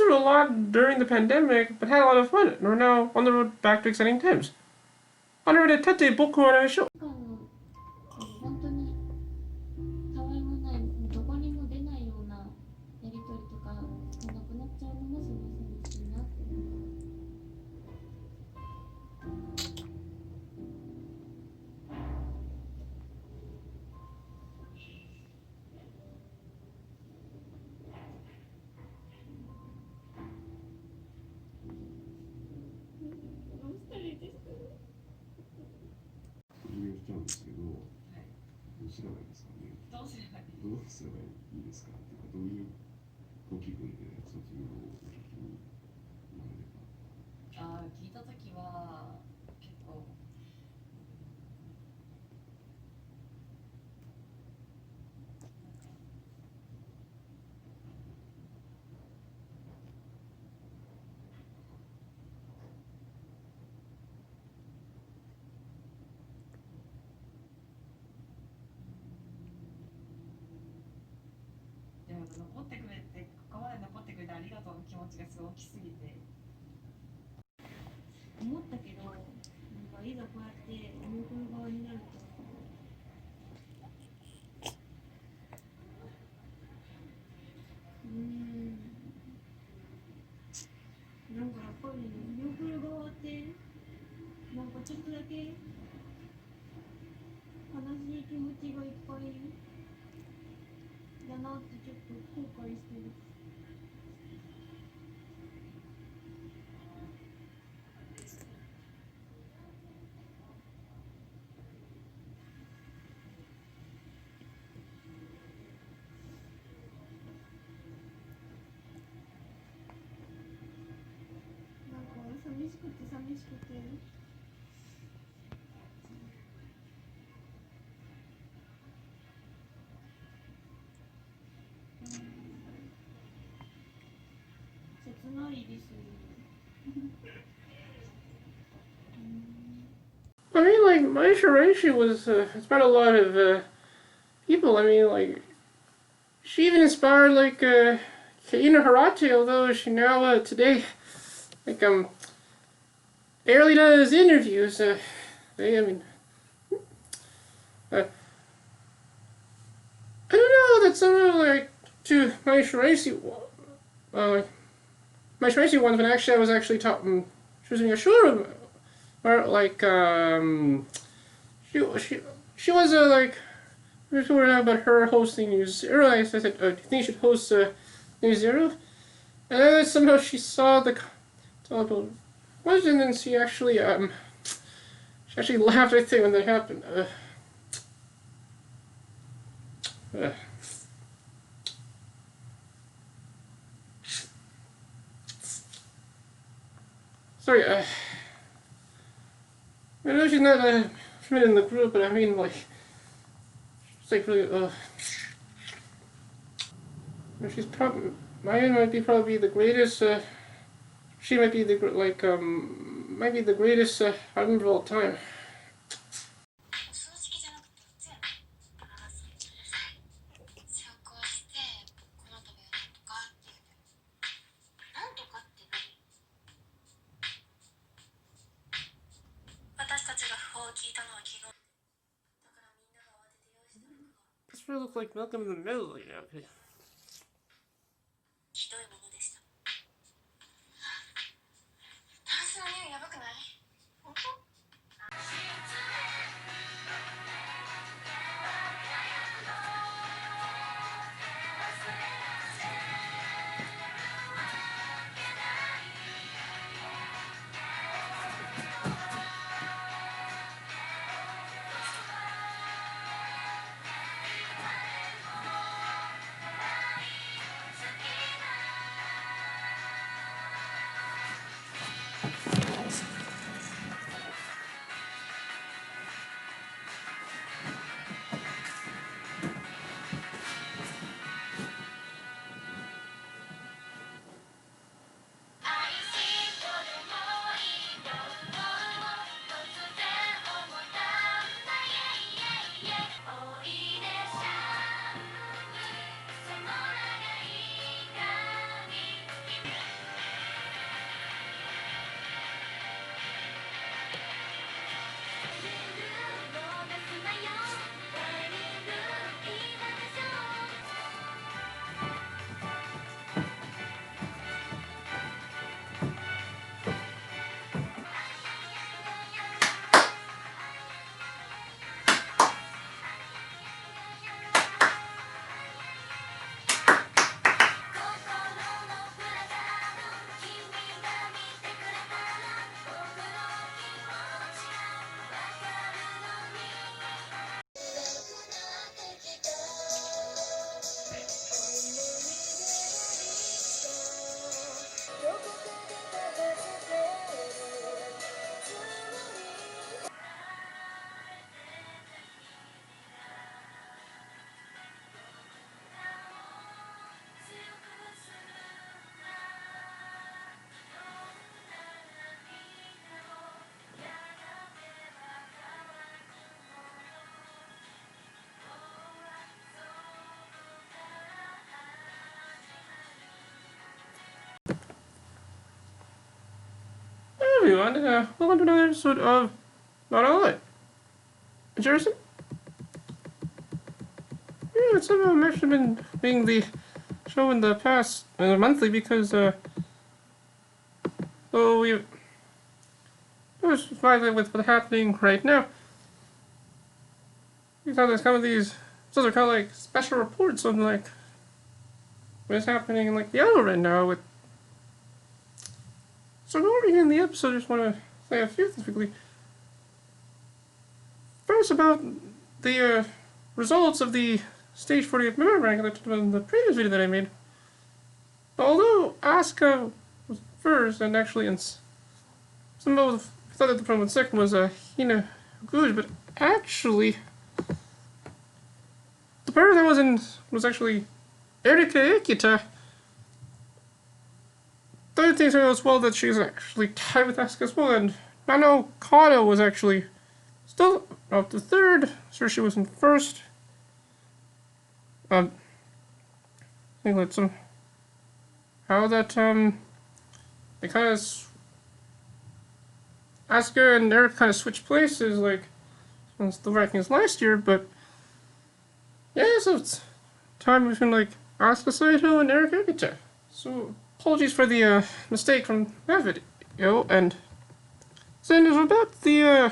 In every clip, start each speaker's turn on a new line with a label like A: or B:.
A: through a lot during the pandemic, but had a lot of fun, and we're now on the road back to exciting times. On the road to Tate Boku wa Show.
B: 本当にたわいもないどこにも出ないようなやりとりとかがなくなっちゃうのもすごい寂しいなって思う。どうしたらいいですか？
C: 言っちゃうんですけど、どうすればいいですかね。どうすればいいですかっていうか、どういうご気分で卒業をお聞きになれば。
D: 聞いたときは結構でも残ってくれて、ここまで残ってくれてありがとうの気持ちがすごい大きすぎて。
B: 思ったけど、なんかいざこうやって思う側になると、なんかやっぱり見送る側ってなんかちょっとだけ悲しい気持ちがいっぱいだなってちょっと後悔してる。寂しくて切ないです。
A: I mean, like, my Shiraishi was, inspired a lot of, people. I mean, like, she even inspired, like, Kaina Harate, although she now, today, like, barely does interviews. I mean, I don't know, that's somehow, like, to my Shiraishi, my Shiraishi one, but actually I was actually taught, she was in a showroom, or, like, she was, like, we were talking about her hosting New Zero. I said, do you think you should host, New Zero? And then somehow she saw the question, and she actually laughed, I think, when that happened. Sorry, I know she's not, in the group, but I mean, like, she's, like, really, she's probably, Maya might be probably the greatest, she might be the, like, might be the greatest, album of all time. This really looks like Malcolm in the Middle, you know.
B: ひどいものでした。タンスの匂いやばくない？本当？
A: everyone, welcome to another episode of Not All It. Jerrison? Yeah, it's somehow I've actually been being the show in the past, monthly, because, it was finally with what's happening right now. You know, there's kind of these, those are kind of like special reports on, like, what's happening in, like, the island right now with. So over here in the episode, I just want to say a few things quickly. First, about the results of the Stage 48 memory rank that I talked about in the previous video that I made. Although Asuka was first, and actually some people thought that the problem with second was Hina Guj, but actually the person that was actually Erika Ikita. The other thing as well that she's actually tied with Asuka as well, and Nano Kano was actually still up to third, so she was in first. I think that how that they kind of Asuka and Eric kind of switched places, like since the rankings last year, but yeah, so it's time between like Asuka Saito and Eric Ikita. So apologies for the mistake from that video, and then it was about the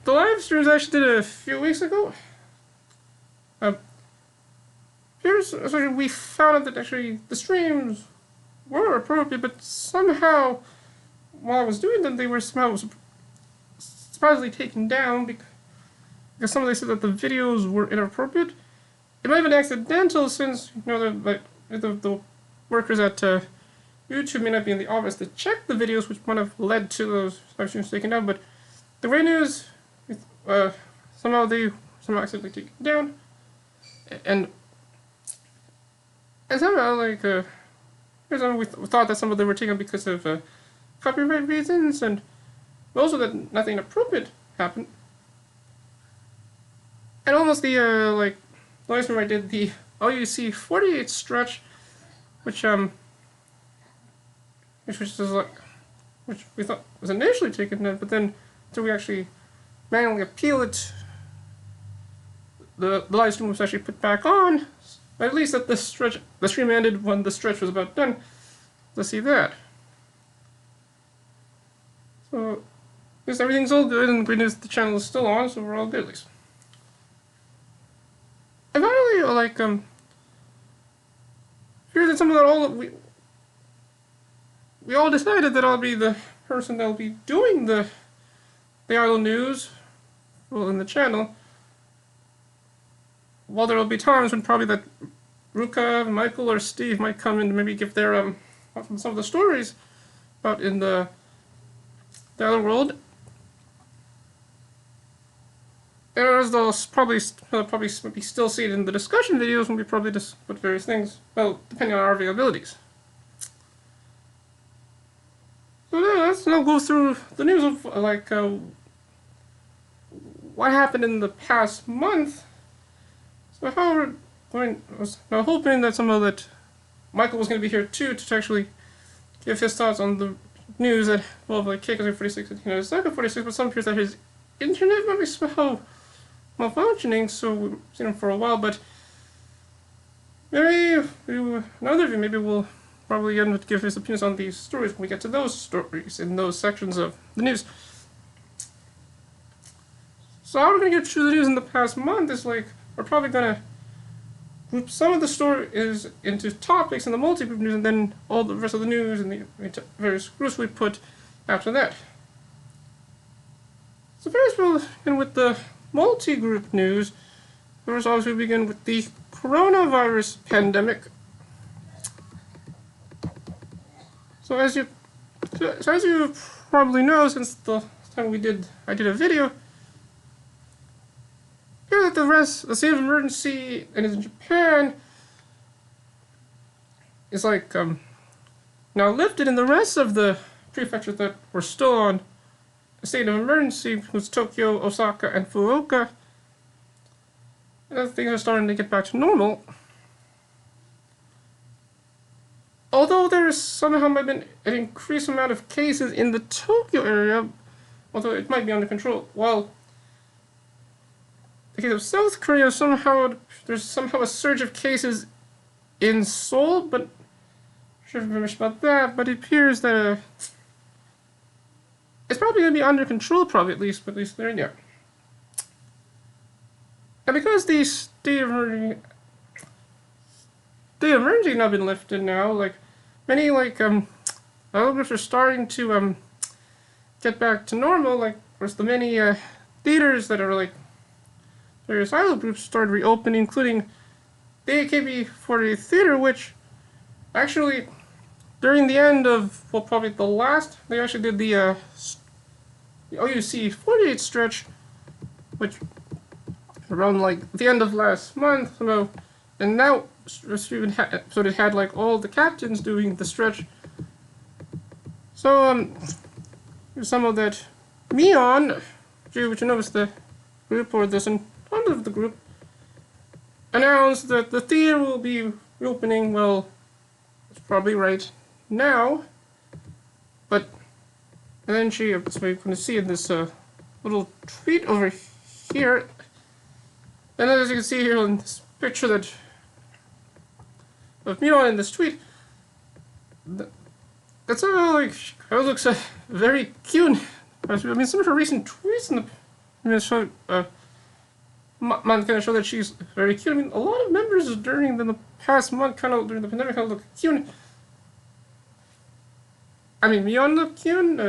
A: live streams I actually did a few weeks ago. So we found out that actually the streams were appropriate, but somehow while I was doing them, they were somehow surprisingly taken down because somebody said that the videos were inappropriate. It might have been accidental since the workers at YouTube may not be in the office to check the videos, which might have led to those live streams taken down. But the great news, somehow accidentally taken down, and somehow we thought that some of them were taken because of copyright reasons, and also that nothing inappropriate happened. And almost the last time I did the STU48 stretch, which we thought was initially taken down, but then until we actually manually appeal it, the live stream was actually put back on. At least that the stream ended when the stretch was about done. Let's see that. So, at least everything's all good, and the great news the channel is still on, so we're all good at least. I finally here's that something that we all decided that I'll be the person that'll be doing the idol news, in the channel. While there will be times when probably that Ruka, Michael, or Steve might come in to maybe give their from some of the stories about in the other world. And as they'll probably maybe still see it in the discussion videos when we probably just put various things, well, depending on our availabilities. So let's now go through the news of what happened in the past month. So how we're going, I was now hoping that somehow that Michael was going to be here too to actually give his thoughts on the news that KCon46 and STU48, but some appears that his internet might be somehow malfunctioning, so we've seen him for a while, but maybe another view, maybe we'll probably end with give his opinions on these stories when we get to those stories in those sections of the news. So how we're going to get through the news in the past month is we're probably going to group some of the stories into topics in the multi-group news, and then all the rest of the news in the various groups we put after that. So first we'll begin with the multi-group news. First, obviously, we begin with the coronavirus pandemic. So as you probably know, since the time I did a video, here that the state of emergency in Japan is now lifted, and the rest of the prefectures that were still on a state of emergency was Tokyo, Osaka, and Fukuoka. And things are starting to get back to normal. although there's somehow might been an increased amount of cases in the Tokyo area, although it might be under control, while the case of South Korea, there's somehow a surge of cases in Seoul, but I'm not sure very much about that, but it appears that it's probably going to be under control, probably at least there, yeah. And because the state of emergency now been lifted now, like, many, like, other groups are starting to, get back to normal, like, of course, the many, theaters that are, like, various idol groups started reopening, including the AKB48 theater, which, actually, during the end of, well, probably the last, they actually did the OUC48 stretch, which, around, like, the end of last month, and now, so it had like all the captains doing the stretch. So some of that Mion, which you know is the group or the son of the group, announced that the theater will be reopening. Well, it's probably right now, but and then she, so you're going to see in this little tweet over here, and as you can see here in this picture that. Of Mion in this tweet, that's like, her looks very cute. I mean, some of her recent tweets in the month kind of show that she's very cute. I mean, a lot of members during the past month, kind of during the pandemic, kind of look cute. I mean, Mion look cute.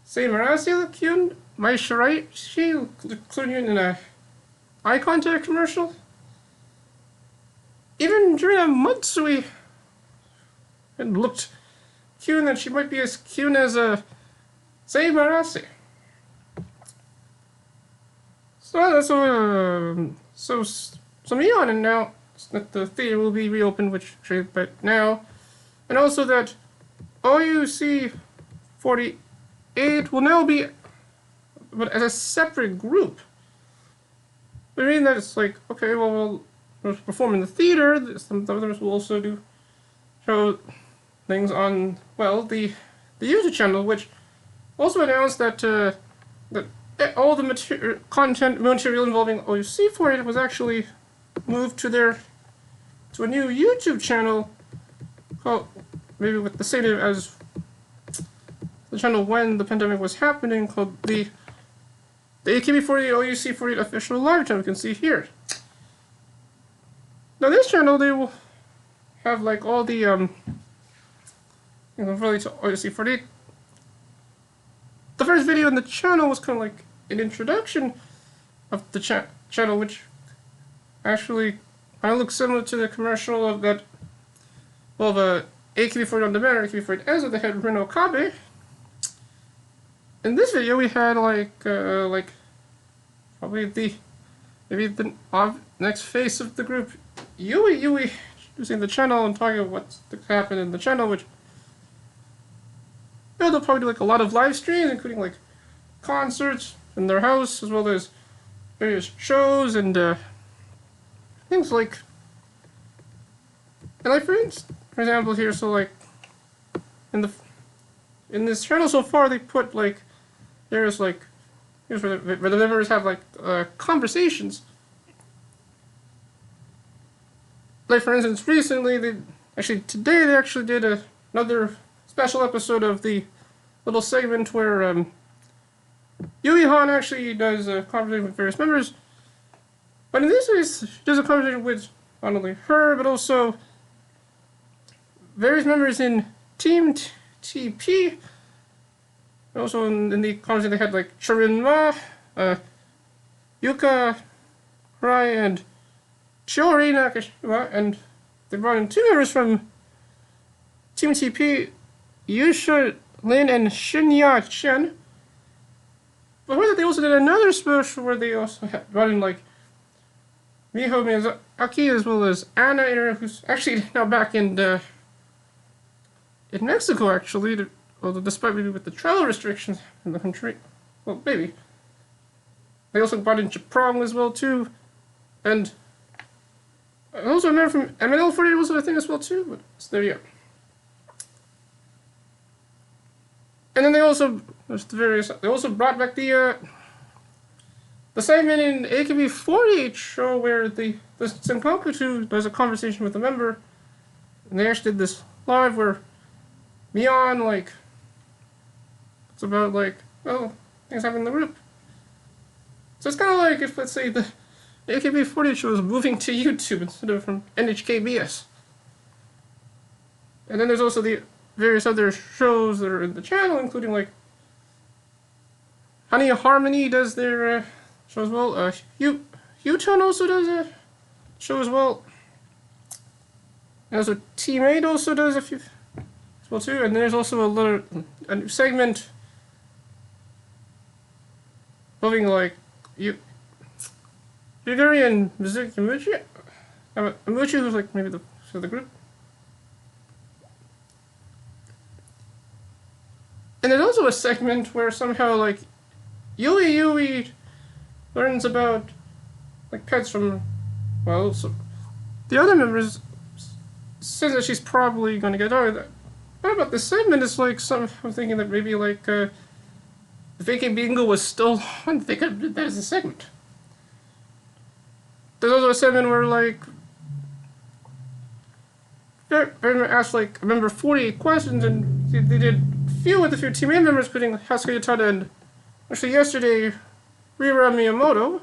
A: Seimarase look cute. Mai Shiraishi, including in a eye contact commercial. Even during a Matsui, it looked cute that she might be as cute as a Seimarase. So that's so Mion and now that the theater will be reopened, which but now, and also that OUC48 will now be, but as a separate group. I mean that it's like, okay, well we'll perform in the theater. Some others will also show things on, well, the YouTube channel, which also announced that that all the material involving OUC48 was actually moved to a new YouTube channel called, maybe with the same name as the channel when the pandemic was happening, called the AKB48 OUC48 official live channel. You can see here. Now this channel, they will have like all the really to OUC48. The first video in the channel was kind of like an introduction of the channel, which actually kind of looks similar to the commercial of that, well, the AKB48 on demand, AKB48 Eizouken, they had Reno Kabe. In this video, we had like probably maybe the next face of the group, Yui introducing the channel and talking about what's happened in the channel, which, they'll probably do like a lot of live streams, including like concerts in their house, as well as various shows and things like, and like for example here, so like in this channel so far, they put like, there's like, here's where the members have like conversations. Like for instance, recently today they actually did another special episode of the little segment where Yui Han actually does a conversation with various members. But in this case, she does a conversation with not only her, but also various members in Team TP. Also in the conversation they had like Shiraishi Mai, Yuuka, Rai, and Chiori Nakashima, and they brought in two members from Team TP, Yusha Lin and Shinya Chen. But with it, they also did another special where they also brought in like Miho Miyazaki, as well as Anna, who's actually now back in Mexico, actually, although despite maybe with the travel restrictions in the country. Well, maybe. They also brought in Chaprong as well, too. And I also remember from MNL48 was a thing as well too, but so there you go. And then they also brought back the segment in AKB48 show where the Senkoku 2 does a conversation with a member, and they actually did this live where Mion, like, it's about, like, oh, things happen in the group. So it's kind of like if, let's say, the AKB48 show is moving to YouTube instead of from NHKBS. And then there's also the various other shows that are in the channel, including, like, Honey Harmony does their show as well. Utone also does a show as well. And also Teammate also does a few as well too. And there's also a new segment involving like Yuguri and Mizuki Amuchi. Amuchi who's like maybe the group. And there's also a segment where somehow like Yui learns about like pets from, well, so the other members says that she's probably going to get out of that. What about this segment? It's like I'm thinking that maybe like if AK Bingo was still on, they could have did that as a segment. There's also a segment where like very asked like a member 48 questions, and they did few with a few teammate members, including Hasuke Yatada and actually yesterday Rira Miyamoto.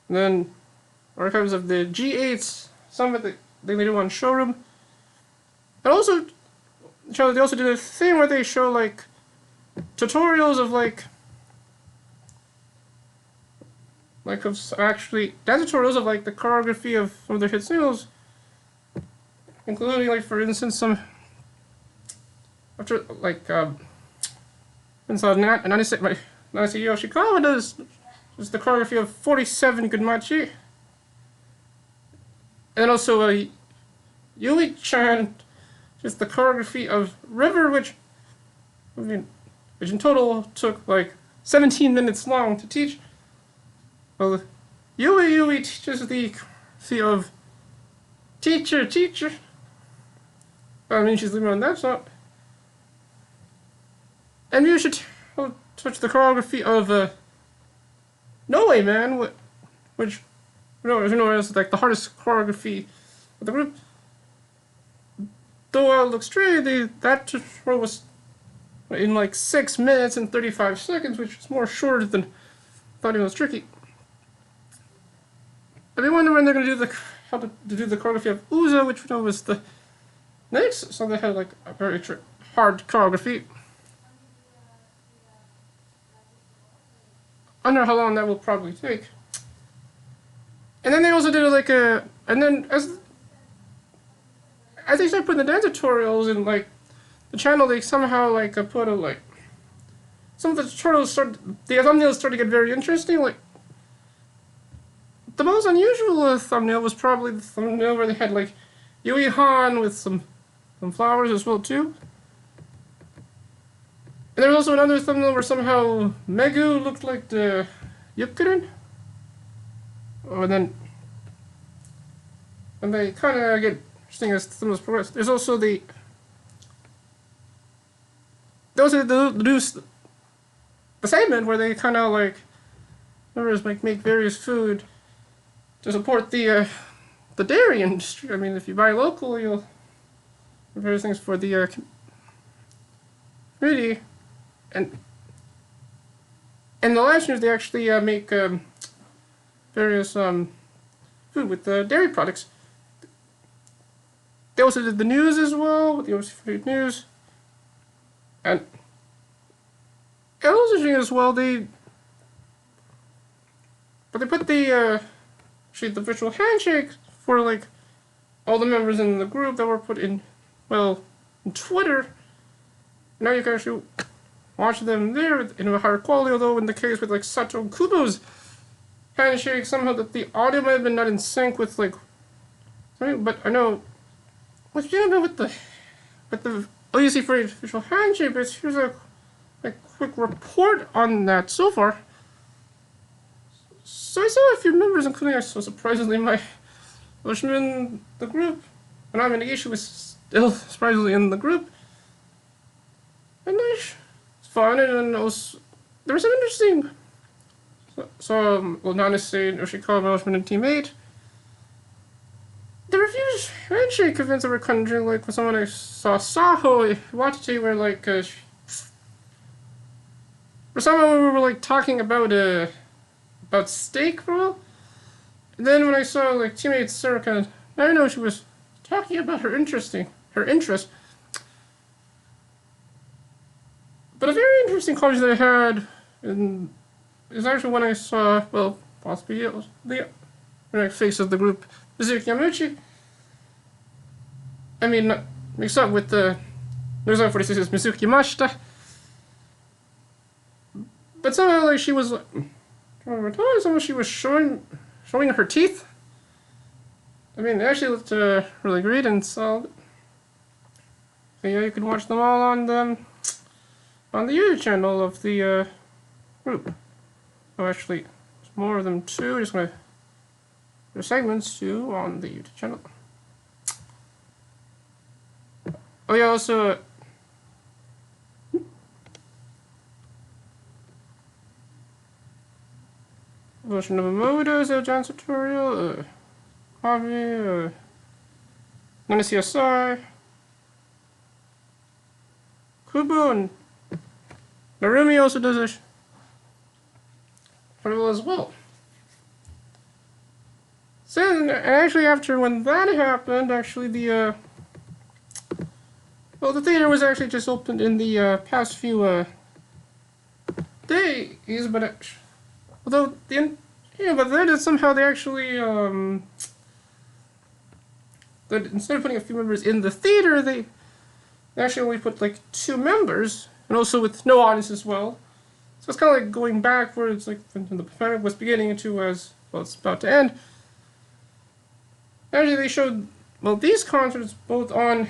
A: And then archives of the G8 summit that they do on Showroom. And also they also did a thing where they show like tutorials of like of actually dance tutorials of like the choreography of some of their hit singles, including like for instance some after like Nanisei Yoshikawa does the choreography of 47 Gunmachi. And then also Yui-chan just the choreography of River, which in total took like 17 minutes long to teach. Well, Yui teaches the choreography of teacher. I mean, she's leaving on that song. And you should touch the choreography of No Way Man, which is like the hardest choreography of the group. Though I'll look straight, that tutorial was in like 6 minutes and 35 seconds, which is more shorter than I thought it was tricky. I've been wondering when they're going to do how to do the choreography of Uza, which was the next, so they had like a very hard choreography. I don't know how long that will probably take. And then they also did like and then as they started putting the dance tutorials in like the channel, they somehow like put some of the tutorials the thumbnails started to get very interesting. Like the most unusual thumbnail was probably the thumbnail where they had like Yui Han with some flowers as well too. And there was also another thumbnail where somehow Megu looked like the Yukurin. Oh, and they kind of get interesting as the thumbnails progress. There's also the segment where they kind of like members make various food to support the dairy industry. I mean, if you buy local, you'll have various things for the community. And in the live streams, they actually make various food with dairy products. They also did the news as well, with the overseas news. And it was interesting as well, they put the virtual handshake for like all the members in the group that were put in, well, in Twitter. Now you can actually watch them there in a higher quality, although in the case with like Sato Kubo's handshake, somehow that the audio might have been not in sync with like something, but I know what's doing with the OUC for official handshake, but here's a quick report on that so far. So I saw a few members, including, so surprisingly, my Oshima in the group. And I mean, Negishi was still surprisingly in the group. And it's fun, and also, there was some interesting. So, well, not necessarily Oshikawa, my Oshima and teammate. There were a few handshake events that were kind of like when someone I saw Saho, Watanabe, where like, for some we were like talking about steak for a while. And then when I saw like teammate Sarah, I don't know, she was talking about her interest. But a very interesting conversation that I had is actually when I saw, well, possibly it was the face of the group, Mizuki. I mean, mixed up with the STU48 is Mizuki Mashita. But somehow, like, she was like, somehow she was showing her teeth. I mean, they actually looked really great and solid. So yeah, you can watch them all on the YouTube channel of the group. Oh, actually, there's more of them too. Just gonna do segments too on the YouTube channel. Oh yeah, also. Version of Moto's John tutorial, hobby, Nana CSI, Kubo, and Narumi also does a tutorial as well. So, and actually after when that happened, actually the theater was actually just opened in the past few days, but although but then somehow they actually that instead of putting a few members in the theater, they actually only put like 2 members, and also with no audience as well. So it's kind of like going backwards, like from the pandemic was beginning to as well it's about to end. Actually, they showed these concerts both on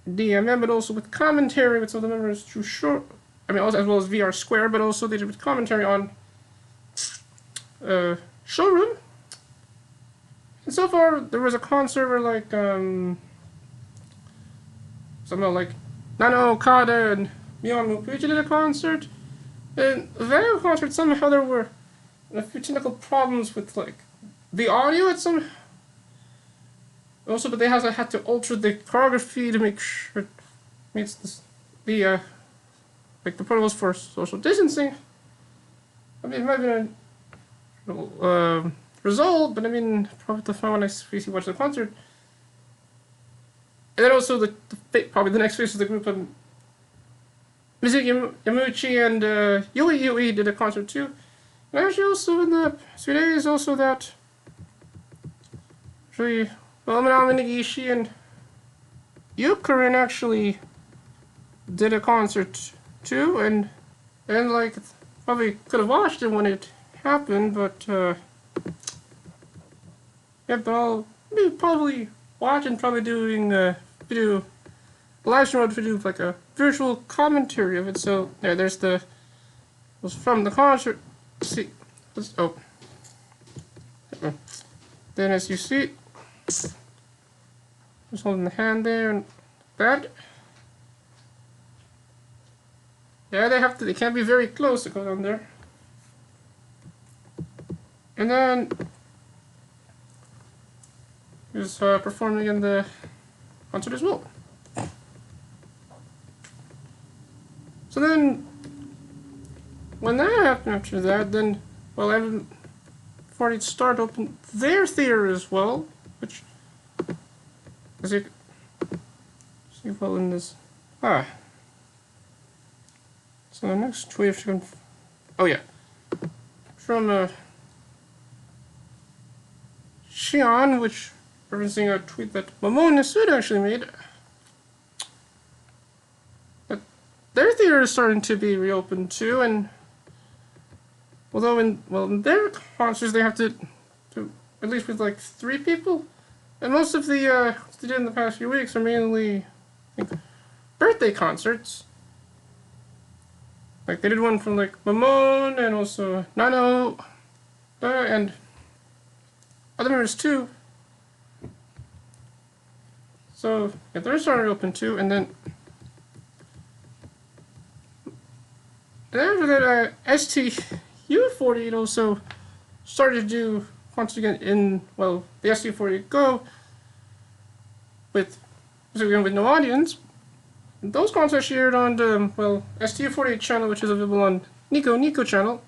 A: DMM, but also with commentary with some of the members through short. I mean, also as well as VR Square, but also they did with commentary on Showroom. And so far, there was a concert where like somehow like Nano Okada and Miyamoto Mukuichi did a concert, and that concert somehow there were a few technical problems with like the audio at some. Also, but they had to alter the choreography to make sure it meets the protocols for social distancing. I mean, it might have been a result, but I mean, probably the fun when I watch the concert. And then also probably the next phase of the group of Mizuki Yamuchi and Yui did a concert too. And actually also in the 3 days also that actually Negishi and Yuuka actually did a concert too, and like probably could have watched it when it happened, but yeah, but I'll probably watch and probably doing video live stream to do like a virtual commentary of it. So yeah, there's was from the concert. See, then as you see, just holding the hand there and that. Yeah, they can't be very close to go down there. And then he was performing in the concert as well. So then, when that happened after that, then, well, F48 started open their theater as well, which, as you can see, well, in this, so the next tweet, from Shion, which referencing a tweet that Momo Nasuda actually made, that their theater is starting to be reopened too, and although in their concerts they have to at least with like 3 people, and most of the they did in the past few weeks are mainly I think birthday concerts. Like they did one from like Mamone and also Nano, And other members too. So yeah, they're starting to open too, and then after that, STU48 also started to do once again in the STU48 Go with no audience. And those concerts shared on the STU48 channel, which is available on Nico channel.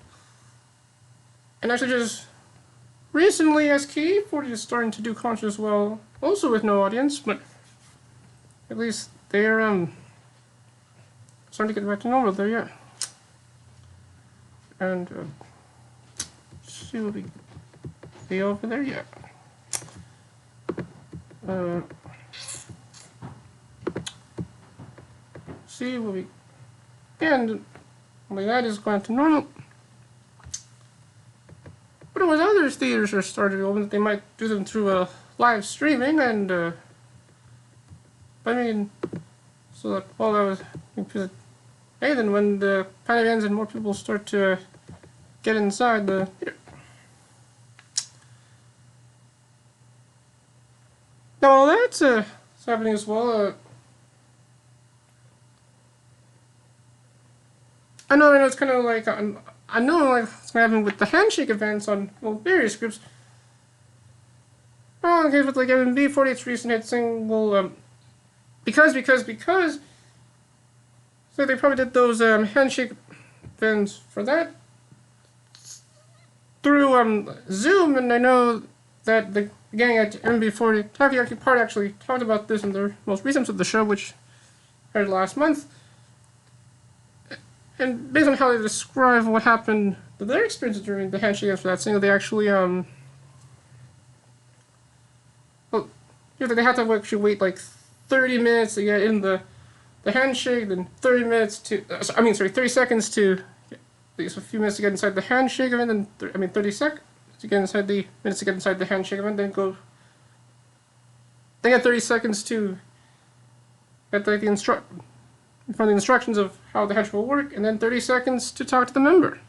A: And actually just recently SKE48 is starting to do concerts as well, also with no audience, but at least they're starting to get back to normal there, yeah. And see what we see over there, yeah. See what we and that is going to normal. But it was other theaters are started to open that they might do them through live streaming, and I mean, so that while I was hey, then when the pandemic ends and more people start to get inside the theater. Now that's happening as well. I know it's kind of like I know like what's going to happen with the handshake events on various groups. Well, in the case with like MB48's recent hit single, because. So they probably did those handshake events for that through Zoom, and I know that the gang at MB40 Kageyama Yuuka actually talked about this in their most recent of the show, which aired last month. And based on how they describe what happened to their experiences during the handshake events for that single, they actually they had to actually wait like 30 minutes to get in the handshake, then 30 minutes to 30 seconds to at least a few minutes to get inside the handshake event, then 30 seconds to get inside the handshake event, then get 30 seconds to get like the instructions of how the handshake will work, and then 30 seconds to talk to the member.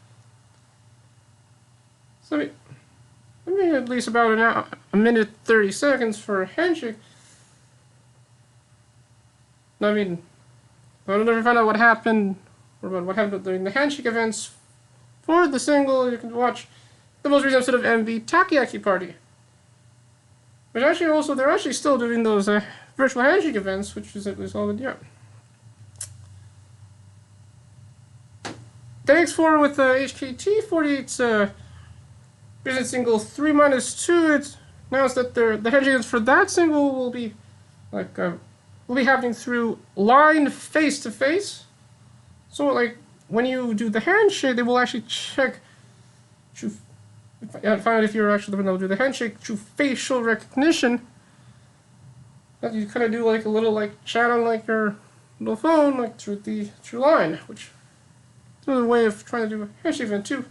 A: So I mean at least about a minute 30 seconds for a handshake. I mean, I'll never find out what happened during the handshake events for the single. You can watch the most recent episode of MV Takoyaki Party. But actually also, they're actually still doing those virtual handshake events, which is at least all the Thanks for with HKT48's recent single 3-2. It's announced that the handshake events for that single will be will be happening through line face-to-face. So, like, when you do the handshake, they will actually check find out if you're actually the one that will do the handshake through facial recognition. That you kind of do like a little chat on like your little phone, through line, which is another way of trying to do a handshake event too.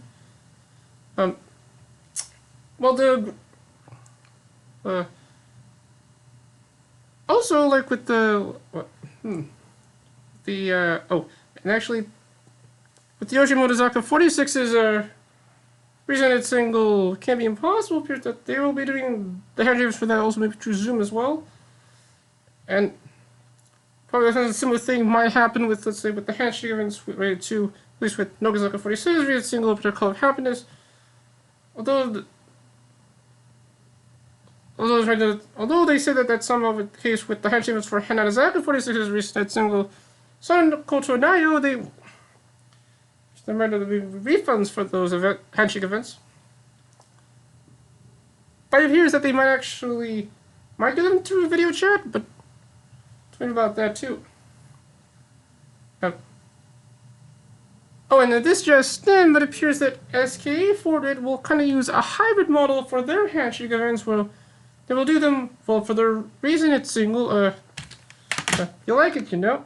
A: Also, like with and actually, with the Yoshimotozaka 46's presented single Can't Be Impossible, appears that they will be doing the handshakes for that also maybe through Zoom as well. And probably a similar thing might happen with, let's say, with the handshake events related to, at least with Nogizaka 46's recent single, Call of Happiness. Although they say that that's some of the case with the handshake events for Hanadazaka 46's recent single, Son Koto Nayo, there might be refunds for those handshake events. But it appears that they might do them through video chat, but think about that too. And this just in, but it appears that SKE48 will kind of use a hybrid model for their handshake events, where they will do them, for their reason it's single, you like it, you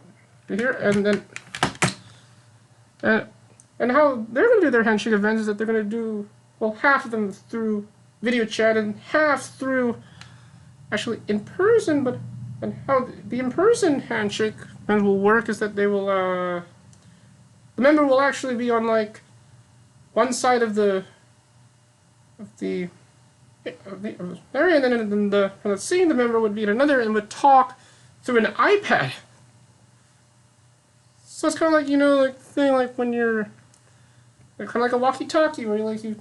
A: hear, and then, and how they're going to do their handshake events is that they're going to do, half of them through video chat and half through actually in person. And how the in-person handshake will work is that they will, the member will actually be on one side of the area, and then the scene, the member would be in another and would talk through an iPad. So it's kind of like, you know, like thing like when you're kind of like a walkie-talkie, where you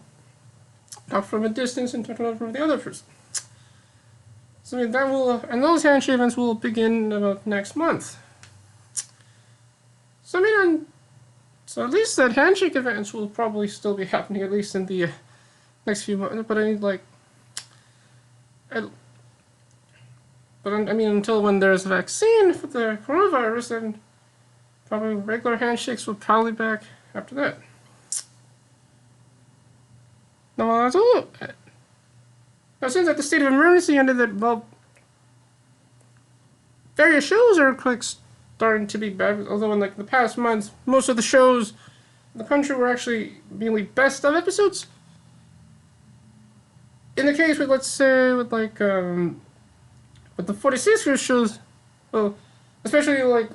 A: talk from a distance and talk from the other person. So I mean, that will, and those handshake events will begin about next month. So I mean, so at least that handshake events will probably still be happening at least in the next few months. But I need I mean, until when there's a vaccine for the coronavirus, then probably regular handshakes will probably be back after that. Now, that's all. Now, since that the state of emergency ended, that well, various shows are starting to be bad. Although in like the past months, most of the shows in the country were actually mainly best of episodes. In the case with, let's say, with like with the 46ers shows, well, especially like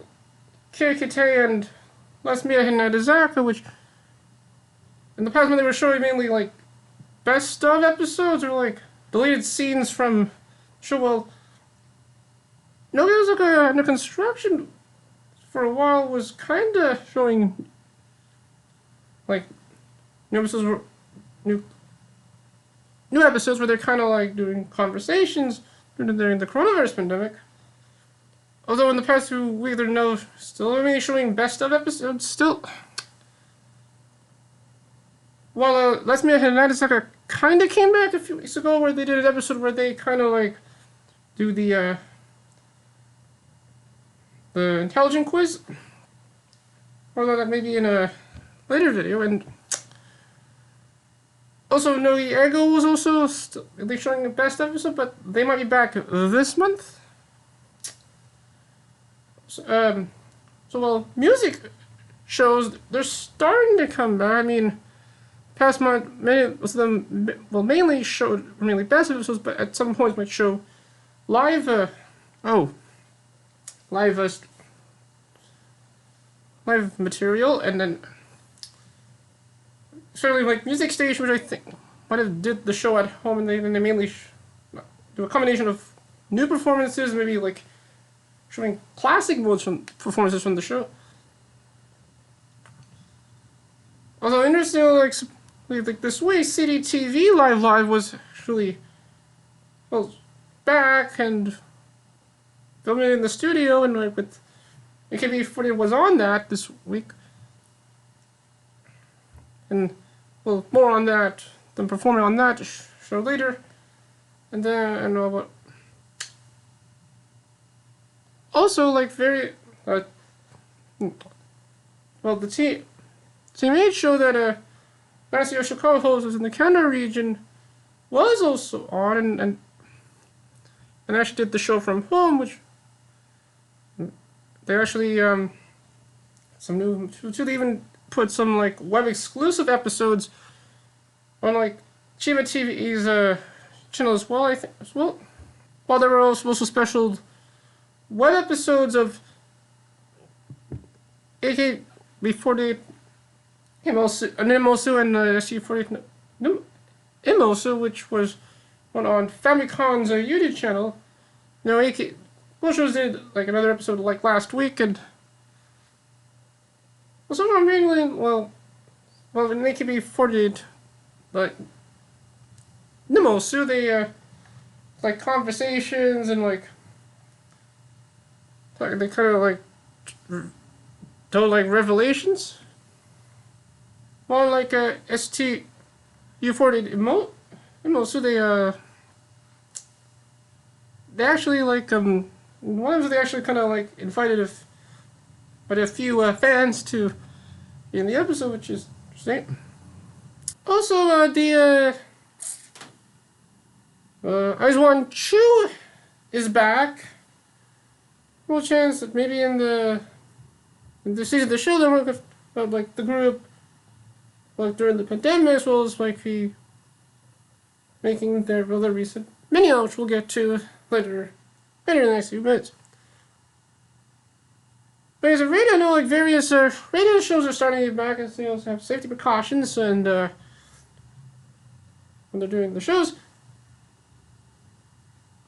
A: KCon and Last Media and Eizouken, which in the past when they were showing mainly like best of episodes or like deleted scenes from show. Well, Nogivideo under construction for a while was kind of showing like new episodes where they're kind of like doing conversations during the coronavirus pandemic. Although in the past few weeks they're still only showing best of episodes still. While Let's Media and Eizouken kind of came back a few weeks ago, where they did an episode where they kind of like do the intelligent quiz, although that may be in a later video. And also Nogivideo was also they're showing the best episode, but they might be back this month. So well, music shows they're starting to come back. I mean, past month, many of them, well, mainly showed mainly best episodes, but at some points might show live material, and then certainly like music station, which I think might have did the show at home, and they mainly do a combination of new performances, maybe like showing classic modes from performances from the show. Although interesting, like this week, CDTV Live was actually back and filming in the studio, and like with AKB48 was on that this week. And well, more on that, them performing on that show later. And then I know about also like very well, the Team 8 show that Nancy Yoshikawa hosts was in the Canada region was also on, and actually did the show from home, which they actually they even put some like web exclusive episodes on like Chiba TV's channel as well, I think as well. While there were also special web episodes of AKB48 Imosu and STU48 Imosu, which was on Famicon's YouTube channel. You know, Bushos did like another episode like last week, and well, some of them mainly in AKB48, but Imosu, they like conversations and like they kind of like do like revelations. Well, like STU48 Imosu, they actually like one of them they actually kind of like invited a few fans to be in the episode, which is interesting. Also, the IZONE Chu is back. Real chance that maybe in the season of the show they're working about like the group like during the pandemic, as well as like be making their other recent mini, which we'll get to later in the next few minutes. But as a radio, I know like various radio shows are starting to get back, as they also have safety precautions, and when they're doing the shows.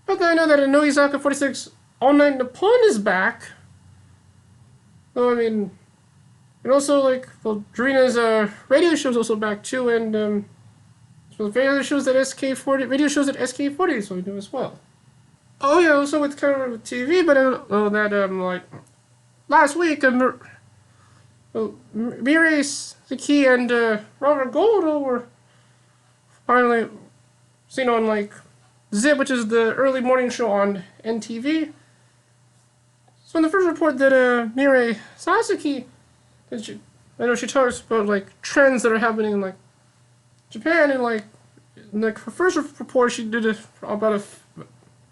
A: But then I know that Nogivideo 46 All Night Nippon is back. So I mean, and also like, well, Dorina's radio show is also back too, and so the radio shows that SK40 is going to do as well. Oh yeah, also with kind of with TV, but I don't know that like last week, Mirai Saki and Robert Gold were finally seen on like Zip, which is the early morning show on NTV. So in the first report that Mirai Sasaki, I know she talks about like trends that are happening in like Japan, and like in like her first report she did about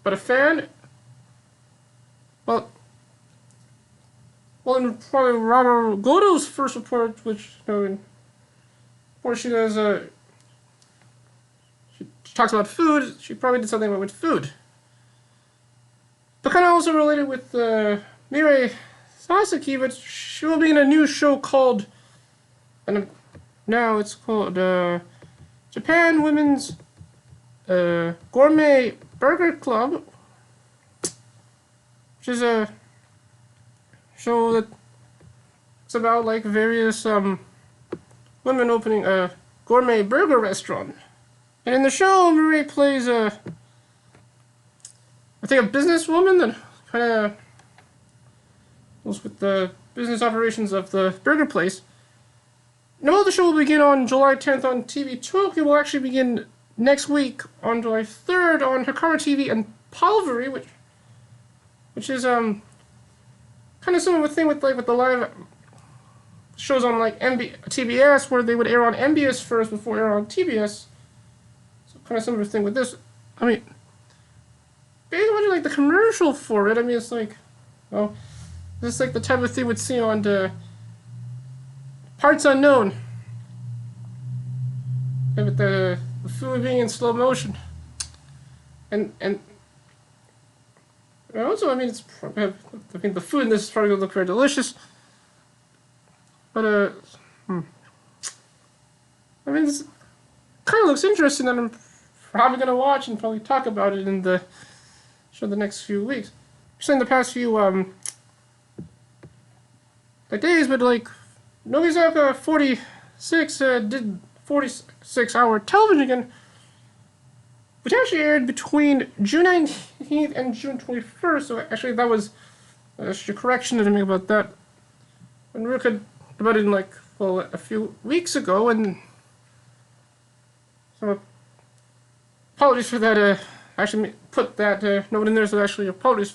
A: a fan. Well, in probably Robert Goto's first report, which where she does she talks about food. She probably did something with food, but kind of also related with Mirai Sasaki. But she will be in a new show called, and now it's called Japan Women's Gourmet Burger Club, which is a show that's about like various women opening a gourmet burger restaurant. And in the show, Marie plays I think a businesswoman that kind of deals with the business operations of the burger place. No, the show will begin on July 10th on TV Tokyo. Will actually begin next week on July 3rd on Hikara TV and Palvery, which is kind of similar thing with like with the live shows on like TBS, where they would air on MBS first before air on TBS. So kind of similar thing with this. I mean, basically watching like the commercial for it, I mean, it's like, well, this is like the type of thing we'd see on the Parts Unknown, with the food being in slow motion, and also, I mean, the food in this is probably gonna look very delicious, but I mean, this kind of looks interesting, and I'm probably gonna watch and probably talk about it in the show the next few weeks. Just in the past few like days, but like Nogivideo 46 did 46-hour television again, which actually aired between June 19th and June 21st. So actually, that was a correction to make about that. And we could about it in like, well, a few weeks ago, and so apologies for that. I actually put that note in there, so actually apologies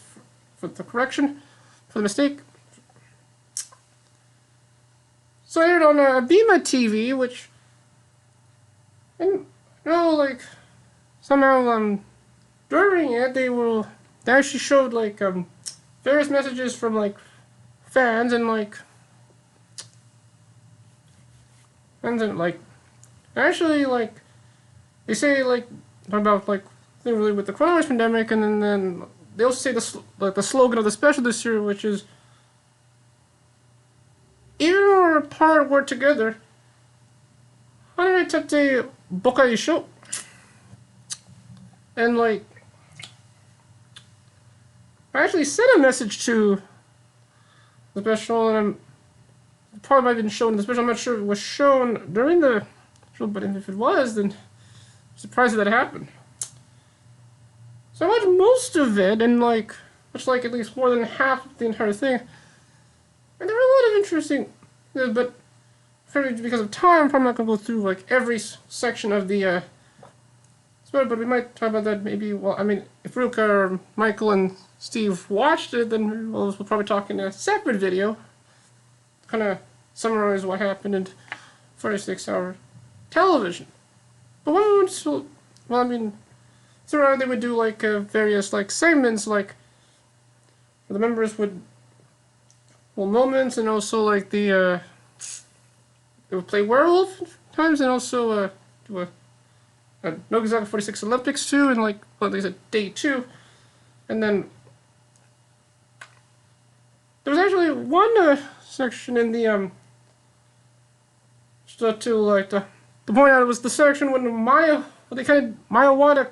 A: for the correction, for the mistake. So I aired on Bima TV, which, and like somehow during it they actually showed like various messages from like fans, and like actually like they say like about like really with the coronavirus pandemic, and then they also say the slogan of the special this year, which is, even when we're apart, we're together. Haneratate bokai isho. And like, I actually sent a message to the special, and it probably might have been shown in the special. I'm not sure if it was shown during the show, but if it was, then I'm surprised that happened. So I watched most of it, and like, watched like at least more than half of the entire thing. And there were a lot of interesting, but because of time, I'm probably not going to go through like every section of the but we might talk about that maybe. Well, I mean, if Ruka or Michael and Steve watched it, then we'll probably talk in a separate video, kind of summarize what happened in 46-hour television. But what we would still, well, I mean, throughout they would do like various like segments, like the members would, well, moments, and also like they would play werewolf times, and also do a Nogivideo 46 Olympics too, and like, well, they said day 2, and then there was actually one section in the to like the point out, it was the section when Maya they kind of Mayawada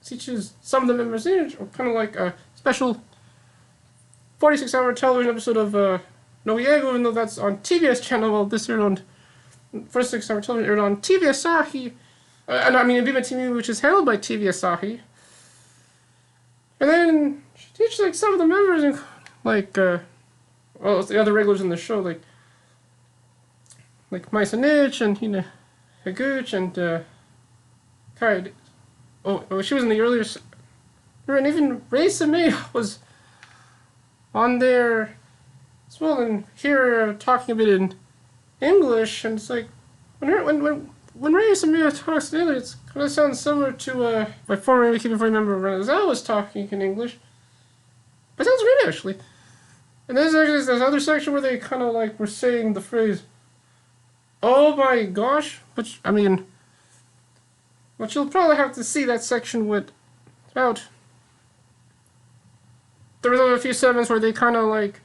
A: teaches some of the members in it, or kind of like a special 46-hour television episode of Nogivideo, even though that's on TBS channel. Well, this aired on 46-hour television aired on TV Asahi, and I mean Viva TV, which is handled by TV Asahi. And then she teaches like some of the members, and like well, the other regulars in the show, like Maisa and Hina Higuchi and Kai. Oh, she was in the earlier. And even Shiraishi Mai was on there as well, and here talking a bit in English, and it's like when Shiraishi Mai talks in English, it kind of sounds similar to my former Wikipedia member Renazawa was talking in English. But it sounds great actually. And there's actually this other section where they kind of like were saying the phrase, "Oh my gosh," which I mean, but you'll probably have to see that section with about. There was a few segments where they kind of like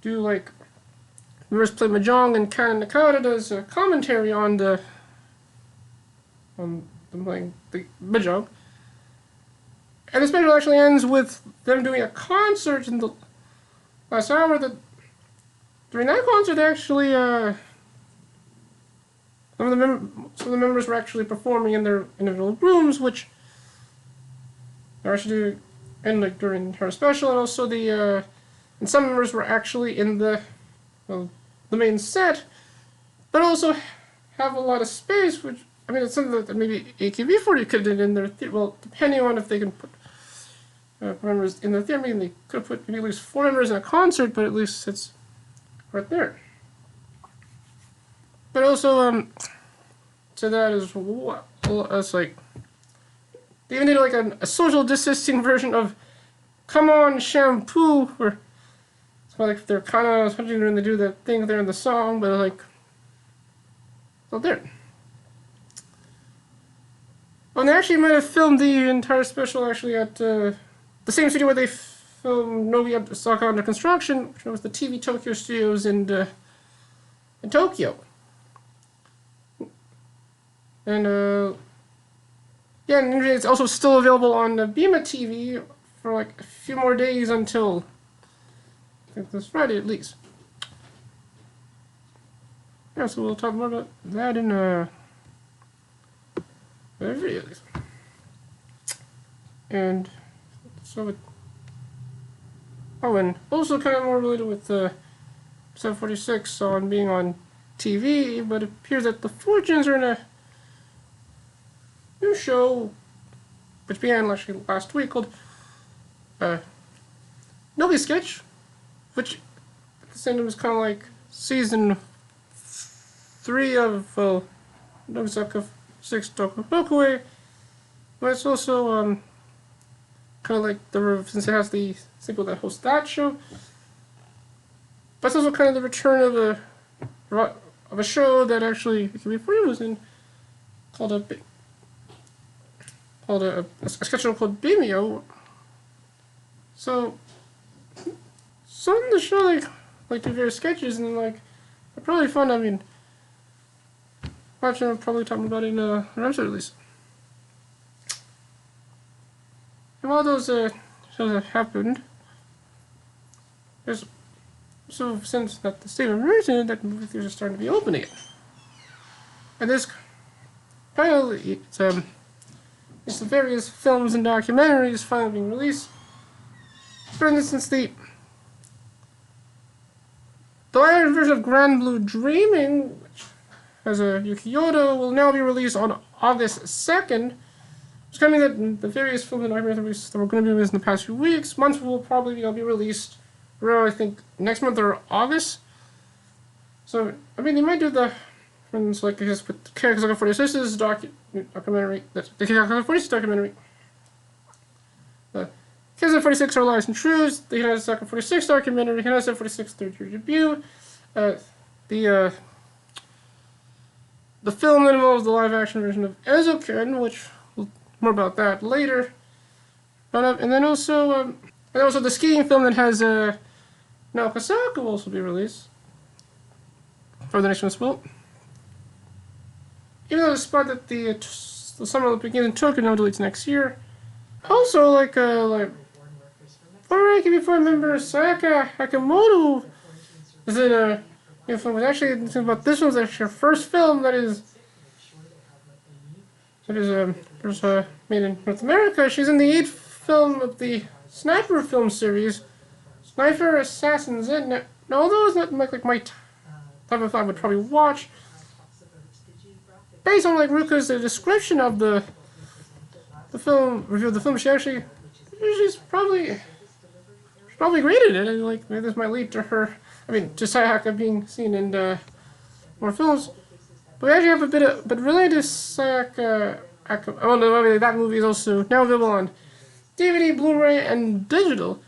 A: do like reverse play mahjong, and Ken Nakata does a commentary on the mahjong, and the special actually ends with them doing a concert in the last hour. That during that concert, actually some of the members were actually performing in their individual rooms, which they actually and like during her special, and also the and some members were actually in the main set, but also have a lot of space, which I mean it's something that maybe AKB48 could have done in their theater. Well, depending on if they can put members in the theater, I mean they could have put maybe at least 4 members in a concert, but at least it's right there. But also to that as well, as like they even did like a social distancing version of "Come On Shampoo," where it's like they're kind of touching when they do that thing there in the song, but like still there. Well, and they actually might have filmed the entire special actually at the same studio where they filmed Nogi Osaka Under Construction, which was the TV Tokyo Studios in Tokyo. And yeah, and it's also still available on Bima TV for like a few more days until I think this Friday at least. Yeah, so we'll talk more about that in a video. And so and also kind of more related with 746 on being on TV, but it appears that the Fortunes are in a new show, which began actually last week, called Nogi Sketch, which at the same time is kind of like season 3 of Nogisaka 6 Tokubokue, but it's also kind of like since it has the people that host that show, but it's also kind of the return of a show that actually AKB48 was in, called a sketch show called Bimeo. So in the show like do various sketches, and like they're probably fun. I mean, watching them, probably talking about it in an episode at least. And while those shows have happened, there's so since that the state of emergency, that movie theaters are starting to be open again, and this finally it's the various films and documentaries finally being released. For instance, the live version of Grand Blue Dreaming, which has a Yuki Yoda, will now be released on August 2nd. It's coming that the various films and documentaries that were going to be released in the past few months will probably be released around, I think, next month or August. So, I mean, they might do the, for instance, like I guess with Kageyama 46's documentary, the Kageyama 46 documentary. The Kageyama 46 Are Lies and Truths, the Kageyama 46 documentary, Kageyama 46 third year debut, the film that involves the live action version of Eizouken, which we'll more about that later. But and then also the skiing film that has Naoka Saka will also be released for the next one as well. Even though despite that the the Summer begins in Tokyo, now deletes next year. Also, like before member Sayaka Hakamoto is in a new film. Actually, the thing about this one's actually her first film that is made in North America. She's in the 8th film of the Sniper film series, Sniper Assassin's In. Now, although it's not like my type of film I would probably watch, based on like Ruka's description of the film review of the film, she's probably great at it, and like maybe this might lead to her. I mean, to Sayaka being seen in more films. But we actually have a bit of, but related to Sayaka. Oh no, that movie is also now available on DVD, Blu-ray, and digital.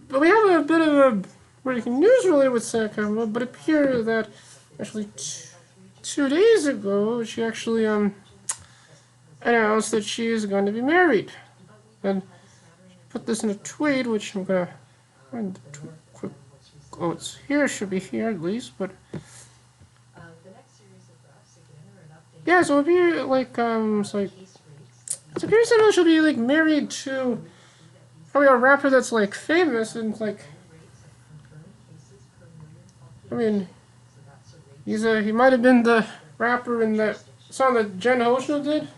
A: But we have a bit of a breaking news related with Sayaka. But it appears that actually 2 days ago she actually announced that she is going to be married, and put this in a tweet, which I'm gonna find the tweet quick. Oh, it's here. It should be here at least, but yeah. So it'd be like it's like it's appears that she'll be like married to probably a rapper that's like famous and like. I mean, he might have been the rapper in that song that Jen Hoshino did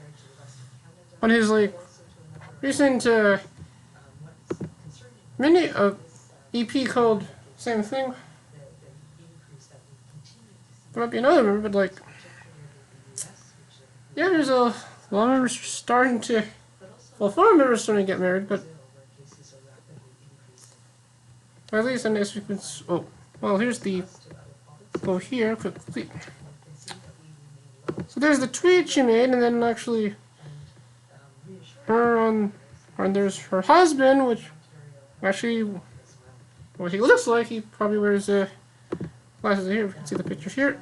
A: on his like recent mini EP called same thing. There might be another member, but like, yeah, there's a lot of members starting to, well, 4 members starting to get married, but at least in this we can. Oh, well, here's the. Go here quickly. So there's the tweet she made, and then actually her and there's her husband, which actually what he looks like. He probably wears glasses here. We can see the pictures here.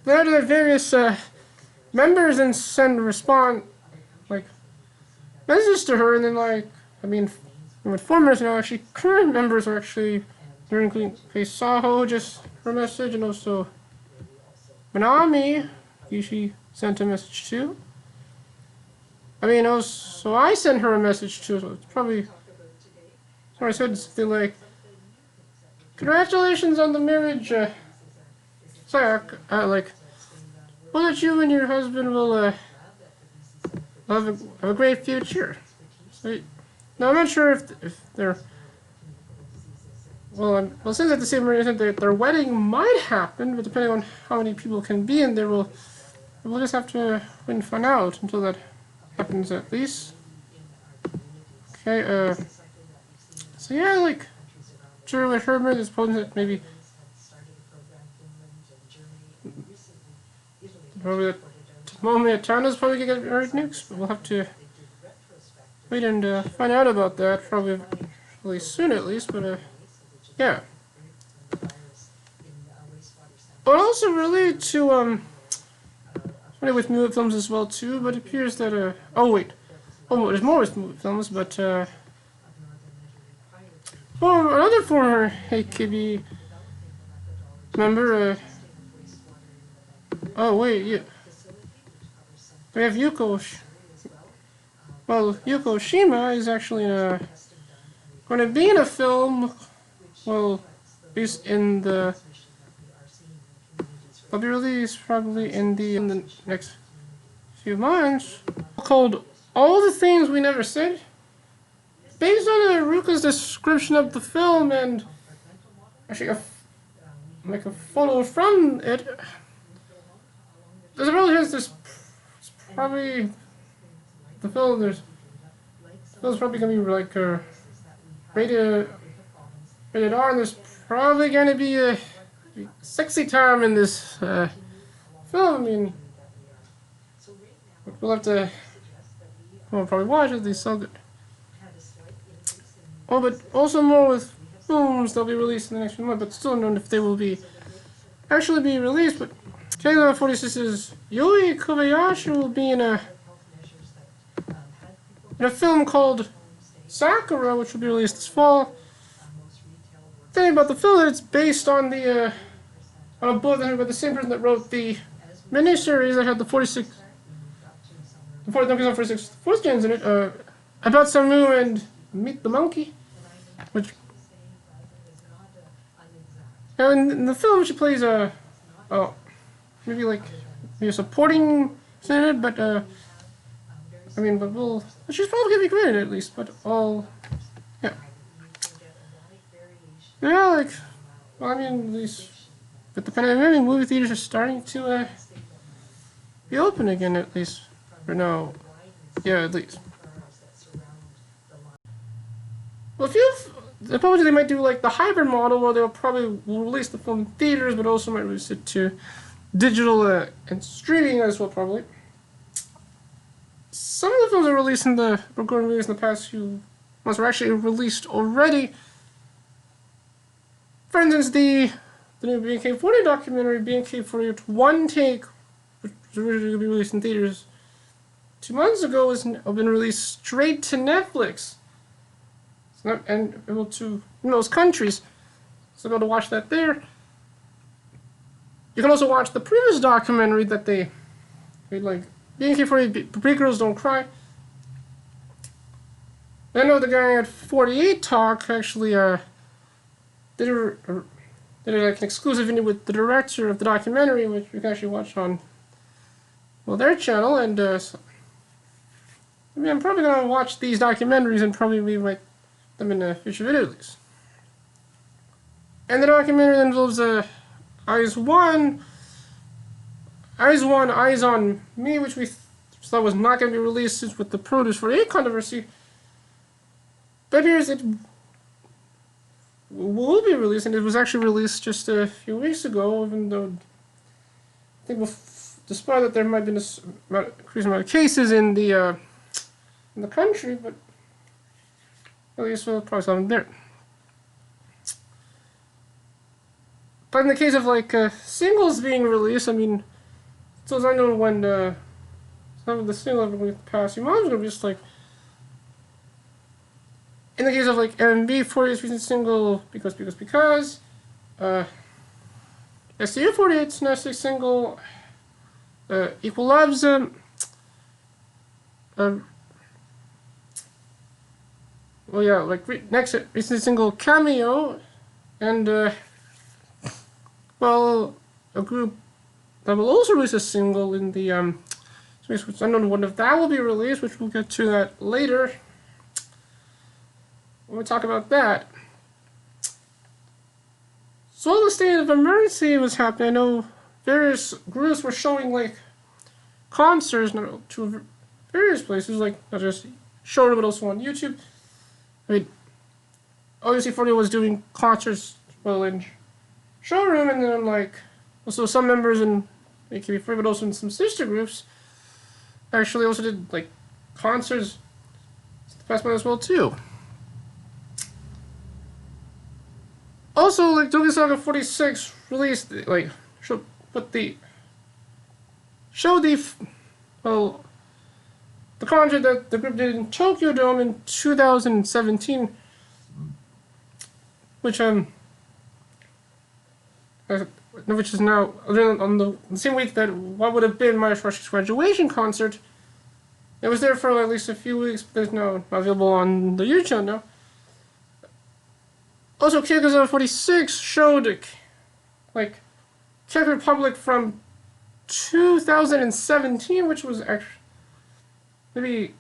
A: There are various members and respond like messages to her, and then like I mean, 4 members now. Actually, current members are actually. They're including Saho, just her message, and also Manami, she sent a message too. I mean, also I sent her a message too, so it's probably. Sorry, I said something like, "Congratulations on the marriage, Sayaka. Like, well, that you and your husband will have a great future." So, now I'm not sure if they're. Well, since at the same reason that their wedding might happen, but depending on how many people can be in there, we'll just have to wait and find out until that happens at least. Okay, so yeah, like, sure with Herman, there's probably that maybe that Tomomi Atana's probably gonna get married next, but we'll have to wait and find out about that, probably really soon at least, but yeah. But also related to with movie films as well too, but it appears that oh wait. Oh, there's more with movie films, but another former AKB member oh wait, yeah. We have Yuko Shima is actually going to be in a film. Well, based in the. Will be released probably in the next few months. Called All the Things We Never Said. Based on Ruka's description of the film and actually a photo from it. There's a real chance it's probably the film. The film's probably gonna be like rated R, and there's probably going to be a sexy time in this film. I mean, we'll have to probably watch it. These so good. Oh, but also more with films that'll be released in the next few months, but still unknown if they will actually be released. But Kageyama46's Yui Kobayashi will be in a film called Sakura, which will be released this fall. The thing about the film is it's based on on a book by the same person that wrote the miniseries that had the 46, the 46 voice gens in it, about Samu and Meet the Monkey, which, now in the film she plays maybe like, maybe a supporting senator, but I mean, but she's probably gonna be great at least, but yeah. Yeah, like, well, I mean, at least, but the pandemic, movie theaters are starting to, be open again, at least, or no, yeah, at least. Well, probably they might do, like, the hybrid model, where they'll probably release the film in theaters, but also might release it to digital, and streaming as well, probably. Some of the films were released in the past few months were actually released already. For instance, the new BNK48 documentary, BNK48 One Take, which was originally going to be released in theaters 2 months ago, has been released straight to Netflix. It's not able to in most countries, so go to watch that there. You can also watch the previous documentary that they made, like BNK48 Big Girls Don't Cry. I know the guy at 48 Talk actually did like an exclusive interview with the director of the documentary, which you can actually watch on their channel. And I mean, I'm probably gonna watch these documentaries and probably leave them in a future video at least. And the documentary involves IZONE, Eyes on Me, which we thought was not going to be released since with the Produce 48 controversy. But here's it will be released, and it was actually released just a few weeks ago, even though I think despite that there might have been an increasing amount of cases in the country, but at least we'll probably saw them there. But in the case of like singles being released, I mean, so I know when some of the singles over the past few months are just like, in the case of like MB 48's recent single because STU48's next single Equal Loves well yeah, like next recent single Cameo, and well, a group that will also release a single in the which I don't know when that will be released, which we'll get to that later when we talk about that. So while the state of emergency was happening, I know various groups were showing like concerts to various places, like not just Showroom but also on YouTube. I mean, OUC48 was doing concerts in Showroom, and then like also some members in AKB48, but also in some sister groups actually also did like concerts the past month as well too. Also, like Saga 46 released showed the concert that the group did in Tokyo Dome in 2017, which is now on the same week that what would have been my Shiraishi graduation concert. It was there for at least a few weeks, but there's not available on the YouTube channel now. Also, Kageyama 46 showed like Czech Republic from 2017, which was actually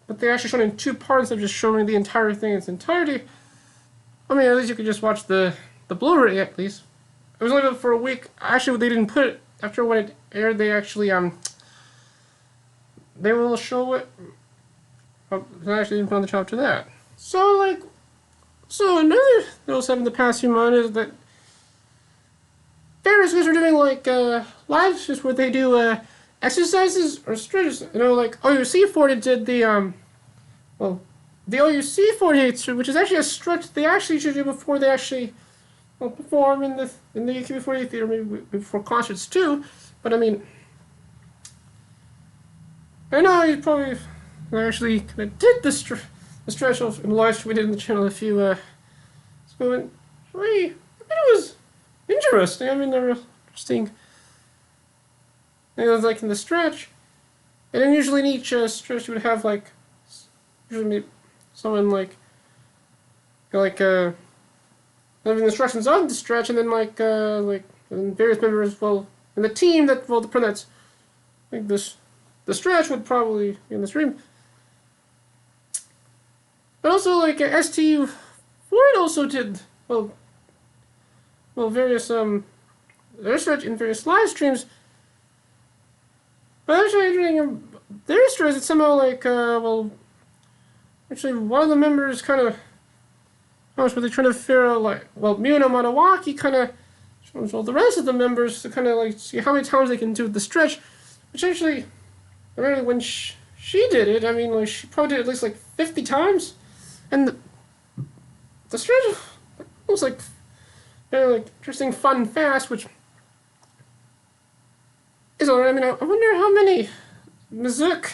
A: but they actually showed in two parts of just showing the entire thing in its entirety. I mean, at least you could just watch the Blu-ray at least. It was only up for a week. Actually, they didn't put it after when it aired. They actually they will show it. They actually didn't put on the channel after that. So another little stuff in the past few months is that various guys are doing like live just where they do exercises or stretches. You know, like OUC48 did the the OUC48, which is actually a stretch they actually should do before they actually perform in the AKB48 theater, maybe before concerts too. But I mean, I know you probably actually kind of did the stretch of in the live stream we did in the channel a few it was interesting. I mean, they were interesting And it was like in the stretch. And then usually in each stretch you would have like usually someone like having instructions on the stretch, and then and various members, well, and the team that, well, the that's like this, the stretch would probably be in the stream. But also like STU48 also did various their stretch in various live streams. But actually during their stretch, it's somehow like actually one of the members kind of, I was really trying to figure out, like, well, Miuno Manawaki kind of shows all the rest of the members to kind of like see how many times they can do the stretch, which actually, I remember when she did it, I mean, like, she probably did it at least like 50 times, and the stretch was like very like interesting, fun, fast, which is alright. I mean, I wonder how many Mizuki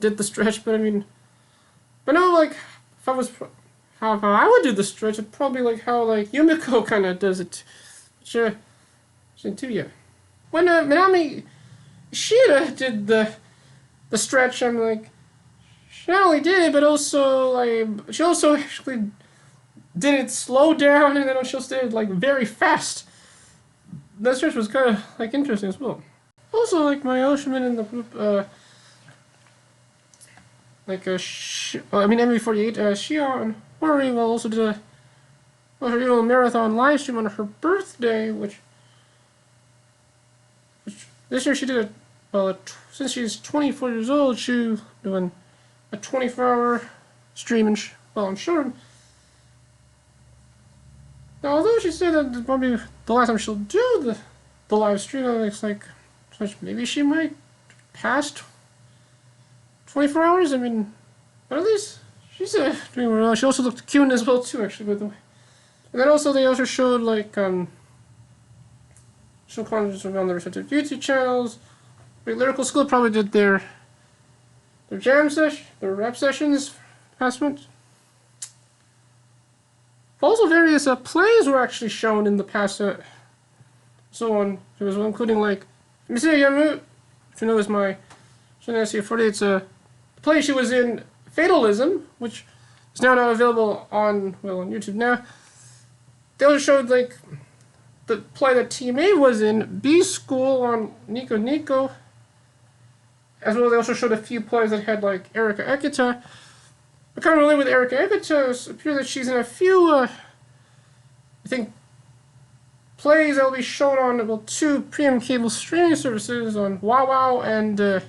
A: did the stretch, but I mean, but no, like, if I was how I would do the stretch, it'd probably like how like Yumiko kind of does it. Sure, too, yeah. When Minami Ishida did the stretch, I'm like, she not only did it, but also like she also actually did it slow down, and then she also did it like very fast. That stretch was kind of like interesting as well. Also, like my Oshiman in the group, MV48, Shia and Hori also did a her marathon live stream on her birthday, which this year she did since she's 24 years old, she's doing a 24-hour stream on Showroom. Now, although she said that probably the last time she'll do the live stream, it's like maybe she might pass 24 hours. I mean, but at least she's doing well. She also looked cute as well too, actually, by the way. And then also they also showed like show content on their respective YouTube channels. Lyrical School probably did their jam session, their rap sessions past month. Also, various plays were actually shown in the past. So on, there was one including like Mr. Yamu, which you know is my STU48. It's a play she was in, Fatalism, which is now not available on YouTube now. They also showed like the play that Team A was in, B School on Nico Nico. As well, they also showed a few plays that had like Erika Ekita. But kind of related with Erika Ekita, it appears that she's in a few, I think, plays that will be shown on 2 premium cable streaming services on WoW and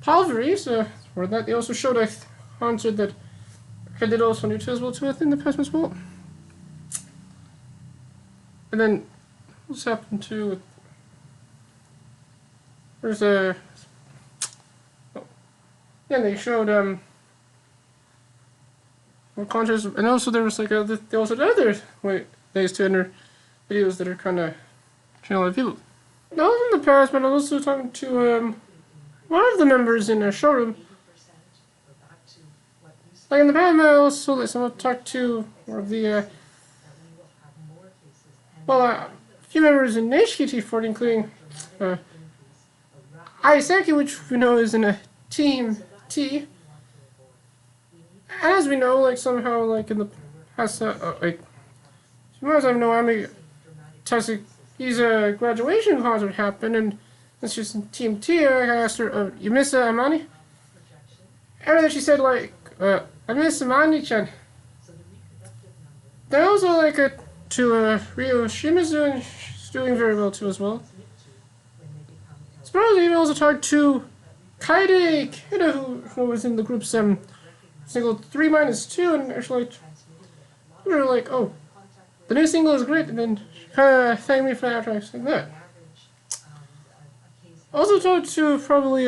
A: Palvery. So for that, they also showed a concert that I did also on YouTube as well too, I think, in the past as well. And then what's happened to there's a they showed more concerts, and also there was like they also did other ways to enter videos that are kind of channel of people. That was in the past, but I was also talking to one of the members in our showroom. Like in the past, I also talked to one of the a few members in HKT48, including Aiseki, which we know is in a Team T. As we know, like somehow, like in the past, like as far as I know, his graduation concert happened, and since she's in Team T, I asked her, you miss Amani? And then she said, like, I miss Amani-chan. Then also, like, to Ryo Shimizu, and she's doing very well too as well. Supposedly, we also talked to Kaede Kida, who was in the group's single 3-2, and actually, we were like, oh, the new single is great, and then she kind of thanked me for that after I said that. Also talked to probably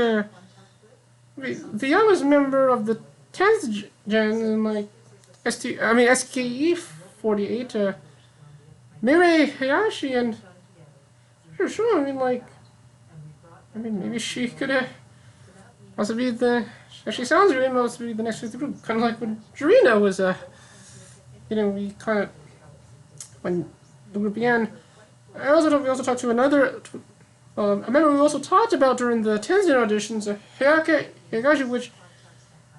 A: the youngest member of the 10th gen, and like SKE48, Mirei Hayashi, and sure, I mean, maybe she could also be she sounds really well to be the next of the group, kind of like when Jirina was, we kind of, when the group began. We also talked to I remember we also talked about during the Tenzin auditions, Hayake Higashi, which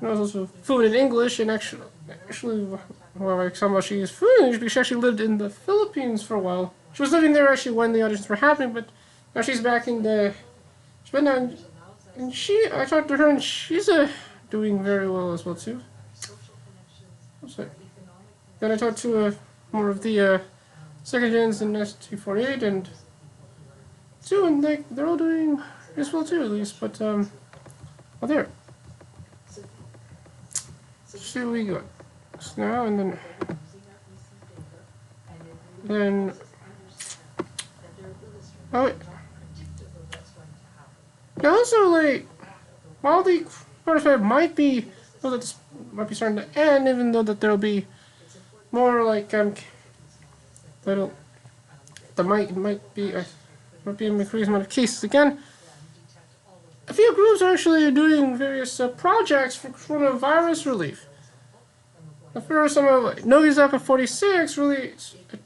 A: was also fluent in English, and actually, well, like somehow she is fluent in English because she actually lived in the Philippines for a while. She was living there actually when the auditions were happening, but now she's back in the. She's been down, and I talked to her, and she's doing very well as well too. So, then I talked to more of the second gens in STU48 and too, and they're all doing as well too, at least. But well, there. See what we got now, and then oh wait. Now also, like, while the prototype might be, well, this might be starting to end, even though that there'll be more like there might be an increased amount of cases again. A few groups are actually doing various projects for coronavirus relief. The first one, Nogivideo released a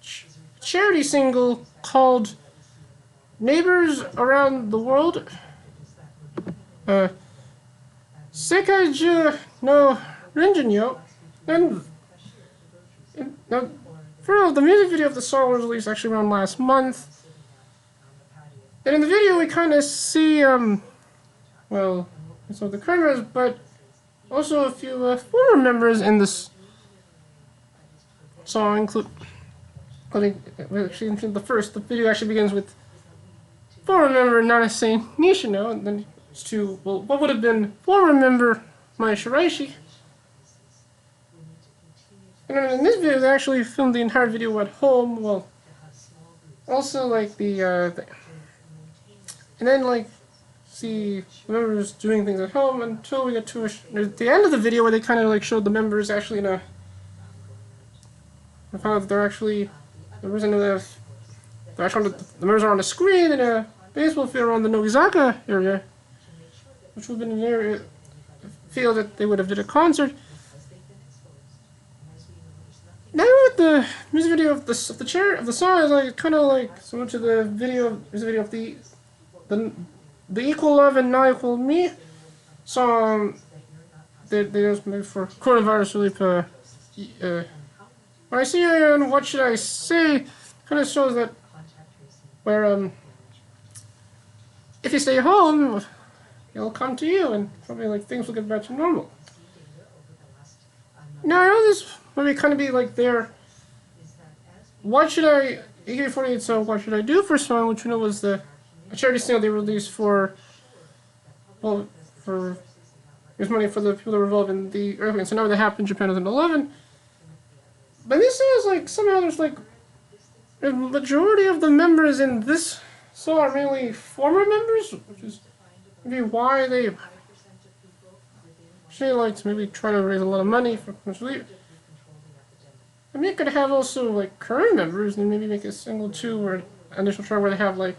A: charity single called "Neighbors Around the World." Seikaiju no Renjinyo. And for the music video of the song was released actually around last month. And in the video we kind of see, well, some of the current members, but also a few former members in this song, including the video actually begins with former member Nanase Nishino, and then it's to, well, what would have been former member Mai Shiraishi. And in this video, they actually filmed the entire video at home. Well, also like and then like see members doing things at home until we get to the end of the video where they kind of like showed the members actually in a. I found that they're actually the members are on the screen in a baseball field around the Nogizaka area, which would have been an area field that they would have did a concert. Now with the music video of the song is like kind of like similar to the music video of the Equal Love and Not Equal Me song that they just made for coronavirus relief. When I see it on What Should I Say, kind of shows that where if you stay home, it'll come to you, and probably like things will get back to normal. Now I know this maybe kind of be like their What Should I AK48 so What Should I Do for song, which you know was a charity single they released for raise money for the people that were involved in the earthquake. So now that happened in Japan in 2011. But this is like somehow there's like the majority of the members in this song are mainly former members, which is maybe why they actually like to maybe try to raise a lot of money for relief. I mean, you could have also like current members and maybe make a single too, or an initial track where they have like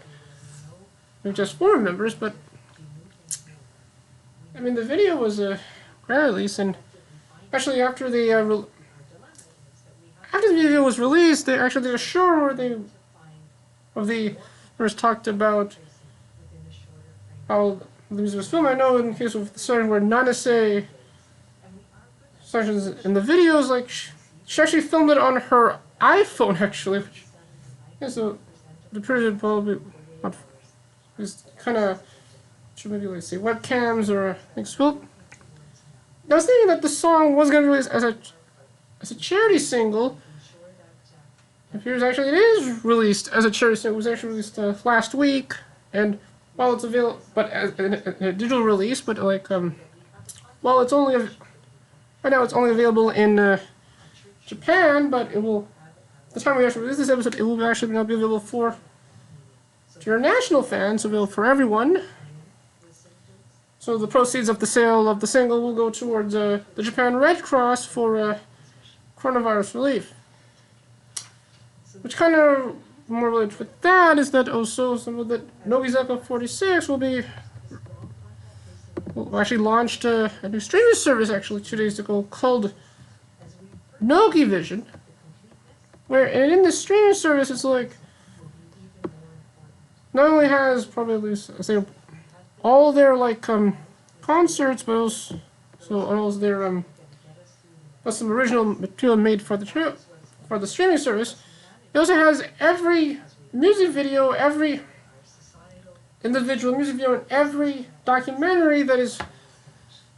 A: maybe just former members. But I mean, the video was great release, and actually after the video was released, they actually did a showroom where the members talked about how the music was filmed. I know in the case of the song where Nanase sections in the videos, like she actually filmed it on her iPhone actually, which is the period probably not is kind of should maybe like say webcams or things. Well, I was thinking that the song was going to be released as a charity single. It is released as a charity single. It was actually released last week, and while it's available, but as a digital release, but like while it's only right now it's only available in Japan, but it will. The time we actually release this episode, it will actually not be available for international fans, available for everyone. So the proceeds of the sale of the single will go towards the Japan Red Cross for coronavirus relief. Which kind of more related with that is that also some of the Nogivideo will actually launched a new streaming service actually 2 days ago called Nogivision, where and in the streaming service it's like not only has probably at least I say all their like concerts, but also all their plus some original material made for the streaming service. It also has every music video, every individual music video, and every documentary that is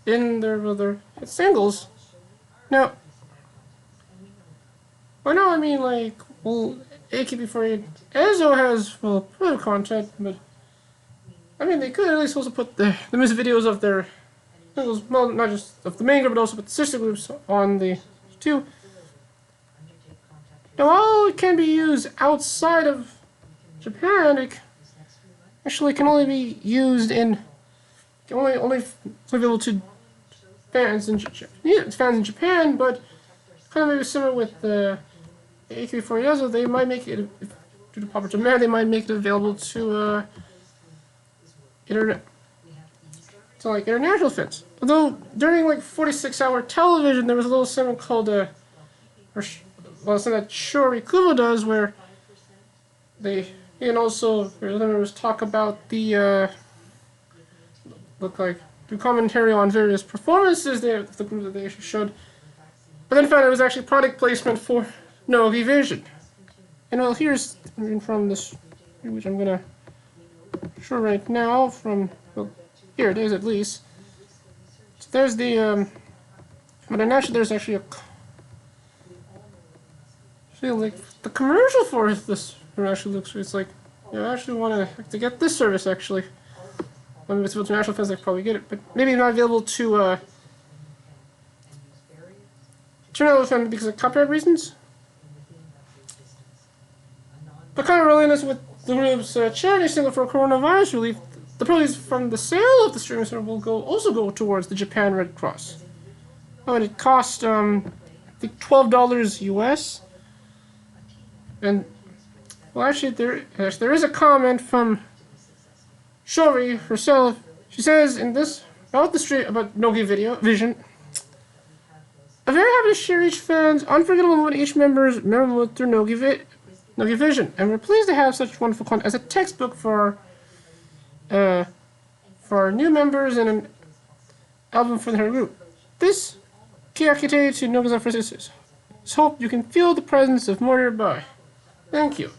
A: in their other singles. Now, I know, I mean, like, well, AKB48 Eizouken has, well, other content, but, I mean, they could at least also put the music videos of their singles, well, not just of the main group, but also with the sister groups on the two. Now, while it can be used outside of Japan, it actually can only be used in, only available to fans in Japan, but kind of maybe similar with the AKB48 Eizouken, they might make it, due to popular demand, they might make it available to international fans. Although during like 46-hour television, there was a little segment called something that Showroom does, where they and also their members talk about the do commentary on various performances the group that they actually showed. But then found it was actually product placement for Nogivideo. And well, here's from this, which I'm gonna show right now. From well, here it is at least. So there's the but then actually there's actually a like the commercial for this. It actually looks. It's like you actually want to get this service actually. I mean, if it's available to national fans, they probably get it, but maybe not available to international fans because of copyright reasons. But kind of related with the group's charity single for coronavirus relief, the proceeds from the sale of the streaming service will also go towards the Japan Red Cross. Oh, and it cost I think $12 US. And well, actually, there is a comment from Shori herself. She says in this about Nogivideo Vision. I'm very happy to share each fan's unforgettable moment, each member's memorable through Nogivision, and we're pleased to have such wonderful content as a textbook for new members and an album for their group. This Kiyakite to Nogiza for sisters. So hope you can feel the presence of more nearby. Thank you.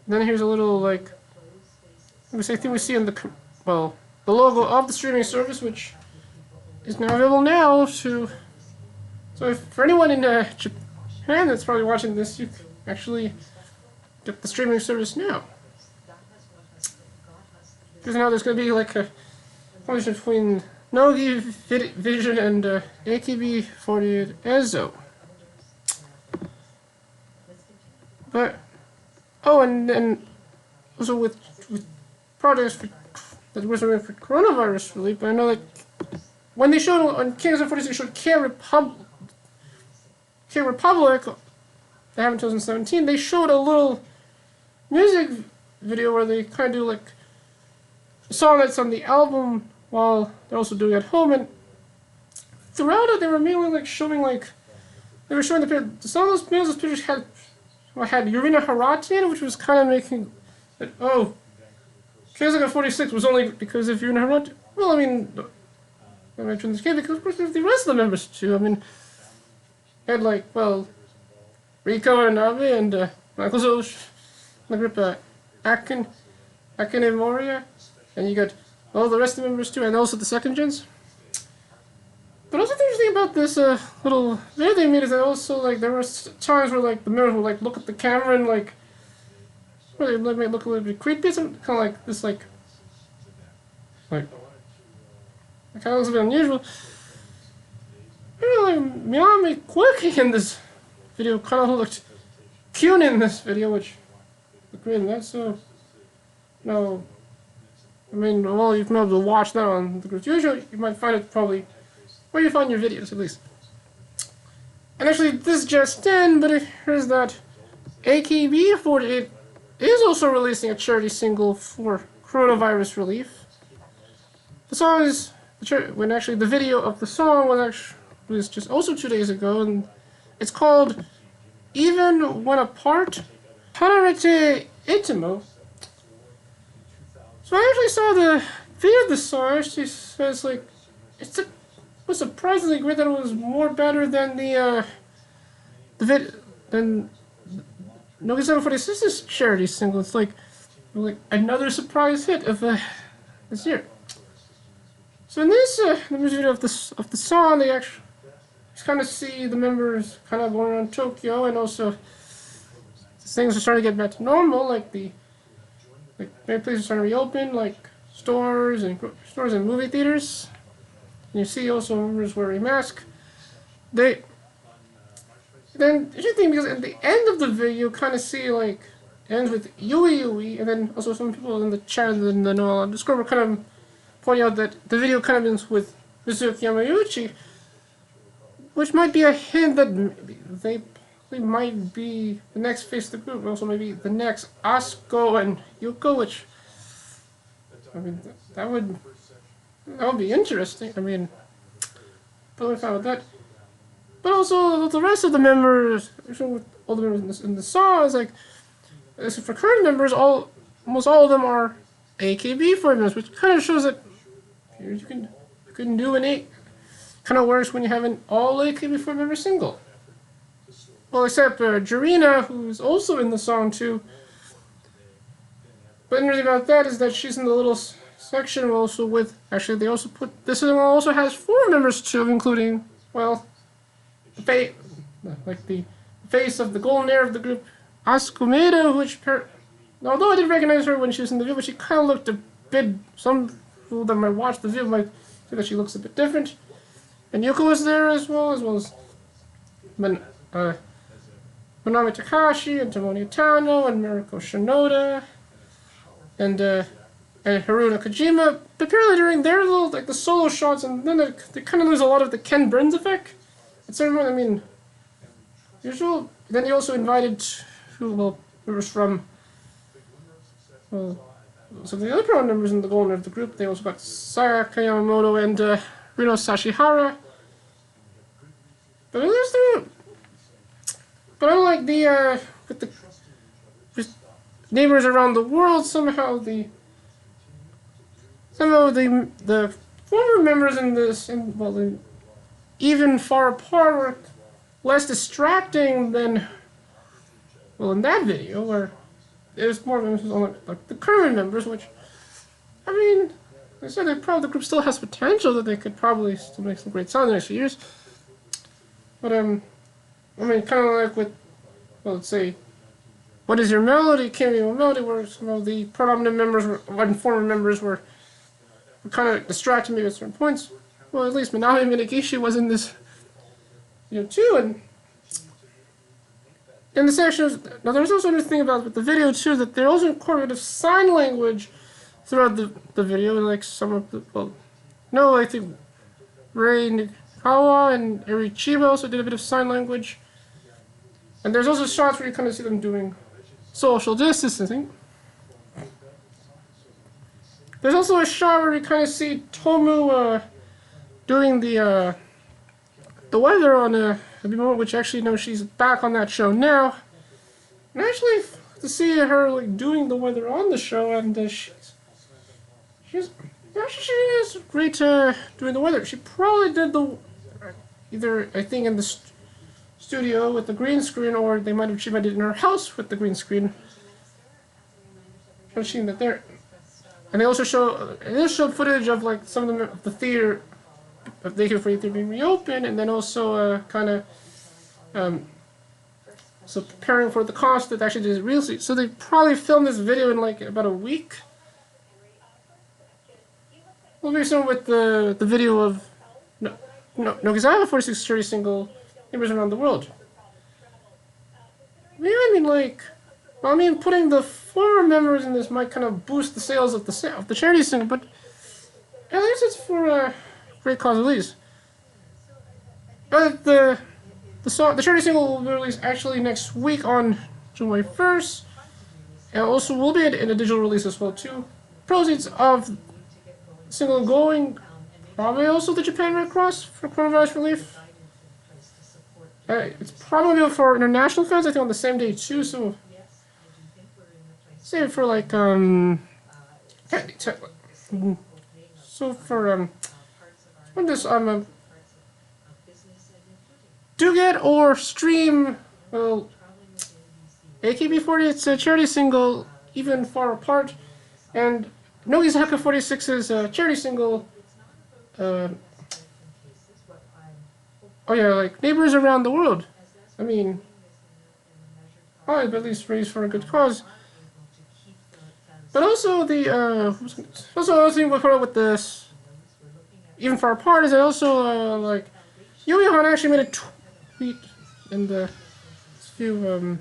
A: Then here's a little like I think we see in the logo of the streaming service, which is now available now to. So if for anyone in Japan that's probably watching this, you can actually get the streaming service now. Because now there's going to be like a competition between Nogivision and AKB48 Eizouken. But and also with projects that was for coronavirus relief. But I know like when they showed on KCon 46, they showed K Republic. They have in 2017. They showed a little music video where they kind of do like a song that's on the album while they're also doing it at home. And throughout it, they were mainly like showing they were showing some of those pictures had Yurina Harati in it, which was kind of making that KCon 46 was only because of Yurina Harati. Well, I mean, I mentioned this case because of course there's the rest of the members too. I mean, had Riko and Abe and Michael Zosh, the group Akane Moria, and you got all the rest of the members too, and also the second gens. But also the interesting about this little video they made is that also there were times where the members would look at the camera and where they might look a little bit creepy, kind of like this it kind of looks a bit unusual. Miyami Quirky in this video kind of looked cute in this video, which looked great in that. So no, I mean, well, you've been able to watch that on the group's usual. You might find it probably where you find your videos, at least. And actually, this just in, but here's that AKB48 is also releasing a charity single for coronavirus relief. The song is when actually the video of the song was actually released just also 2 days ago, and it's called "Even When Apart." Hanarete Itimo. So I actually saw the video of the song. She says like it was surprisingly great that it was more better than the than Nogivideo for the Sisters charity single. It's like another surprise hit of this year. So in this the music video of the song, they actually kind of see the members kind of going around Tokyo, and also things are starting to get back to normal. Like many places are starting to reopen, like stores and movie theaters. And you see also members wearing masks. Then interesting because at the end of the video, you kind of see like it ends with Yui, and then also some people in the chat and then on Discord were kind of pointing out that the video kind of ends with Kageyama Yuuka, which might be a hint that they might be the next face of the group, also maybe the next Asuko and Yuuka, which I mean that would be interesting. I mean, totally fine with that. But also with the rest of the members, with all the members in the song, is like, for current members, almost all of them are AKB4 members, which kind of shows that you can do an 8. Kind of works when you have an all AKB4 member single. Well, except Jerrison, who's also in the song too. But interesting about that is that she's in the little section also with, actually they also put, this one also has 4 members too, including, well, the face of the golden hair of the group, Kamieda, which, although I did recognize her when she was in the video, but she kind of looked a bit, some people that might watch the video might think that she looks a bit different. And Yuuka was there as well as Manami Takahashi and Tomomi Tano and Mariko Shinoda and Haruna Kojima. But apparently during their little, like the solo shots, and then they kind of lose a lot of the Ken Burns effect. At certain point, I mean, usual. Then he also invited members from, so the other pro members in the golden of the group. They also got Sayaka Yamamoto and Rino Sashihara. But unlike with the neighbors around the world, somehow the former members in this, even far apart, were less distracting than, in that video, where there's more members on like the current members, which, I mean, I said the group still has potential, that they could probably still make some great sound in the next few years. But I mean, kind of like with, let's say, What Is Your Melody, Cameo Melody, where some of the predominant members and former members were kind of distracted maybe at certain points. Well, at least Manami Minagishi was in this, too, and in the section, now there's also another thing about with the video too, that they also incorporated sign language throughout the video, like some of the, I think Rei Nikawa and Eri Chiba also did a bit of sign language. And there's also shots where you kind of see them doing social distancing. There's also a shot where you kind of see Tomu doing the weather on a moment, which actually, she's back on that show now. And actually, to see her like doing the weather on the show, and she is great doing the weather. She probably did either, I think, in the studio with the green screen, or she might have did it in her house with the green screen. I've seen that there. And they also showed footage of like some of the theater, of the theater being reopened, and then also so preparing for the cost that actually did real estate. So they probably filmed this video in like about a week. We'll be soon with the video of Nogivideo 46 charity single Neighbors Around the World. Putting the former members in this might kind of boost the sales of the charity single, but at least it's for a great cause at least. But the charity single will be released actually next week on July 1st, and also will be in a digital release as well too. Proceeds of the single going probably also the Japan Red Cross for coronavirus relief. It's probably for international fans, I think, on the same day too. So save it for like So for on this do get or stream, well, AKB48's charity single Even Far Apart, and Nogizaka 46's charity single, oh yeah, like Neighbors Around the World. I mean, I'd at least raise for a good cause. But also the also another thing with this Even Far Apart is that also like Yui-Han actually made a tweet in the few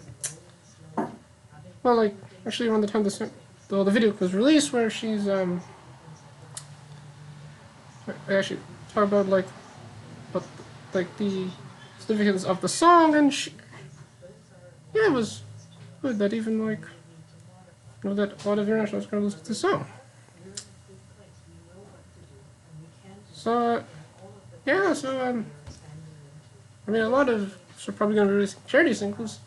A: well, like actually around the time the video was released, where she's actually talk about like the significance of the song, and yeah, it was good that even like that a lot of internationals are going to listen to the song. So yeah, so I mean, a lot of are probably going to release charity singles.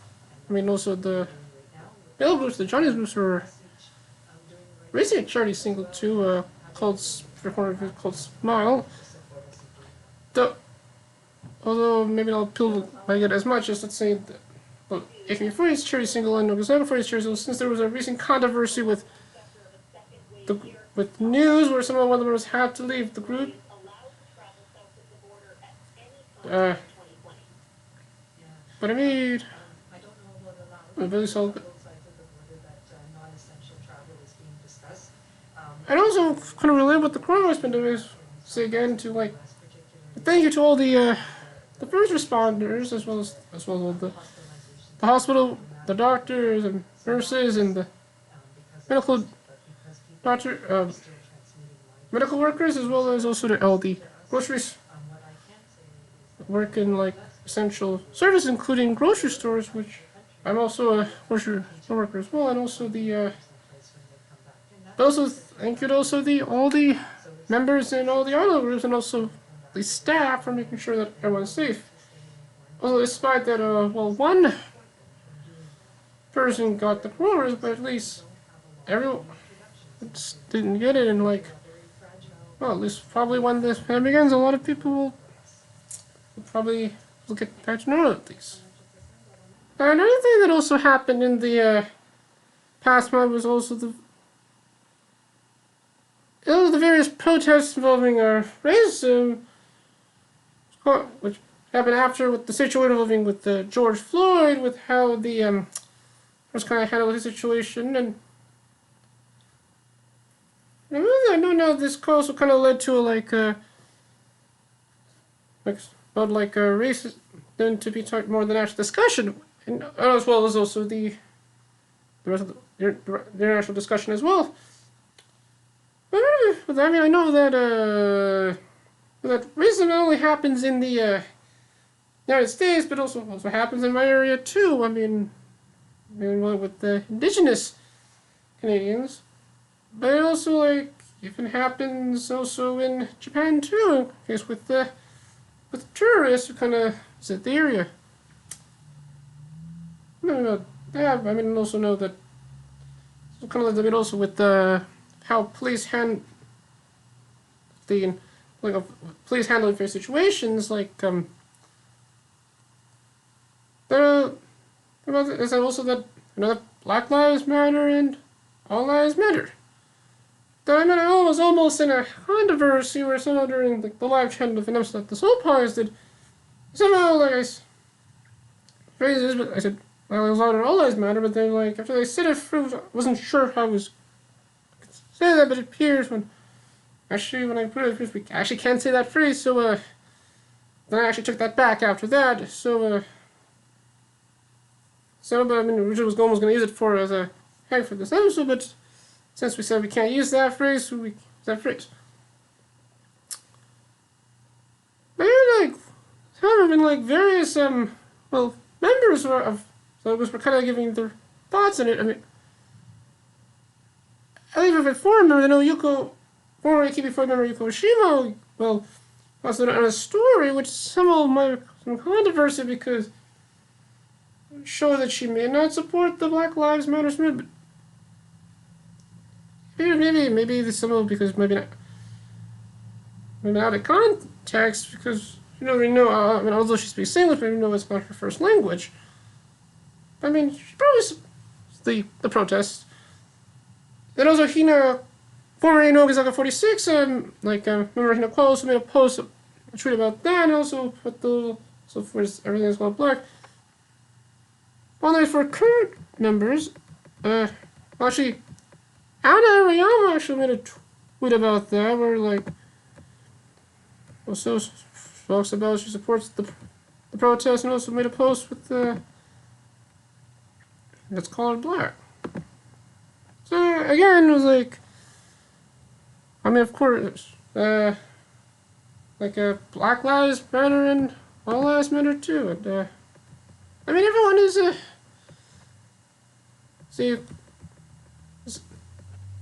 A: I mean, also the male groups, the Johnny's groups were releasing a charity single too, called Smile. Although maybe not people might get as much as, let's say, the AKB48's charity single and Nogizaka 48's charity single, since there was a recent controversy with news where some of the members had to leave the group. But I mean, I really saw. And also kind of relate what the coronavirus pandemic is. Say again to like, thank you to all the first responders as well as all the hospital, the doctors and nurses and the medical workers, as well as also the groceries work in like essential service, including grocery stores, which I'm also a grocery store worker as well, and also but also thank you to also all the members in all the idol groups, and also the staff for making sure that everyone's safe. Although despite that, well, one person got the coronavirus, but at least everyone didn't get it, and like, well, at least probably when this pandemic ends, a lot of people will probably get back to normal at least. Another thing that also happened in the past month was also the various protests involving racism, which happened after with the situation involving with George Floyd, with how the was kind of handled his situation, and I know now this also kind of led to racist then to be talked more than actual discussion, and as well as also the rest of the international discussion as well. But I mean, I know that racism not only happens in the United States, but also happens in my area too. I mean with the indigenous Canadians, but it also like even happens also in Japan too. In case with tourists who kind of visit the area. I mean, also know that it's kind of like a bit also with how police handling various situations, like is also that Black Lives Matter and All Lives Matter. I mean, I was almost in a controversy where somehow during the live chat of an episode that the Soul Pies did, somehow like I phrased this, but I said, well, it was All Lives Matter, but then like after they said it, I wasn't sure how I was say that, but it appears when I put it, we actually can't say that phrase, so then I actually took that back after that, so but I mean, originally was almost going to use it for as a tag for this episode, but since we said we can't use that phrase, so we use that phrase. But like, however, been like various members of were kind of giving their thoughts on it. I mean, I leave it for member, I know former AKB48 member Yuko Oshima, well, also on a story which somehow might have some controversy because it shows that she may not support the Black Lives Matter movement. maybe some of because maybe not of context because you don't really know. I mean, although she speaks English, maybe know it's not her first language. I mean, she probably the protests. Then also Hina, former Nogivideo 46, remember Hina also made a post, a tweet about that, and also put the so for everything is called black. Well, for current members, actually, Anna Arayama actually made a tweet about that, where also talks about she supports the protest, and also made a post with that's called black. So again, it was I mean, of course, Black Lives Matter and All Lives Matter too, and I mean, everyone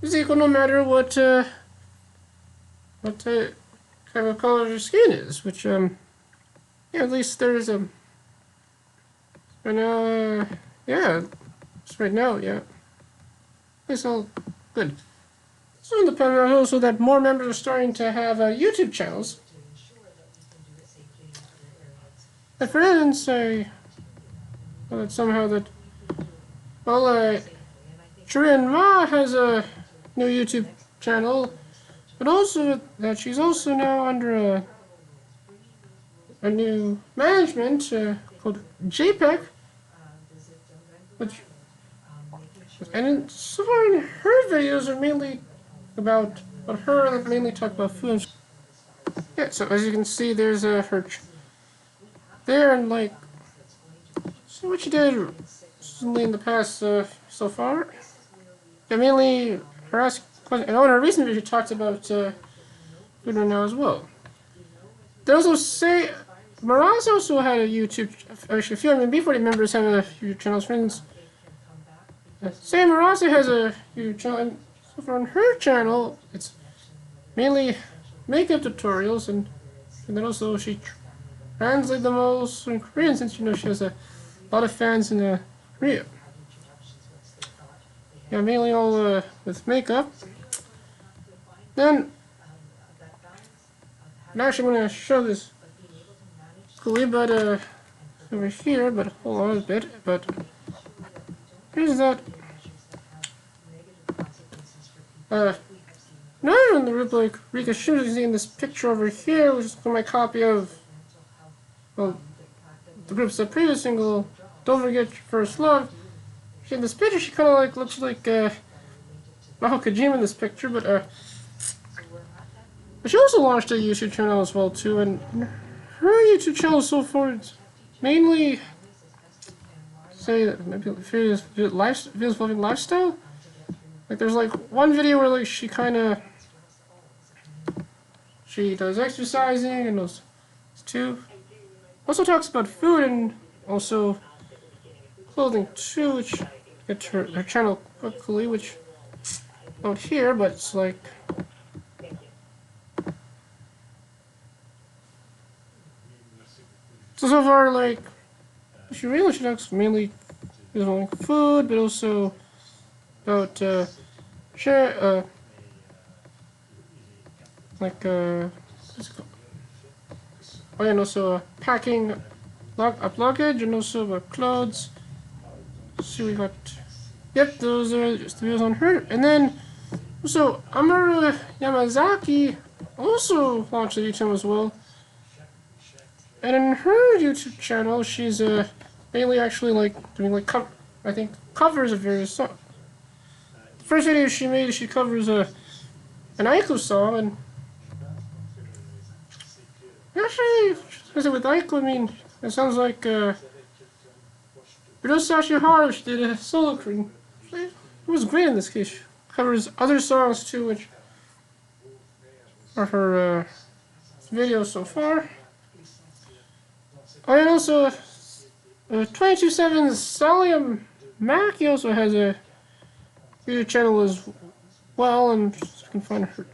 A: is equal no matter what kind of color your skin is, which yeah, at least there's right now, yeah, just right now, yeah, it's all good. So independent also that more members are starting to have YouTube channels. And for instance, that somehow that Shiraishi Mai has a new YouTube channel, but also that she's also now under a new management called JPEG, and so far in her videos are mainly about her that mainly talk about food. Yeah, so as you can see, there's her there, and so what she did recently in the past so far. Yeah, mainly her ask question, and on her recent video she talked about food right now as well. They also say Maraz also had a YouTube. Actually, a few before the members have a YouTube channel. For instance, say Maraz has a YouTube channel, and so far on her channel it's mainly makeup tutorials, and then also she translates them also in Korean, since she has a lot of fans in Korea. Yeah, mainly all with makeup. Then, I'm actually going to show this quickly, but over here, but hold on a bit, but here's that. Not in the group Rika Shoes is in this picture over here, which is my copy of the group's previous single, Don't Forget Your First Love. In this picture, she kind of looks like Maho Kojima in this picture, but she also launched a YouTube channel as well too, and her YouTube channel so far is mainly maybe videos living lifestyle. There's one video where she does exercising, and those two also talks about food and also clothing too, which get her channel quickly, which not here, but it's so far she talks mainly food, but also about and also packing up luggage, and also about clothes. So we got, yep, those are just the videos on her. And then also Amaru Yamazaki also launched a YouTube channel as well. And in her YouTube channel, she's mainly actually doing I think covers of various songs. The first video she made, she covers an Aiko song, and actually, with Aiko, I mean, it sounds like Hirosashi Harush did a solo cream. It was great in this case. She covers other songs too, which are her videos so far. Oh, and also 227's Salia Maki also has a YouTube channel as well, and you can find her.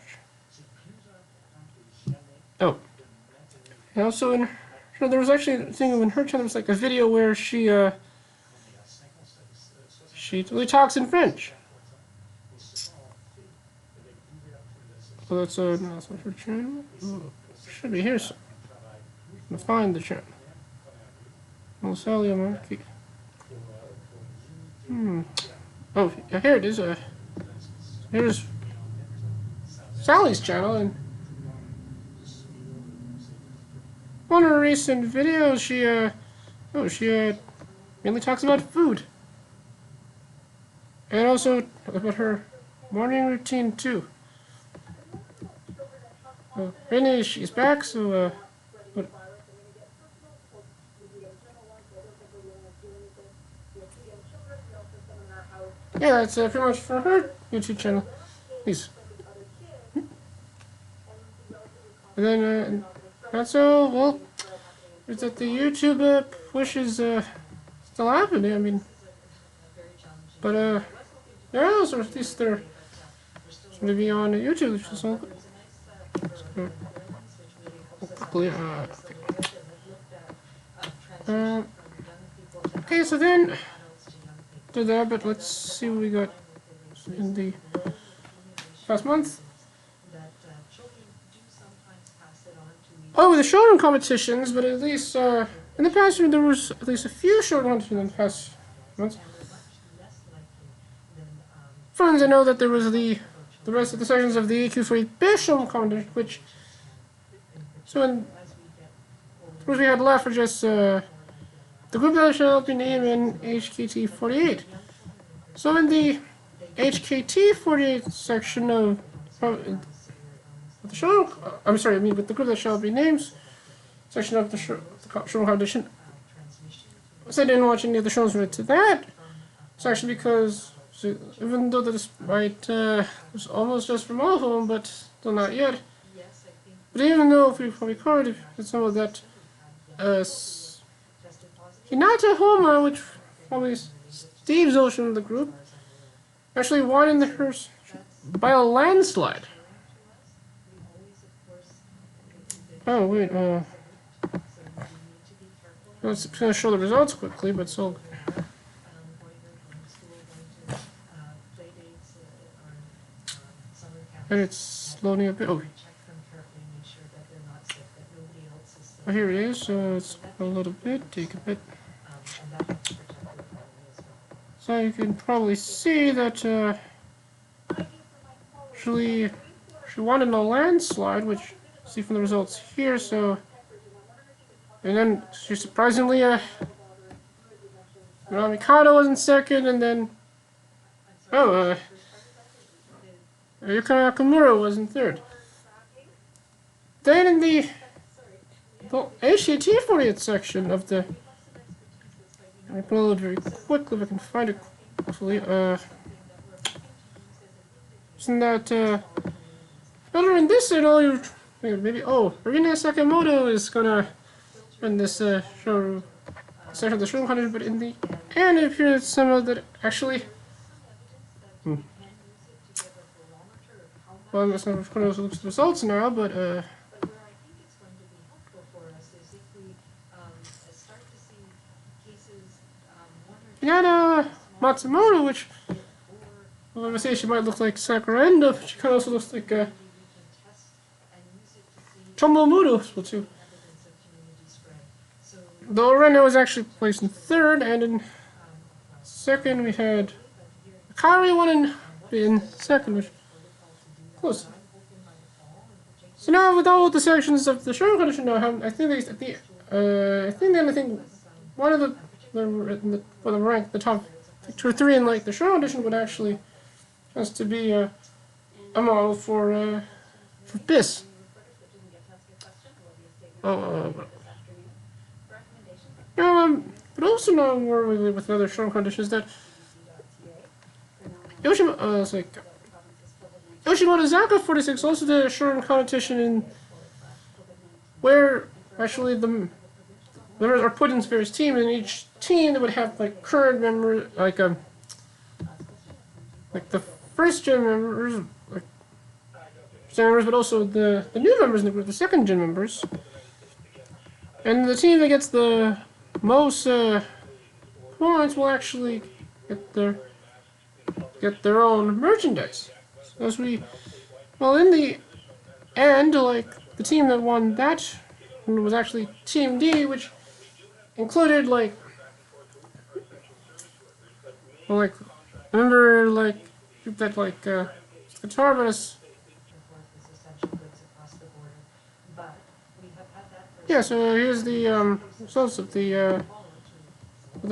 A: Oh, and also there was actually a thing in her channel. There was a video where she really talks in French. Oh, that's not her channel. Oh, should be here. So I'm gonna find the channel. Oh, Sally Monkey. Oh, yeah, here it is. Here's Sally's channel, and on her recent videos, she mainly talks about food, and also about her morning routine too. Really, she's back, so but yeah, that's pretty much for her YouTube channel. Please. And then that's all. Well, it's that the YouTube push is still happening. I mean, but they're also at least they're going to be on YouTube, which is all good. So, quickly, okay, so then do that, but let's see what we got in the past month. Oh, the showroom competitions, but at least in the past year there was at least a few showroom competitions in the past months. Friends, I know that there was the rest of the sections of the AQ48 Bishop competition, which so in which we had left for just the group that shall be named in HKT48. So in the HKT48 section of the show, I'm sorry, I mean with the group that shall be named section of the show competition. So I didn't watch any of the shows related to that section because even though despite it's almost just from all of them, but still not yet. But even though if we probably covered some of that Hinata Homa, which probably is Steve's ocean of the group, actually won in the first by a landslide. Oh wait, let's gonna show the results quickly, but so. And it's loading a bit. Oh, here it is. So it's a little bit. Take a bit. So you can probably see that actually she won in a landslide, which you see from the results here. So and then she surprisingly Mikado was in second, and then Yuka Nakamura was in third. Then in the HKT48 section of the, I can load very quickly if I can find it quickly. Isn't that better in this and all you maybe Rina Sakamoto is gonna run this showroom section of the showroom content, but in the end it appears somehow that actually well, I'm just going to look at the results now, but Kamieda Matsumoto, which I'm going to say she might look like Sakuranda, but she kind of also looks like Tomomuto too. Though Rena was actually placed in third, and in second we had Akari won in second, which close. So now with all the sections of the show condition now, I think one of the rank the top 2 or 3 in like the show condition would actually has to be a model for BIS. But also now more with other show conditions that Yoshimoto Zaka 46 also did a showroom competition in where actually the members are put in various teams, and each team they would have like current members, like the first gen members, but also the new members in the group, the second gen members, and the team that gets the most points will actually get their own merchandise. As in the And like the team that won that was actually Team D, which included like remember like that guitar artist. Yeah, so here's the results of the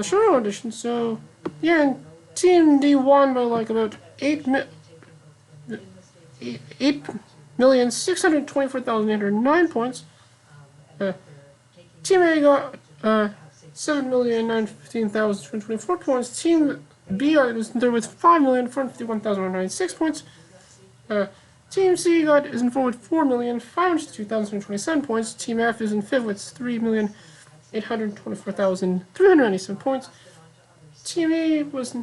A: Showroom audition. So yeah, and Team D won by like about 8,624,809 points. Team A got 7,915,224 points. Team B was there with 5,451,196 points. Team C is in fourth with 4,502,227 points. Team F is in fifth with 3,824,397 points. Team E was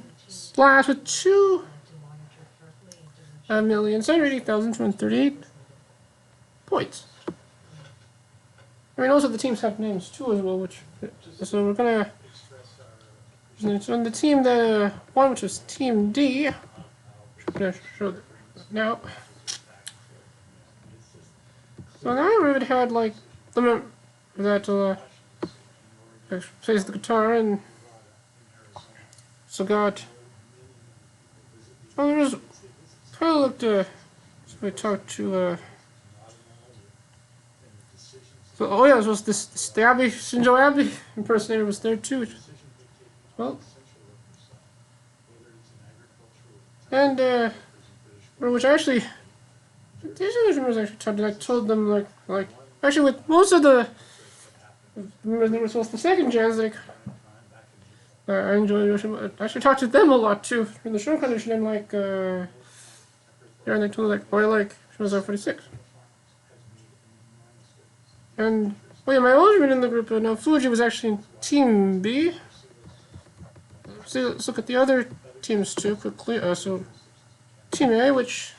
A: last with 2,780,238 points. I mean, also the teams have names too as well, which so we're gonna. So on the team that won, which was Team D, I'm gonna show that now. So now we would had like the member that plays the guitar and so got. Oh, there was. I looked. So we talked to. So, oh yeah, it was the Abbey, Shinzo Abbey impersonator was there too. Well, and which actually, these members actually told them like actually with most of the members that were supposed to second gens, like I enjoyed Yoshima. I actually talked to them a lot too in the show condition and like yeah, and they told me like boy like she was 46. And oh yeah, my older man in the group now Fuji was actually in Team B. So let's look at the other teams too quickly. So Team A, which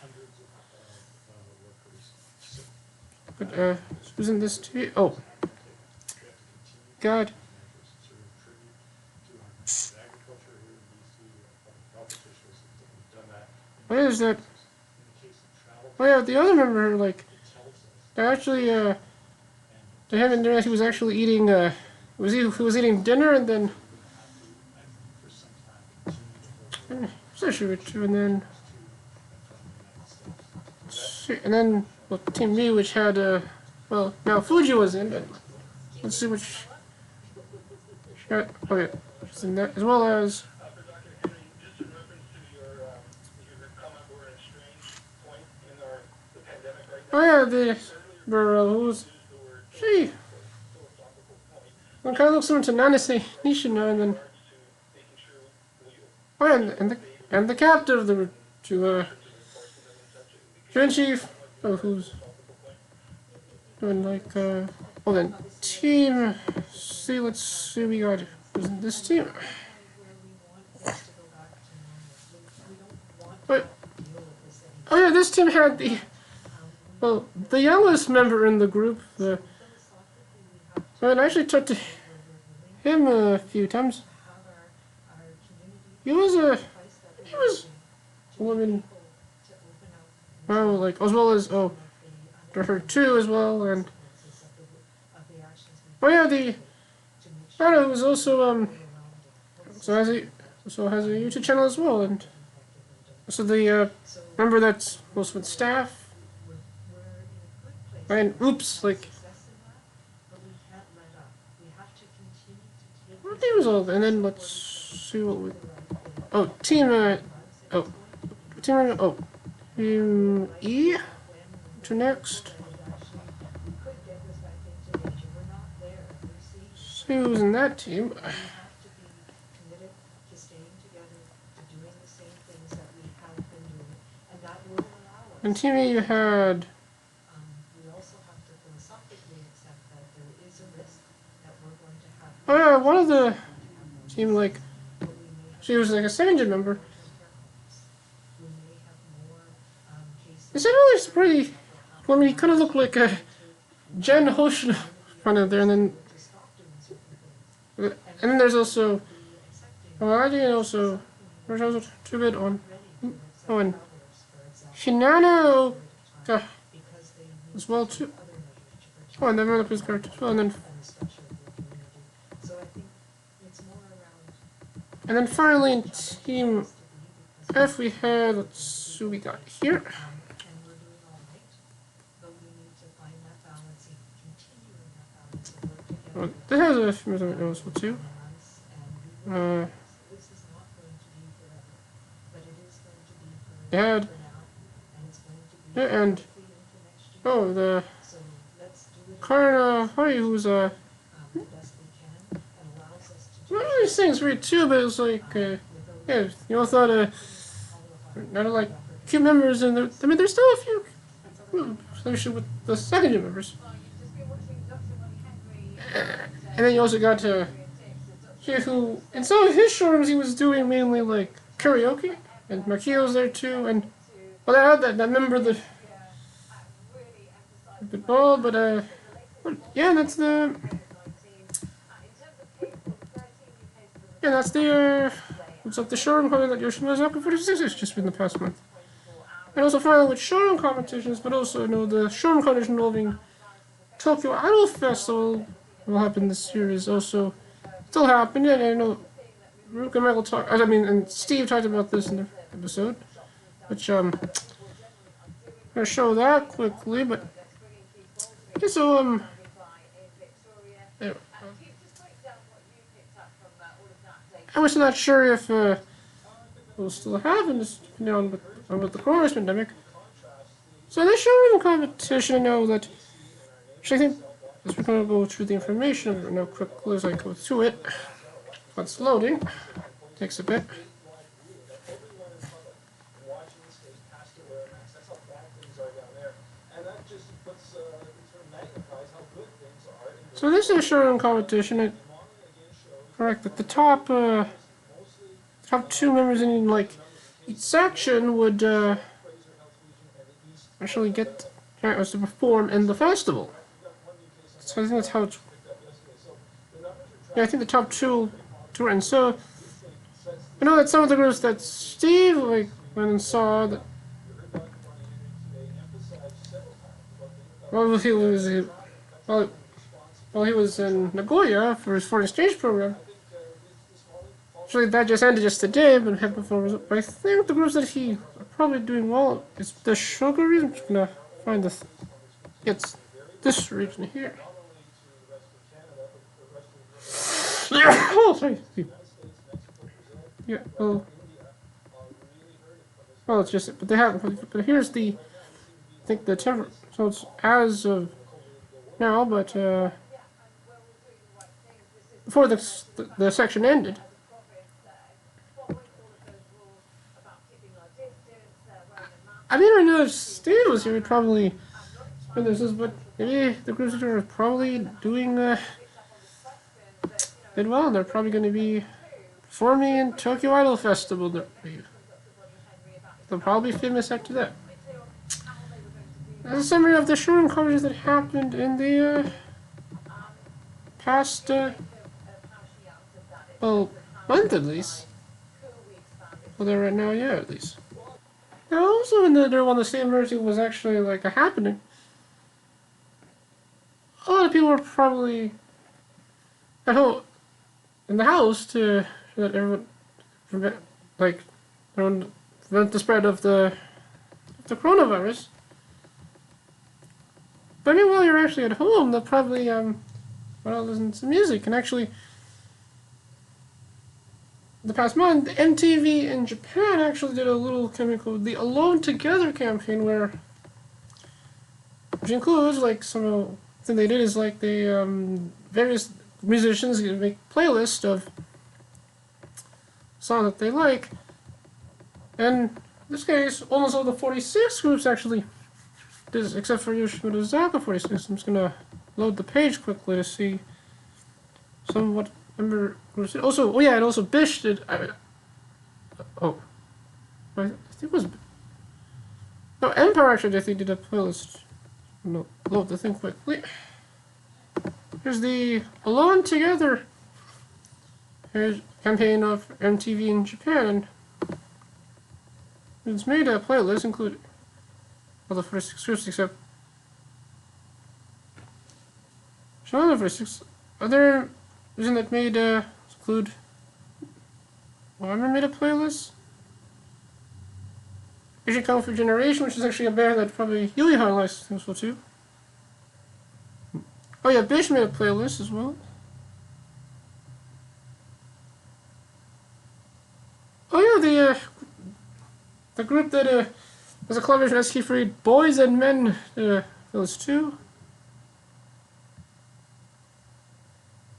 A: who's in this team? Oh, God. What is that? Oh yeah, the other member like they actually to him and he was actually eating he was eating dinner and then and then well, Team B, which had well now Fuji was in, but let's see which she got. Oh yeah, she's in that as well as. Oh yeah, the who's she? Well, kind of looks similar to Nanase Nishino, and then oh yeah, and the captain of the Grand Chief, who's doing like oh then Team C. Let's see, we got who's in this team. But oh yeah, this team had the youngest member in the group. I actually talked to him a few times. He was a woman. Oh, like as well as her too as well, and oh yeah, it was also has a YouTube channel as well, and so the member that's most with staff. And oops, like what name was all? And then let's see what we. Oh, team E to next. See who's in that team. And team E you had. Oh yeah, one of the team like she was like a second-gen member. It's really pretty. I mean, he kind of looked like a Jen Hoshino kind of there, and then there's also I didn't also there's also two bit on and Hinana as well too. Oh, and then another his character as well, and then finally in Team F we had, let's see what we got here. Oh, this has a few as well too. They had, yeah, and oh, the Karna Hari, who's one of these things weird too, but it was like, yeah, you all thought, not like few members, and I mean, there's still a few, especially with the second gen members. And then you also got to hear who, in some of his showrooms, he was doing mainly like karaoke, and Marquillo's there too, and well, I had that member that a bit bald, but yeah, that's the what's up, the showroom cover that Yoshimazaki 46 has just been the past month. And also finally with showroom competitions, but also the showroom competition involving Tokyo Idol Festival will happen this year is also still happening. And I know Rook and Michael and Steve talked about this in the episode, which I'm gonna show that quickly, but yeah, so I was not sure if it will still happen, depending on with the coronavirus pandemic. So this showroom competition, I know that, actually I think, as we're going to go through the information now quickly as I go through it. It's loading. Takes a bit. So this is a showroom competition. Correct, that the top two members in like each section would actually get characters to perform in the festival. So I think that's how it's. Yeah, I think the top two were in. So I know that some of the groups that Steve went and saw that. While he was in Nagoya for his foreign exchange program. Actually, that just ended just today, but I think the groups that he are probably doing well is the Sugar region. I'm just gonna find this. It's this region here. Oh, sorry. Yeah. Well, it's just. But they haven't. But here's the. I think the temper. So it's as of now, but before the section ended. I mean, I know if Steve was here, we'd probably spend this, but maybe the groups that are probably doing did well. They're probably going to be performing in Tokyo Idol Festival. They'll probably be famous after that. That's a summary of the showroom covers that happened in the past, month at least. Well, they're right now, yeah, at least. Now, also in there when the same emergency was actually like a happening, a lot of people were probably at home in the house to let everyone prevent the spread of the coronavirus. But I mean, while you're actually at home, they'll probably listen to music. And actually, the past month, MTV in Japan actually did a little campaign called the Alone Together campaign, which includes like the thing they did is like they various musicians make playlists of songs that they like, and in this case, almost all the 46 groups actually did, except for Yoshimazaki 46. I'm just gonna load the page quickly to see some of what member groups did. Also, and also Bish did. I think it was. No, Empire actually, I think, did a playlist. No, load the thing quickly. Here's the Alone Together campaign of MTV in Japan. It's made a playlist including all the 46 groups except Channel 46. Other reason that made include. Well, I remember made a playlist. Asian Kung Fu Generation, which is actually a band that probably Yui likes as well too. Oh yeah, Bish made a playlist as well. Oh yeah, the group that has a collaboration with SK48, Boys and Men, those two.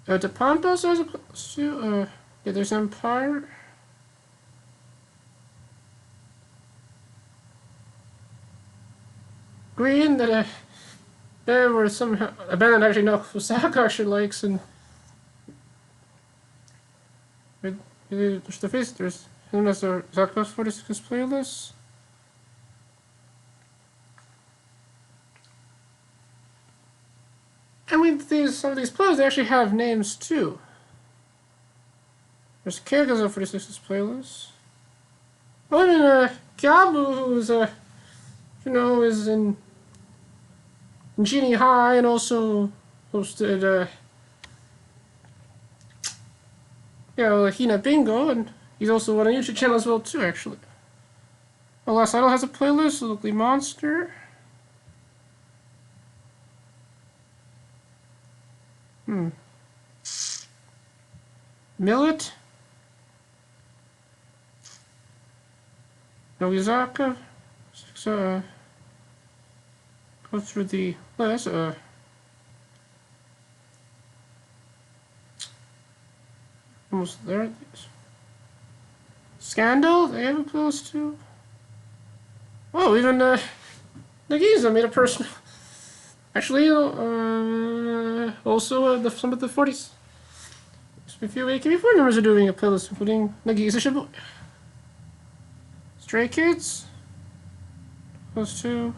A: The Pampas has a playlist too. Yeah, there's Empire. Green, that there were somehow a band that actually Osaka actually likes, and there's the face, there's him as our Osaka 46 playlist. And with some of these players, they actually have names too. There's Kageyama 46's playlist. Oh, and Gabu, who's is in Genie High and also hosted Hina Bingo, and he's also on a YouTube channel as well too, actually. Oh, Last Idol has a playlist, Locally Monster. Millet. Nogizaka. Go through the list. Almost there. Scandal, they have a playlist too. Oh, even Nagisa made a personal. Actually, also some of the 40s. A few AKB4 members are doing a playlist, including Nagisa Shibuya. Stray Kids. Those two.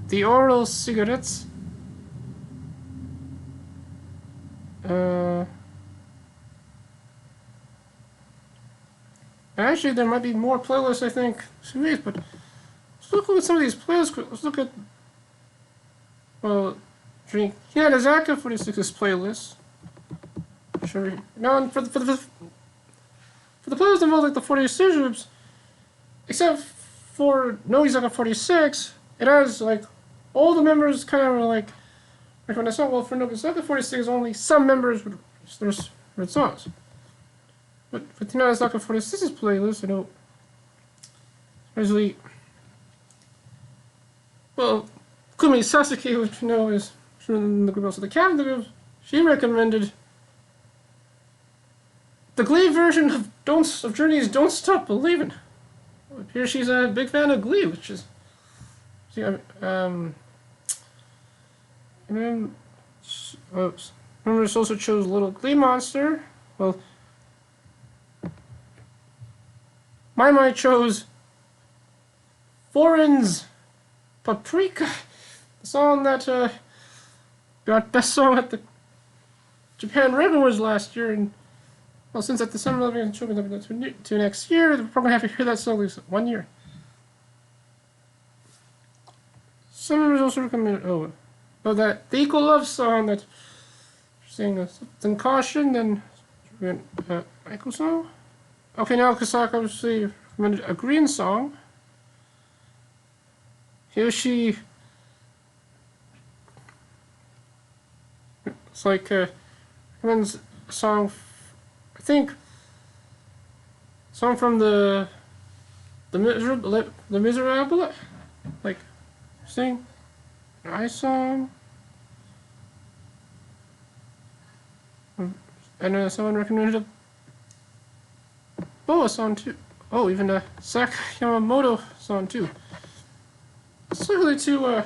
A: The Oral Cigarettes. Actually, there might be more playlists, I think, but let's look at some of these playlists. Let's look at, well, Hinata 46's playlist. Sure. Now, for the playlist involved like the 46 groups, except for Nogizaka 46, it has like all the members kind of like when I saw, well, for Nogizaka 46, only some members would read songs. But for Hinata 46's playlist, I know usually, well, Kumi Sasuke, which you know is from the group, also the captain of the group, she recommended the Glee version of Journey's "Don't Stop Believin'." Here she's a big fan of Glee, which is, and then members also chose Little Glee Monster. Well, my chose Foreign's Paprika, the song that got best song at the Japan Record Awards last year, and well, since at the Summer Olympics to next year, we're probably going to have to hear that song at least 1 year. Some members also recommended that the Equal Love song that saying then Caution, then Michael song. Okay, now Kasaka obviously recommended a Green song. Hiroshi, it's like recommends a song. I think song from the Miserable, like sing I song. And someone recommended a Boa song too. Oh, even a Saka Yamamoto song too. Slightly to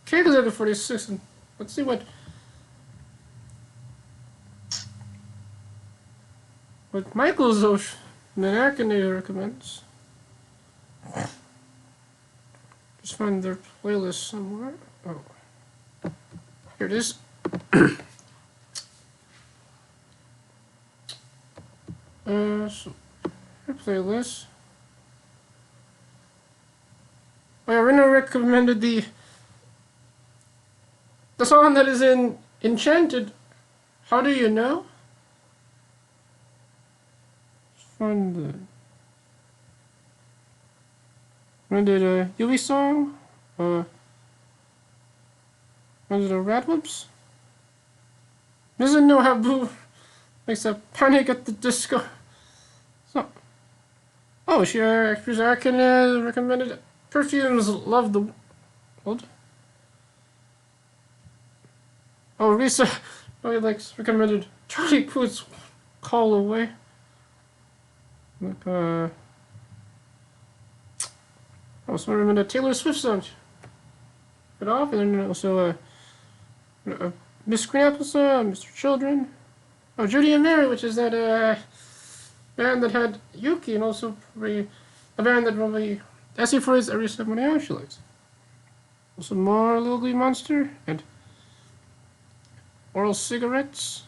A: Kageyama 46, and let's see what Michael Zosh Nanakane recommends. Just find their playlist somewhere. Oh, here it is. So, your playlist. Well, Rina recommended the song that is in Enchanted. How do you know? Let's find the. Recommended a Yui song. Was it a Radwimps? Doesn't know how Boo makes a Panic at the Disco. So, oh, Chris Arkin recommended Perfumes Love the World. Oh, Risa really likes recommended Charlie Puth's Call Away. Like, oh, someone recommended Taylor Swift song. Get off, and then also Miss Green Apple song, Mr. Children. Oh, Judy and Mary, which is that band that had Yuki, and also a band that probably SE4's every someone actually likes. Also more Little Glee Monster and Oral Cigarettes.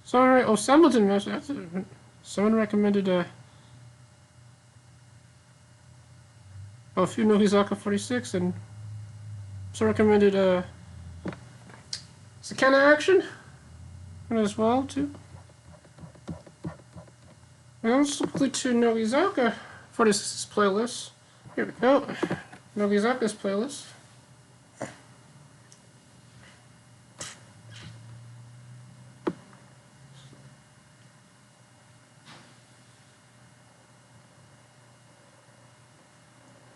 A: Sorry, oh, Sambleton. Someone recommended a few Nogizaka 46, and so recommended Sakana Action as well too. And also quickly to Nogizaka 46's playlist. Here we go. Nogizaka's playlist.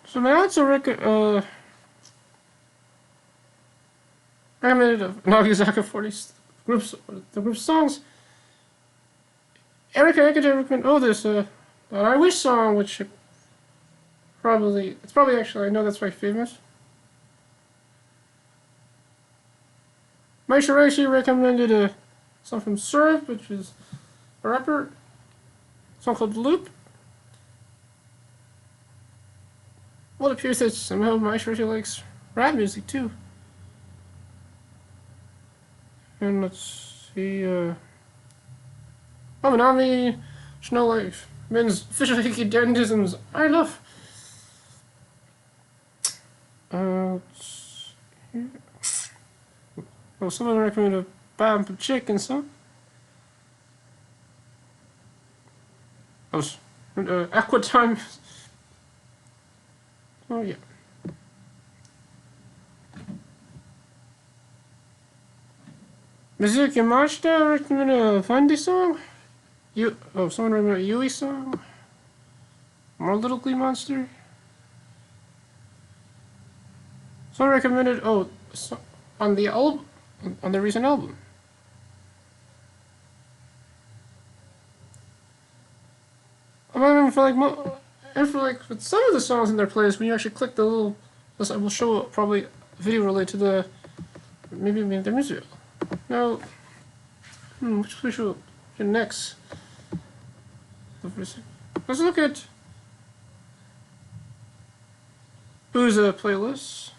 A: So now it's a recommended Nogizaka 40 groups, the group songs. Erika recommend this I Wish song, which it's probably actually, I know that's very famous. Mai Shiraishi recommended a song from Surf, which is a rapper, a song called Loop. Well, it appears that somehow Mai Shiraishi likes rap music too. And let's see, Minami Snow Life Men's Official Hiki Dendisms I love. Oh, someone recommended a Bam Chicken song. Oh, Aqua Time. Oh, yeah. Mizuki Mashita recommended a Fundy song. Someone recommended a Yui song. More Little Glee Monster. Someone recommended, on the album, on the recent album. With some of the songs in their playlist, when you actually click the little, I will show probably a video related to the, maybe the music. Now, which we should do next? Let's look at who's a playlist.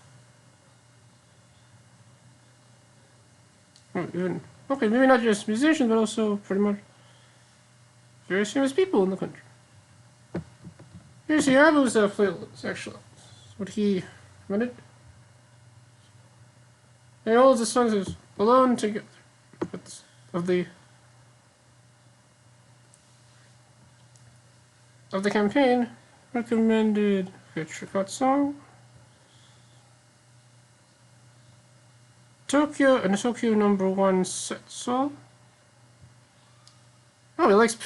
A: Okay, maybe not just musicians, but also pretty much various famous people in the country. Here's Yabu's playlist, actually. That's what he recommended. And all of the songs is Alone Together of the campaign. Recommended a Tricot song. Tokyo and Tokyo #1 set song. Oh, he likes.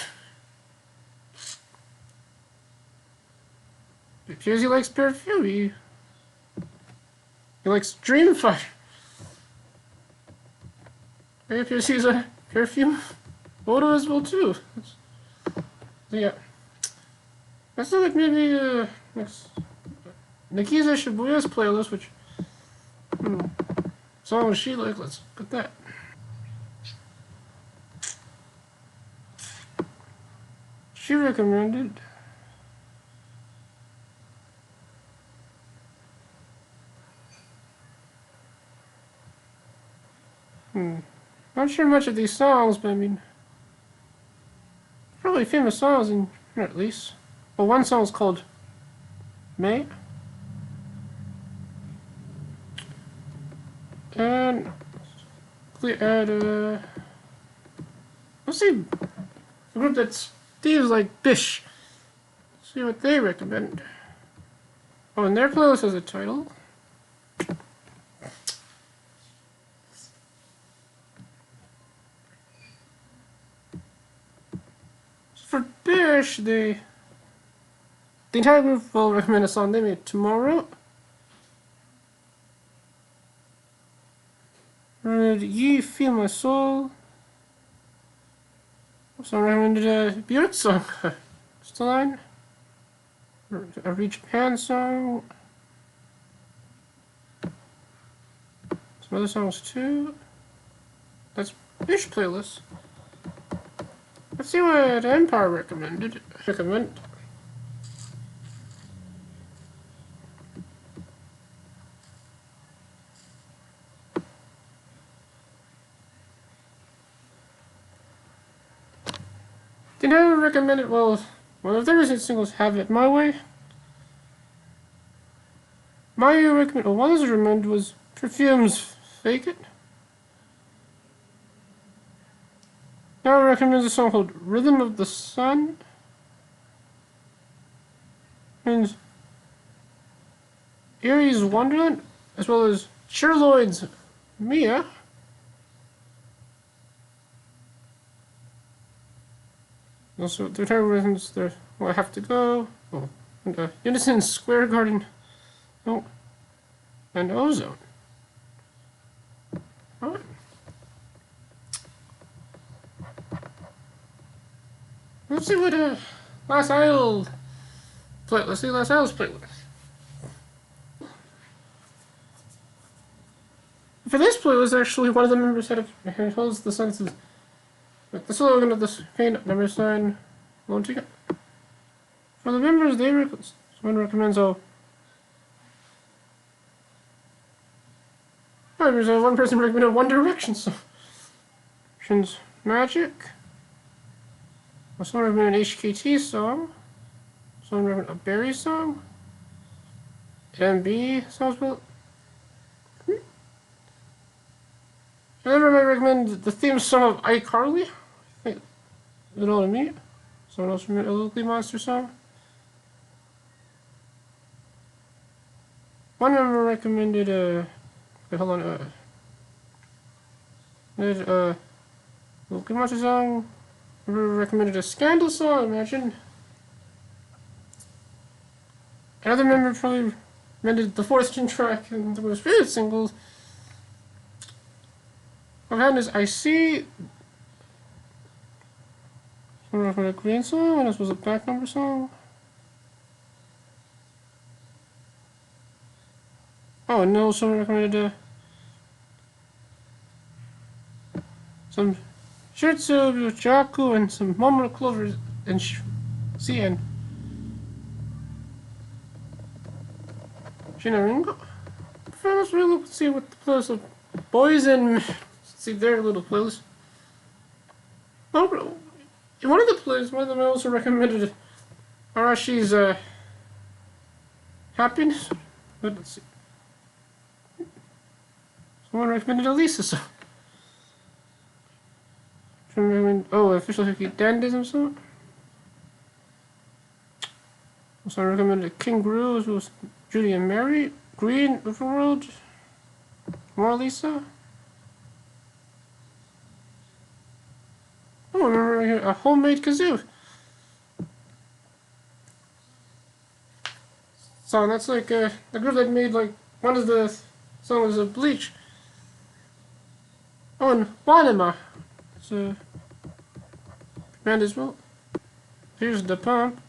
A: It appears he likes Perfume. He likes Dreamfire. It appears he's a Perfume photo as well too. So yeah. Let's look at maybe next Nikiza Shibuya's playlist, which song she like. Let's look at that. She recommended not sure much of these songs, but I mean, probably famous songs, at least. Well, one song is called May. And we add let's see a group that's thieves like Bish. See what they recommend. Oh, and their playlist has a title. For Bish, the entire group will recommend a song they made tomorrow. You Feel My Soul. Someone recommended a Björk song. Still on. A Reach Japan song. Some other songs too. That's Bish playlist. Let's see what Empire recommend. Did I recommend it? Well, if there isn't singles, Have It My Way. Mayu recommend. One I recommended was Perfume's Fake It. Now I recommend a song called Rhythm of the Sun. And Erie's Wonderland, as well as Sherloid's Mia. Also, the entire rhythms there. Well, I Have to Go. Oh, and Unison's Square Garden. Oh, and Ozone. Alright. Let's see what Last Isle play. Let's see Last Isle's playlist. For this playlist, actually, one of the members holds the sentences. The slogan of this paint number sign won't take it. For the members, someone recommends one person recommended One Direction song. Magic. Someone recommended an HKT song. Someone recommended a Berry song. MB sounds well. Another might recommend the theme song of iCarly. I think you know what I mean. Someone else recommended a Locally Monster song. One member recommended wait, hold on. Locally Monster song. Recommended a Scandal song, imagine. Another member probably recommended the fourth track and the most favorite singles. What happened is I See. Someone recommended a Green song, and this was a back number song. Oh no, someone recommended some Shiritsu, Jaku, and some Momoro Clovers and CN. Shinaringo? Let's really see what the playlist of boys and see their little playlist. Oh, in one of the playlists, one of them also recommended Arashi's Happiness. But let's see. Someone recommended Elisa song. Official Hickey Dandism song. Someone recommended King Gru, as well as Judy and Mary. Green Overworld. More Lisa. Oh, I remember right here, a Homemade Kazoo. So that's like the group that made like one of the songs of Bleach. Oh, and Wanema. It's a band as well. Here's the pump.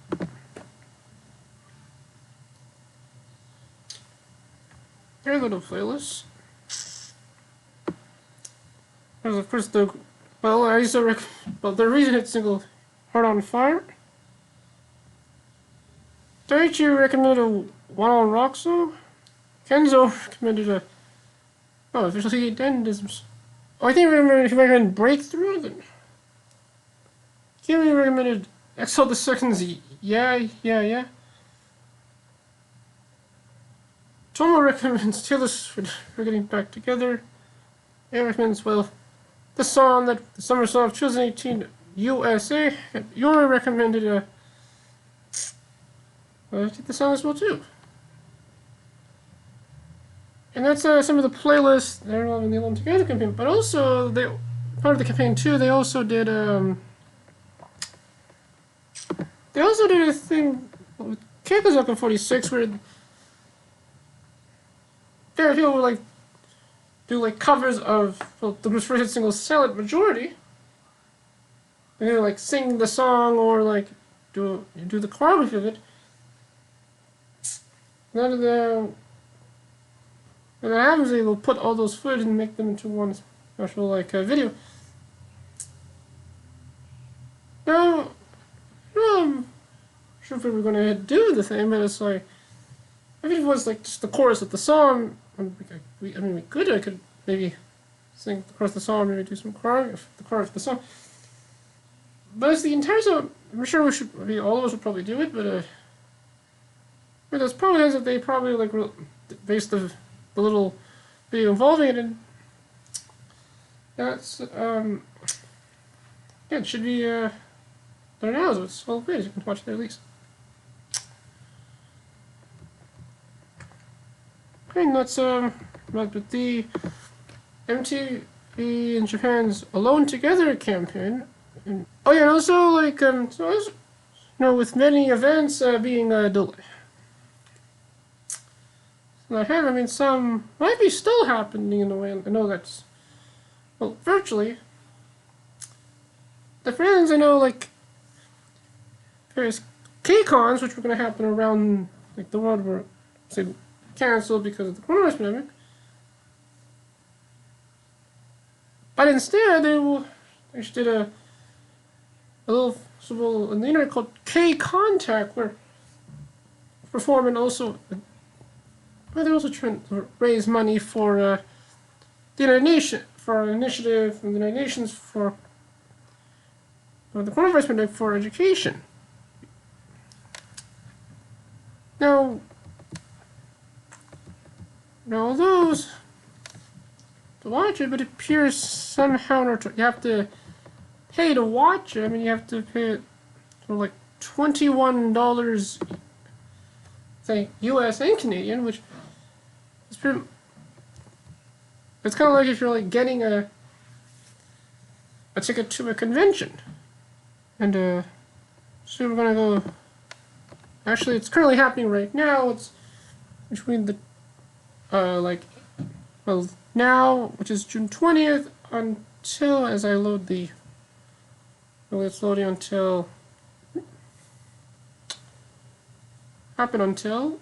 A: Their little playlist. There's of course the I used to the reason it's single Heart on Fire. Daiichi recommended a One on Rock song. Kenzo recommended officially Dendisms. Oh, I think he recommended Breakthrough then. Kimi recommended Exhale the Seconds. Yeah. Tomo recommends Taylor Swift for Getting Back Together. It recommends, well, the song that the summer song of 2018 USA. Yuri recommended the song as well too. And that's some of the playlists that are in the Alone Together campaign. But also, part of the campaign too, they also did a thing with Kageyama 46 where there people would like do like covers of the group's first hit single Silent Majority. And they would like sing the song or like do the choreography of it. None of the when that happens, they will put all those footage and make them into one special like video. Now, I'm sure if we were going to do the thing, but it's like if it was like just the chorus of the song, I could maybe sing the chorus of the song, maybe do some choreography, the chorus of the song. But it's the entire song. I'm sure all of us would probably do it, but there's probably is that they probably like based the little video involving it, and that's yeah, it should be there now. So it's all videos. You can watch it there at least. Okay, and that's with the MTV in Japan's Alone Together campaign. And, oh yeah, and also like with many events being delayed. I mean, some might be still happening in a way. I know that's, well, virtually. The friends I know, like, various KCons, which were going to happen around, like, the world were, say, canceled because of the coronavirus pandemic. But instead, they just did a little festival on the internet called KCon, where performing also. Well, they're also trying to raise money for the United Nations, for an initiative from the United Nations for the coronavirus pandemic for education. Now those to watch it, but it appears somehow you have to pay to watch it. I mean, you have to pay for like $21, say US and Canadian, which it's kind of like if you're like getting a ticket to a convention. And so we're gonna go. Actually, it's currently happening right now. It's between the now, which is June 20th, until as I load the. Well, it's loading until. Happen until.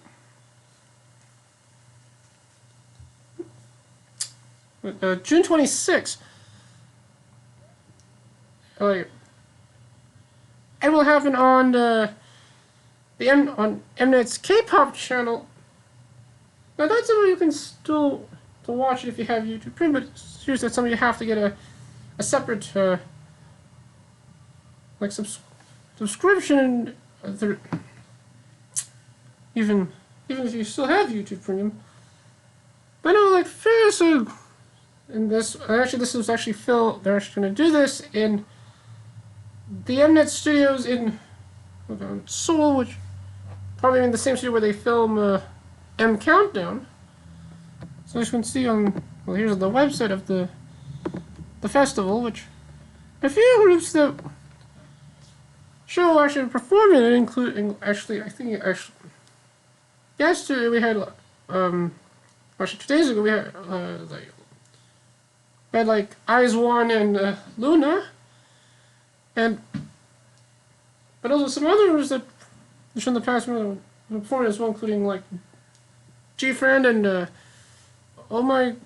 A: June 26th. It will happen on on Mnet's K-pop channel. Now that's something you can still watch it if you have YouTube Premium, but seriously, that's something you have to get a separate subscription. Even if you still have YouTube Premium. But no, like seriously. In this, this was actually filmed. They're actually going to do this in the Mnet studios in Seoul, which probably in the same studio where they film M Countdown. So as you can see on, well, here's the website of the festival, which a few groups that show actually performing it, including yesterday we had actually 2 days ago we had IZONE and Luna, but also some others that from the past were performing as well, including like G-Friend and Oh My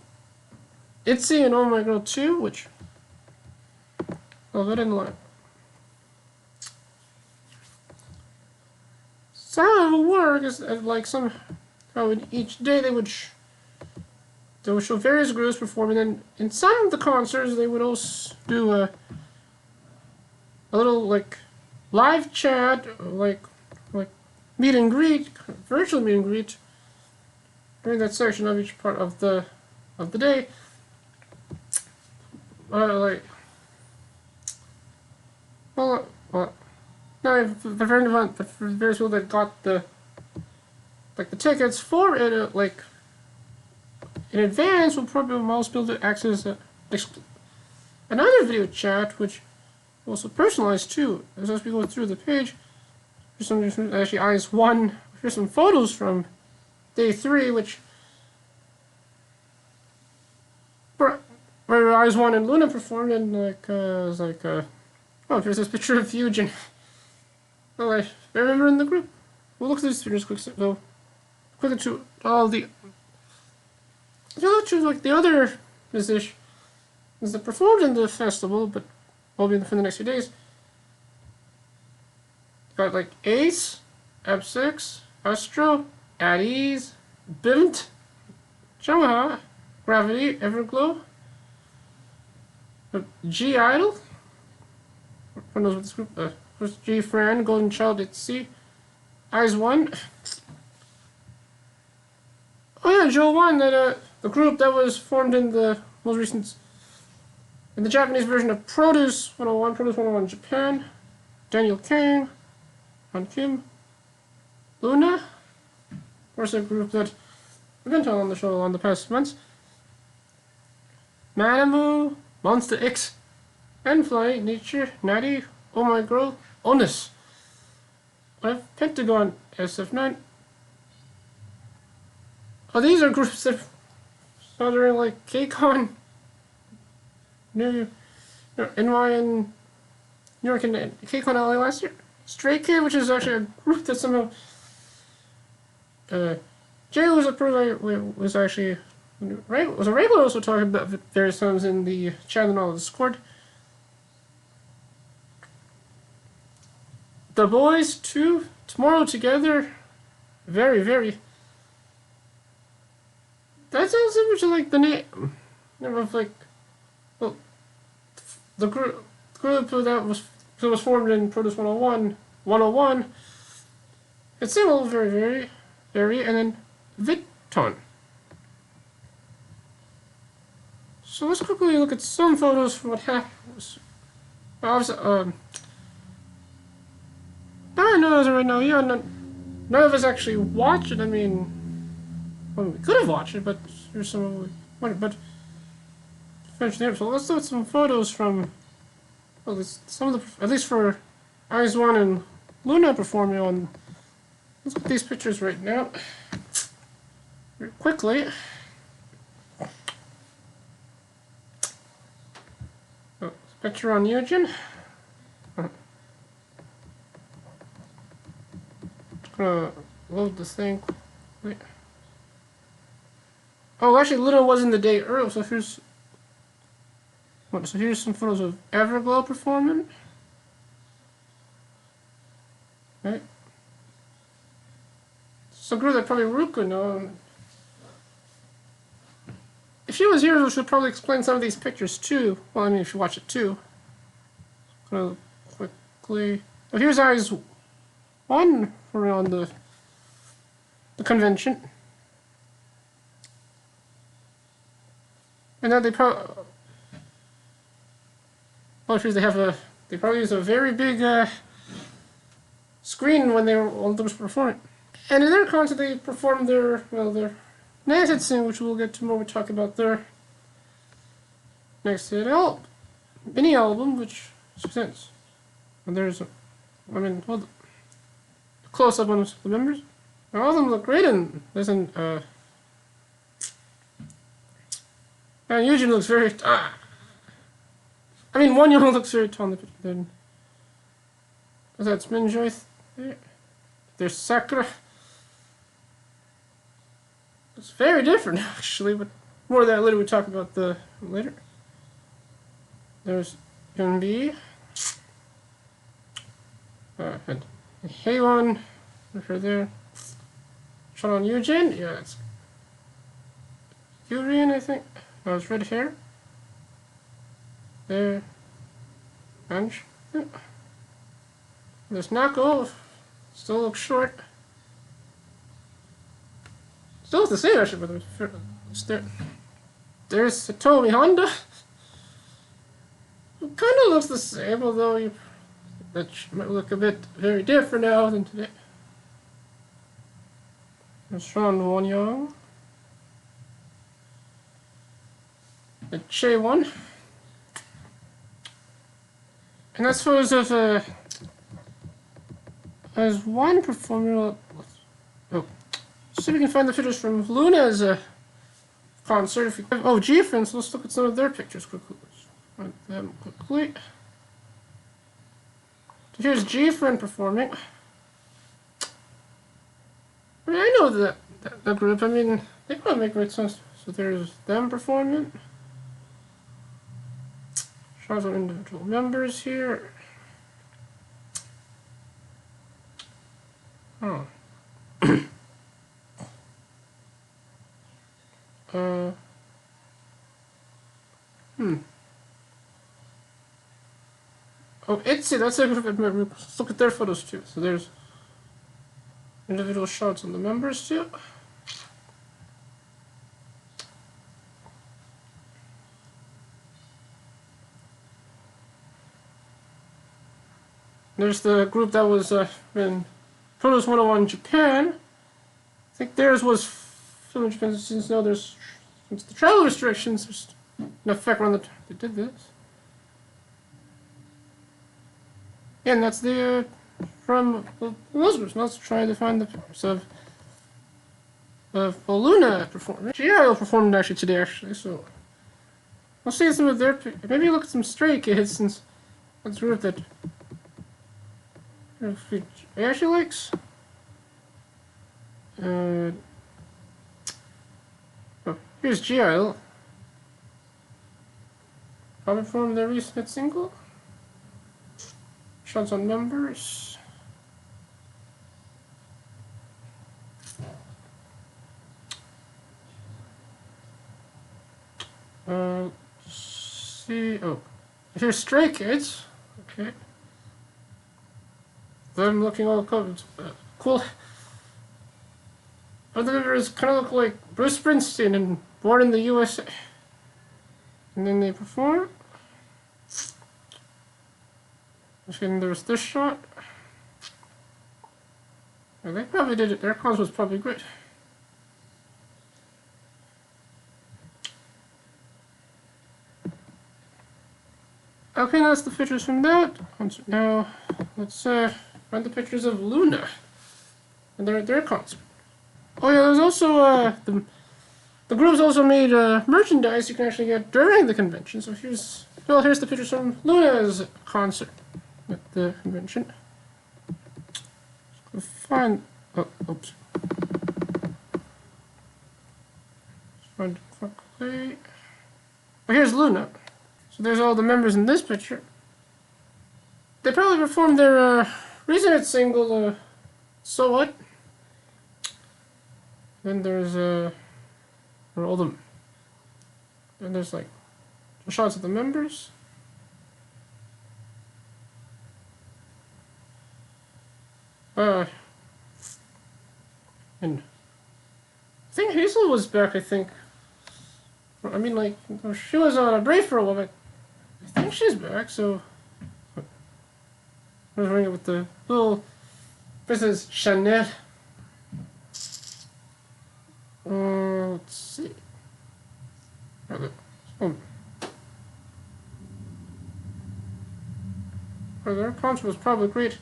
A: Itzy and Oh My Girl 2, which I'll go in line. So how it will work is like somehow in each day they would show various groups performing, and in some of the concerts they would also do a little like live chat, like meet and greet, virtual meet and greet during that section of each part of the day. like, well, no, the very event, but for various people that got the tickets for it, like, in advance, will probably also be able to access another video chat, which also personalized too. As we go through the page, here's some actually IZONE. Here's some photos from day 3, which where IZONE and Luna performed, and like it was like oh, here's this picture of Eugene. Oh, I remember in the group. We'll look at these pictures quick. So quickly to all the. If you look to like the other musicians that performed in the festival, but will be for the next few days. Got like Ace, Ep6, Astro, At Ease, Bimt, Shamaha, Gravity, Everglow, G Idol. Who knows what this group? First G Fran, Golden Child at Sea, IZONE. Oh yeah, Joe One, that the group that was formed in the most recent, in the Japanese version of Produce 101, Produce 101 Japan. Daniel Kang, Han Kim, Luna. Of course, a group that we've been telling on the show on the past months. Manamu, Monster X, Enfly, Nature, Natty, Oh My Girl, Onus. Pentagon, SF9. Oh, these are groups that are during like KCon, NY and New York and KCon LA last year. Stray Kid, which is actually a group that somehow Jay was actually was a regular, also talking about various times in the chat and all the Discord. The Boys 2 tomorrow together, very very. That sounds similar to like the name of like, well, the group that was formed in Produce 101. It's similar, very, and then Viton. So let's quickly look at some photos from what happened. Obviously, I know as of right now, yeah, none of us actually watched it. I mean, well, we could have watched it, but here's some. But finish there. So let's look at some photos from. Well, some of the, at least for IZONE and Luna performing on. Let's look at these pictures right now. Very quickly. Oh, picture on Eugene. Just gonna load this thing. Wait. Oh, actually, Luna wasn't the day early, so here's. So here's some photos of Everglow performing. Right. Some group that probably Ruka know. If she was here, she would probably explain some of these pictures too. Well, I mean, if you watch it too. Gonna quickly. Oh, here's IZONE for on the convention. And then they probably. Well, they have they probably use a very big screen when they were all those performing. And in their concert, they performed their Nasetsu, which we'll get to more. We talk about their next mini album, which makes sense. And there's, the close up on the members. All of them look great, and and Eugene looks very. One year looks very tall. Then that's Minjoy there. There's Sakura. It's very different actually, but more of that later. We talk about the later. There's Yunbi. And Heiwan, her there. Shot on Eugene. Yeah, that's Yurian, I think. Oh, it's red hair. There. Bench. Yeah. There's Nako. Still looks short. Still looks the same actually, but there's Satomi Honda. It kind of looks the same, although that might look a bit very different now than today. There's Sean Won-young. The Che one. And that's photos of as one performer. Oh, see if we can find the pictures from Luna's concert. If we have, oh, G-Friends, let's look at some of their pictures quickly. Let's find them quickly. So here's G-Friend performing. I mean, I know the group. I mean, they probably make great songs. So there's them performing. Shows our individual members here. Oh. Oh, ITZY, that's a group. Let's look at their photos too. So there's individual shots on the members too. There's the group that was in Photos 101 Japan. I think theirs was filmed in Japan since now there's since the travel restrictions there's in effect around the time they did this. Yeah, and that's the from those groups. Now let's try to find the pictures of Luna performing. GIO performed actually today so we'll see some of their maybe look at some Stray Kids since that's a group that actually likes. Oh, here's GIL. Probably from their recent single. Shots on members. Let's see. Oh, here's Stray Kids. Okay. Them looking all cool. Other members kind of look like Bruce Springsteen and Born in the USA. And then they perform. And there's this shot. And they probably did it. Their cause was probably great. Okay, that's the pictures from that. Now, let's find the pictures of Luna and their concert. Oh yeah, there's also the groups also made merchandise you can actually get during the convention. So here's the pictures from Luna's concert at the convention. Let's find oops. Let's find it quickly. Oh, here's Luna. So there's all the members in this picture. They probably performed their recent single, So What? Then there's all them. Then there's like shots of the members. And I think Hazel was back. I think. I mean, like she was on a break for a while, but I think she's back. So I was wearing it with the little. This is Chanel. Let's see. Their concert was probably great.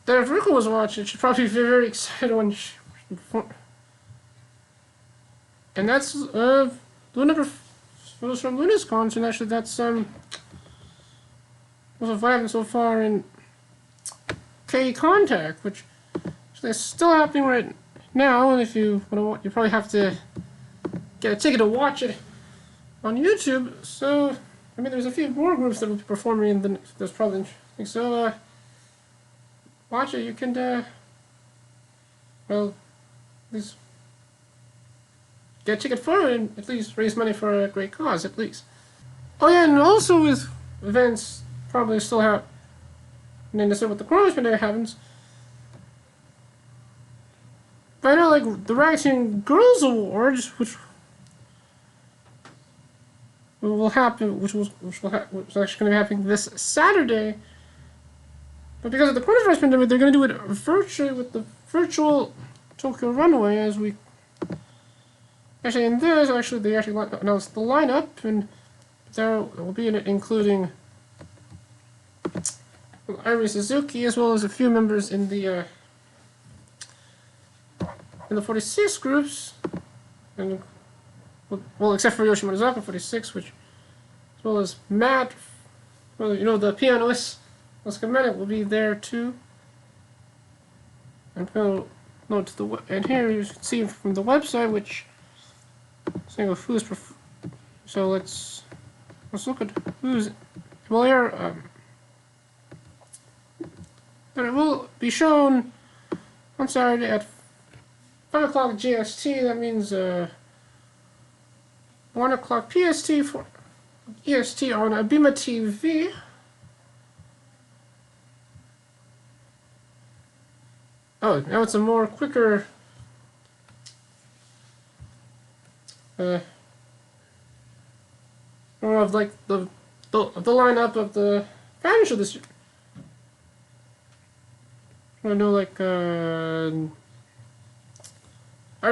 A: That if Rico was watching, she'd probably be very excited when she performed. And that's Luna photos from Luna's concert. Actually, that's what's happening so far in KCon Tact, which is still happening right now. And if you want to, you probably have to get a ticket to watch it on YouTube. So, I mean, there's a few more groups that will be performing in the. There's probably interesting. So, watch it. You can, well, at least get a ticket for it and at least raise money for a great cause, at least. Oh yeah, and also with events probably still have. And then to see what the Corona pandemic happens. But I know, like, the Rising Girls Awards, which will happen, which was actually going to be happening this Saturday. But because of the coronavirus pandemic, they're going to do it virtually with the virtual Tokyo Runway. As we actually in this, they actually announced the lineup, and there will be in it including Iri Suzuki as well as a few members in the 46 groups, and well, except for Yoshi Marizaka 46, which as well as Matt, well, you know, the pianist Kamieda will be there too. And note to and here you can see from the website, which saying of who's so let's look at who's well here. And it will be shown on Saturday at 5 o'clock GST. That means 1 o'clock PST for EST on Abima TV. Oh, now it's a more quicker more of like the lineup of the fashion show this year. I know like Ari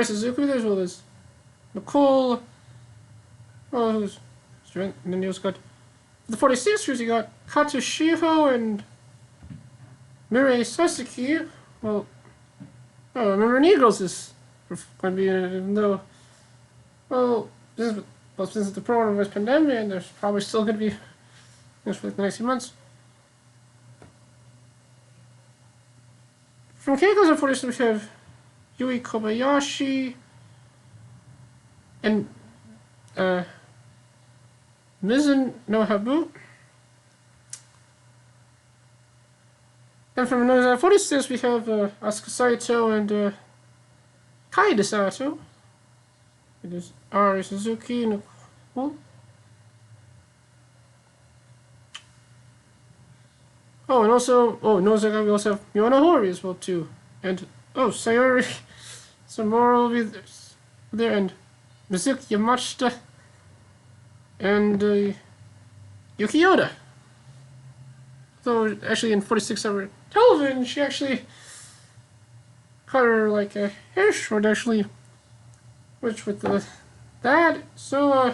A: Suzuki there as well as Nicole. Oh, who's and then you also got the 46ers. You got Katsushiro and Mirai Sasaki. Well, oh, remember Negroes is going to be in it, even though, well, since the coronavirus pandemic, and there's probably still going to be for like the next few months. From KCon 46, we have Yui Kobayashi and Mizun no Habu. And from Nogivideo 46, we have Asuka Saito and Kaide Sato. It is Ari Suzuki and Nicole. Oh, and also, Nozaga, we also have Yona Hori as well, too. And, Sayori Samuro will be there, and Mizuki Yamashita, and Yuki Yoda. So, actually, in 46-hour television, she actually cut her, like, a hair short, actually, which with that. So,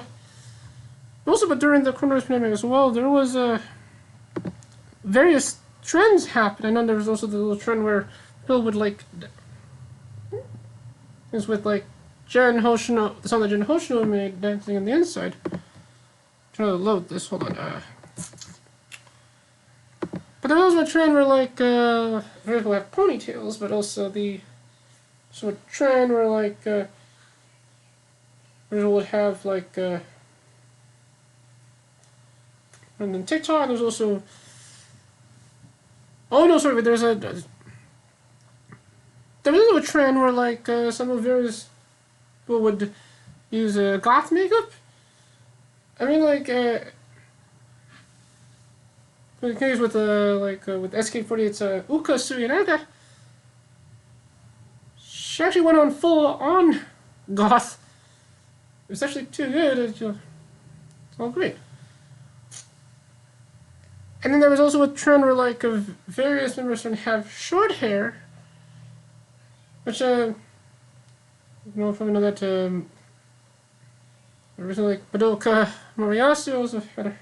A: also, but during the coronavirus pandemic as well, there was, various trends happen. I know there was also the little trend where Bill would like is with like Jen Hoshino, the song that Jen Hoshino made, dancing on the inside. I'm trying to load this. Hold on. But there was a trend where like people have ponytails, but also the a trend where like people would have like and then TikTok. There's also but there was a trend where like some of various people would use goth makeup. I mean, like in the case with with SK48's Uka Suyanaka, she actually went on full on goth. It was actually too good. It's all great. And then there was also a trend where like various members would have short hair, which you know, if I know that originally like Madoka Moriyasu also had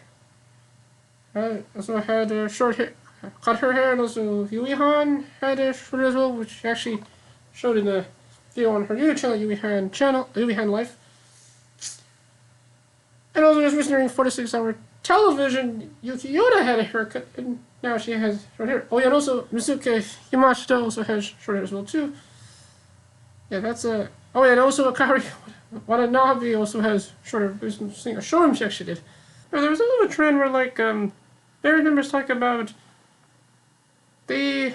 A: short hair, cut her hair, and also Yui Han had short hair as well, which actually showed in the video on her YouTube channel, Yui Han Life. And also just recently during 46-hour television, Yuki Yoda had a haircut, and now she has short hair. Oh yeah, and also Mizuki Yamashita also has short hair as well too. Yeah, that's a. Oh yeah, and also Akari Watanabe also has short hair. There's a Showroom she actually did. But there was also a trend where like various members talk about the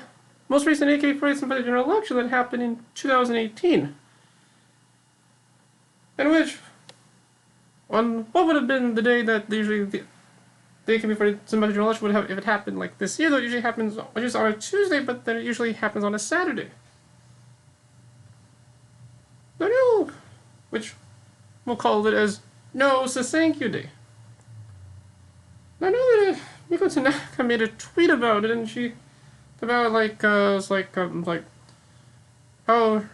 A: most recent AK-47 general election that happened in 2018, in which on what would have been the day that usually the AK-47 general election would have if it happened like this year, though it usually happens just on a Tuesday, but then it usually happens on a Saturday. No, which we'll call it as No Thank You Day. I know that Miko Tanaka made a tweet about it, and she about like was like how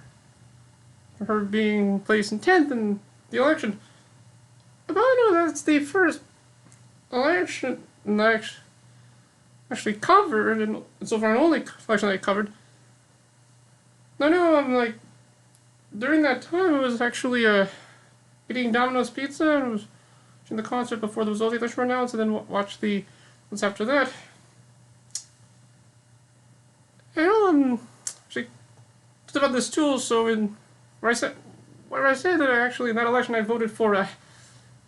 A: her being placed in 10th in the election. But I know that's the first election actually covered, and so far an only election I covered. I know I'm like during that time I was actually eating Domino's pizza and was watching the concert before the results were announced, and then watched the ones after that. I know actually just about this tool. So where I say that actually in that election I voted for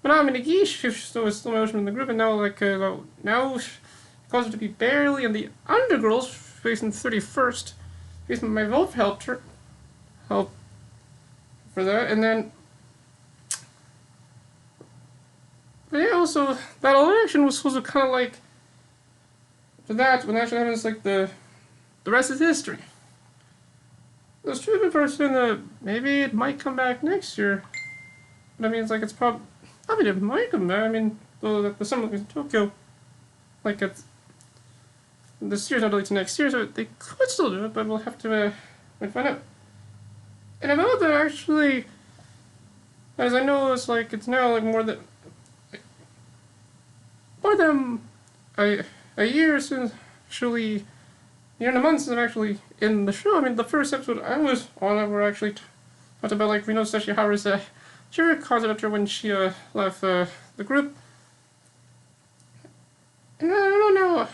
A: Manami Nagishi, who's still my motion in the group, and now now caused it to be barely, and the Undergirls facing 31st. Basically, my vote helped for that, and then yeah, also that election was supposed to kind of like for that when that actually happens, like the rest is history. There's two person maybe it might come back next year, but I mean it's like it's probably it might come back. I mean the summer in Tokyo, like it's this year's not really to next year, so they could still do it, but we'll have to find out. And about that, actually, as I know, it's like it's now like more than a year since actually a year and a month since I'm actually in the show. I mean, the first episode I was on, were actually talked about like Rino Seshihara's Shira concept when she left the group. And I don't know.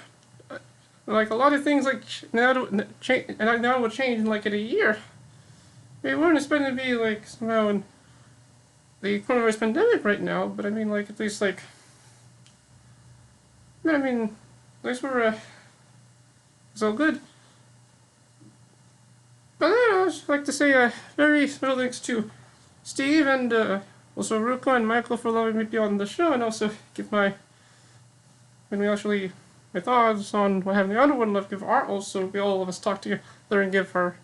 A: Like a lot of things, like now will change in like in a year. I mean, we're expecting to be like somehow in the coronavirus pandemic right now, but I mean, like at least like, I mean, at least we're it's all good. But I'd just like to say very special thanks to Steve and also Ruko and Michael for allowing me to be on the show, and also give my thoughts on what happened in the Underworld, and give our also all of us talk together and give our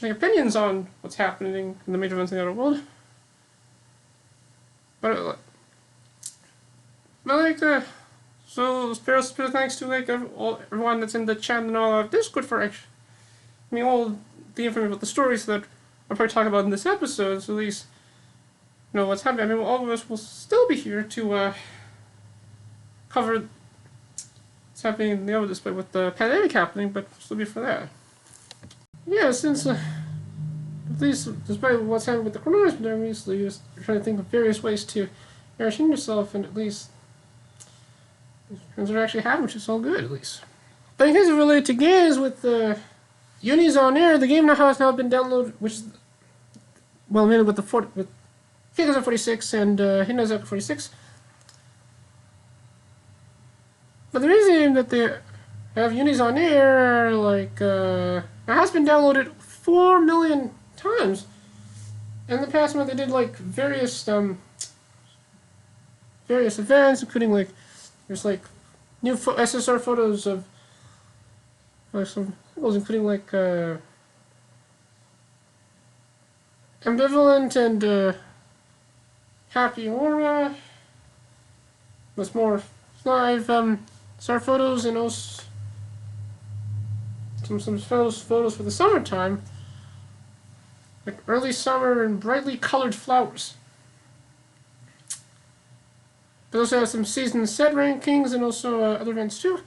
A: opinions on what's happening in the major events in the Underworld. But so special thanks to like everyone that's in the chat and all of Discord for all the information about the stories that I'll probably talk about in this episode. So at least what's happening. I mean, all of us will still be here to cover what's happening in the other display with the pandemic happening, but we'll still be for that. Yeah, since at least despite what's happening with the coronavirus pandemic, you're trying to think of various ways to entertain yourself, and at least things are actually happening, which is all good at least. But in case of related to games with Uni's on air, the game now has been downloaded, which is made with Kageyama 46 and Hinazaka 46. But the reason that they have Unis on air, like, it has been downloaded 4 million times. In the past month, they did, like, various events, including, like, there's, like, new SSR photos of, some photos, including, like, Ambivalent and, Happy Aura. There's more live, star photos, and also some photos for the summertime, like early summer and brightly colored flowers. But also have some season set rankings and also other events too.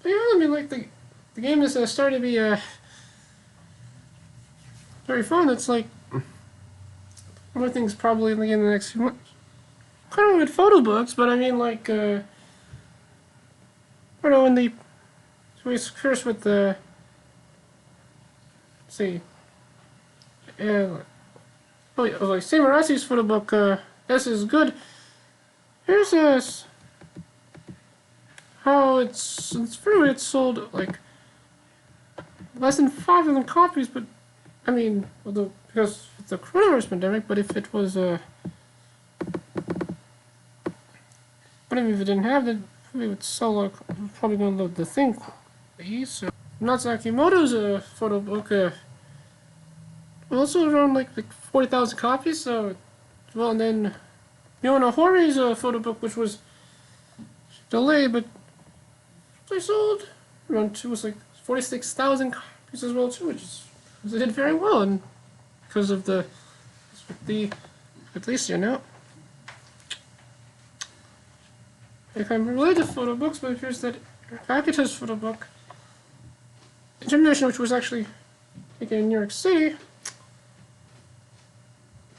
A: But yeah, I mean, like the game is starting to be very fun. It's like more things probably in the next few months. Kind of with photo books, but I mean, like, I don't know, when the first with the, let's see, like Samurasi's photo book, This Is Good. Here's this, how it's sold, like, less than 5,000 copies, but, I mean, although, because of the coronavirus pandemic, but if it was, but I mean, if it didn't have that, it would sell, like, probably going to load the thing. So, Natsaki Moto's photo book, also around, like 40,000 copies, so, well, and then Miona Hori's photo book, which was delayed, but they sold around it was like 46,000 copies as well too, which is they did very well, and because of the at least you know. If I'm related to photo books, but it appears that Akita's photo book, International, which was actually taken in New York City,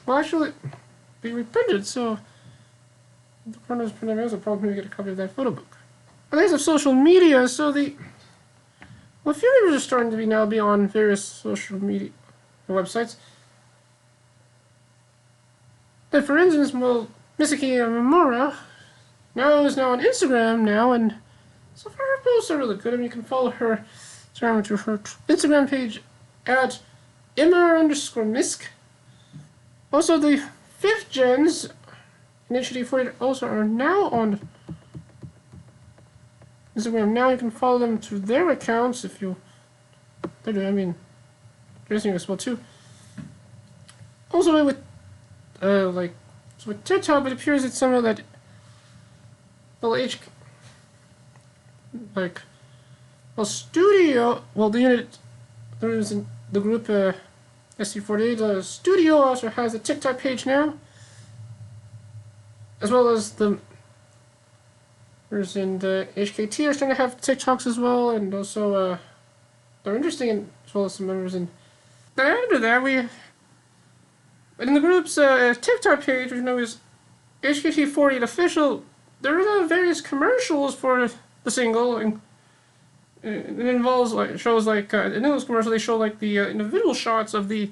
A: will actually be reprinted, so the printers will probably get a copy of that photo book. In terms of social media, so a few members are starting to be on various social media websites. But for instance, Misaki Mimura is now on Instagram now, and so far her posts are really good. I mean, you can follow her Instagram page at Immer_Misk. Also, the 5th gens in STU48 also are now on Instagram. Now you can follow them through their accounts if you. They're doing. I mean, Jerrison as well too. Also with with TikTok, it appears that some of that studio. Well, the unit there is in the group STU48 studio also has a TikTok page now, as well as the. And HKT are starting to have TikToks as well, and also they're interesting, as well as some members in. Then after that, but in the group's TikTok page, which we know is HKT48 official, there are various commercials for the single, and it involves shows in those commercials they show the individual shots of the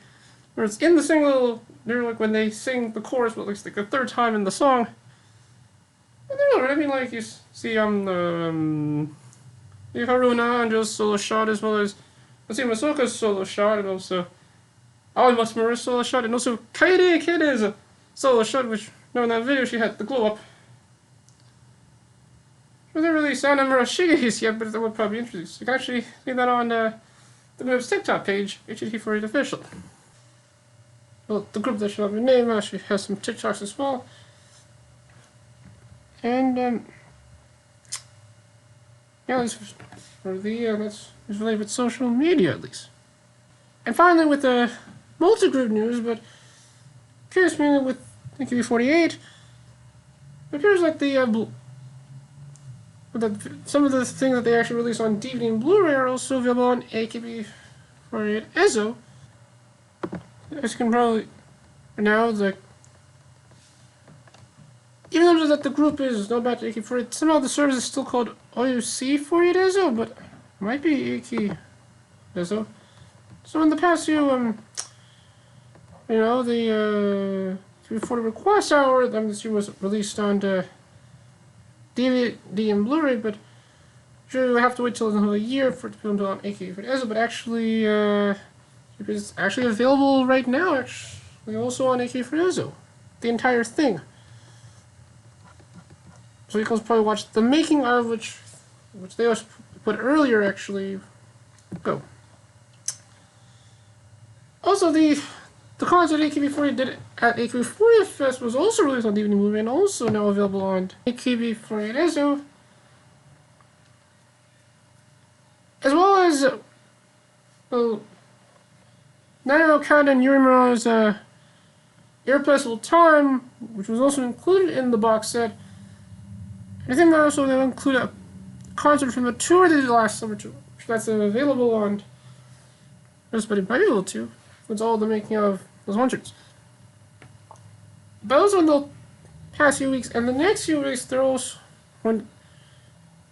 A: where it's in the single. They're when they sing the chorus, but like the third time in the song. And they're alright. I mean, you see the Haruna Anjo's solo shot, as well as Masoka's solo shot, and also Aoi solo shot, and also Kaede Kida's solo shot, which in that video she had the glow up. She wasn't really Sana Murashige's yet, but that would probably be interesting. You can actually see that on the group's TikTok page, HKT48 official. Well, the group that shall have a name actually has some TikToks as well. And that's related with social media at least. And finally, with the multi-group news, but curious mainly with AKB48, it appears like some of the things that they actually released on DVD and Blu-ray are also available on AKB48 Ezo. As you can probably now even though that the group is not about AK48, somehow the service is still called OUC48 Ezo, but it might be AK Ezo. So in the past few, the 340 request hour, this year was released on DVD and Blu-ray, but sure we have to wait till another year for it to be on AK48 Ezo, but actually, it's actually available right now, actually also on AK48 Ezo. The entire thing. So you can probably watch the making of which they also put earlier actually. Go. Also the concert AKB48 did at AKB40 Fest was also released on DVD Blu-ray and also now available on AKB48 Ezo. As well as Nairo Kanda and Yurimura's Irreplaceable Time, which was also included in the box set. I think that also they'll include a concert from the tour they did last summer too. That's available on just but it might be able to. It's all the making of those concerts. Those on the past few weeks and the next few weeks they're also going to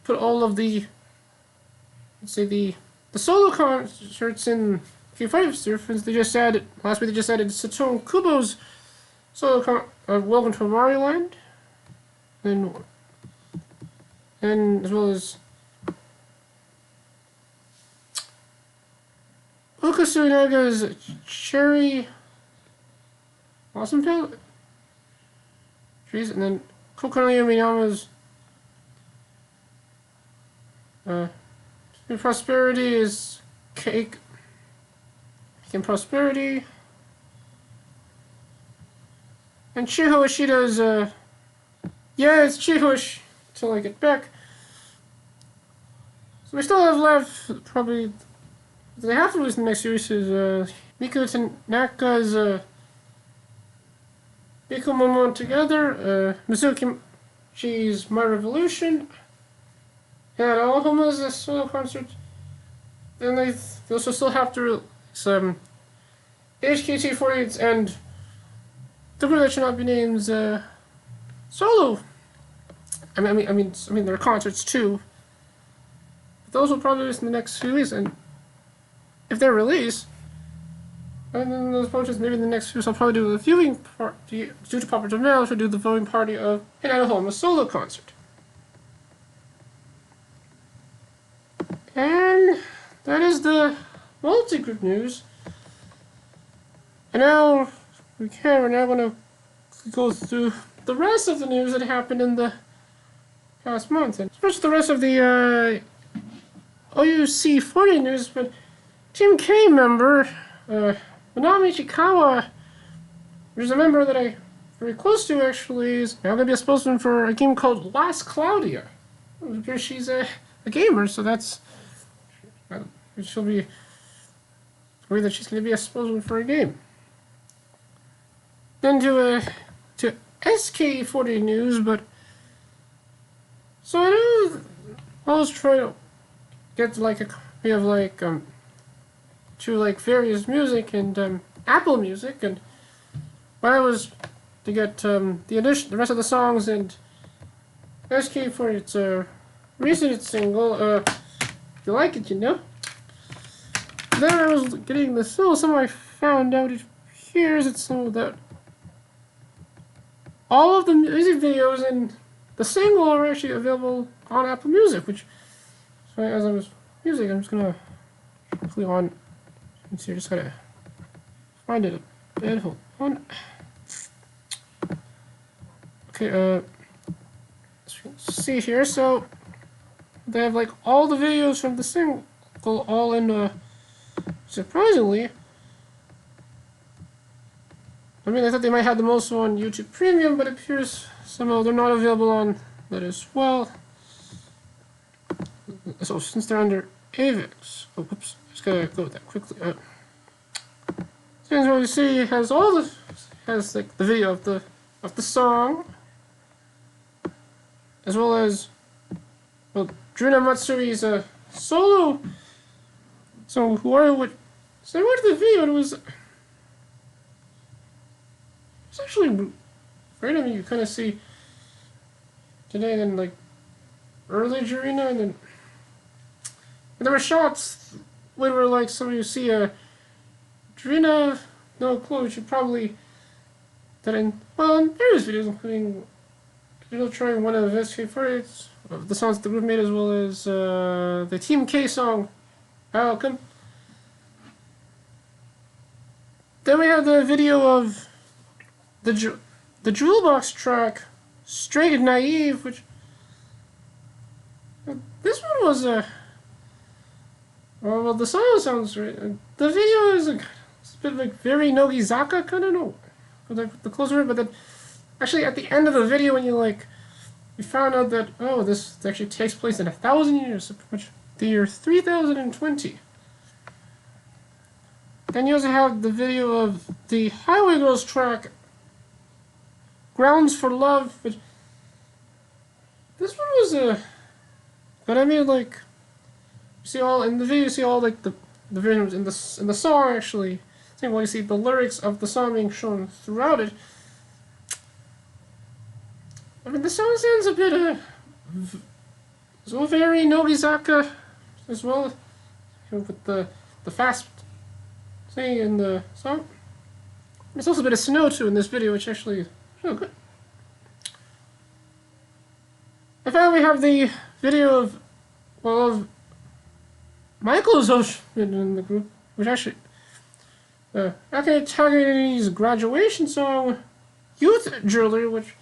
A: put all of the the solo concerts in K5 surfers. They just added last week they just added Satoru Kubo's solo Welcome to Mario Land. And as well as Okasu Naga's Cherry Blossom Tail Trees, and then Kokonari Miyama's Prosperity is Cake and Prosperity, and Chiho Ishida's yeah, it's Chiho till I get back. So we still have left probably they have to release the next series is Miku Tanaka's Miku Momo Together, Mizuki G's My Revolution, and All Homa's a solo concert. Then they also still have to release HKT48 and the group that should not be named solo. I mean there are concerts too. But those will probably release in the next few weeks, and if they're released, and then those projects maybe in the next few weeks I'll probably do the viewing party due to popular demand. I'll do the viewing party of Hinata Homa's solo concert. And that is the multi-group news. And now we're now going to go through the rest of the news that happened in the past month, and especially the rest of the OUC40 news. But Team K member Manami Ichikawa, which is a member that I'm very close to actually, is now going to be a spokesman for a game called Last Claudia. Because she's a gamer, so that's she'll be worried that she's going to be a spokesman for a game. Then to SK40 news, but so I know I was trying to get like a copy of like to like various music and Apple Music, and when I was to get the rest of the songs and SK40 its recent single, if you like it, you know. Then I was getting the single, somehow I found out it here's it so that all of the music videos and the single are actually available on Apple Music, which, so as I was music, I'm just gonna quickly on, let's see, I just gotta find it, and hold on. Okay, let's see here, so they have like all the videos from the single all in, surprisingly, I mean, I thought they might have the most on YouTube Premium, but it appears somehow they're not available on that as well. So since they're under AVIX, oh whoops, just gotta go with that quickly. Since what you see has like the video of the song, as well as Juna Matsui's solo. So whoever would say what the video, it was actually great. I mean, you kind of see today, then like early Jurina, and there were shots where like some of you see Jurina, no clue, which you probably that in various videos, including trying one of SK48's of the songs the group made, as well as the Team K song Eizouken. Then we have the video of the Jewel Box track Straight and Naive, which this one was well, the song sounds great. The video is it's a bit like very Nogizaka kind of, no, like the closer, but then actually at the end of the video when you found out that this actually takes place in 1,000 years, so pretty much the year 3020. Then you also have the video of the Highway Girls track Grounds for Love, but this one was but I mean, like, you see all in the video, you see all like the videos in the song actually. Well, you see the lyrics of the song being shown throughout it. I mean, the song sounds a bit so very Nogizaka as well, with the fast thing in the song. There's also a bit of snow too in this video, which actually is real good. And finally, we have the video of Michael's in the group, which actually Akane Tage's graduation song, Youth Jewelry, which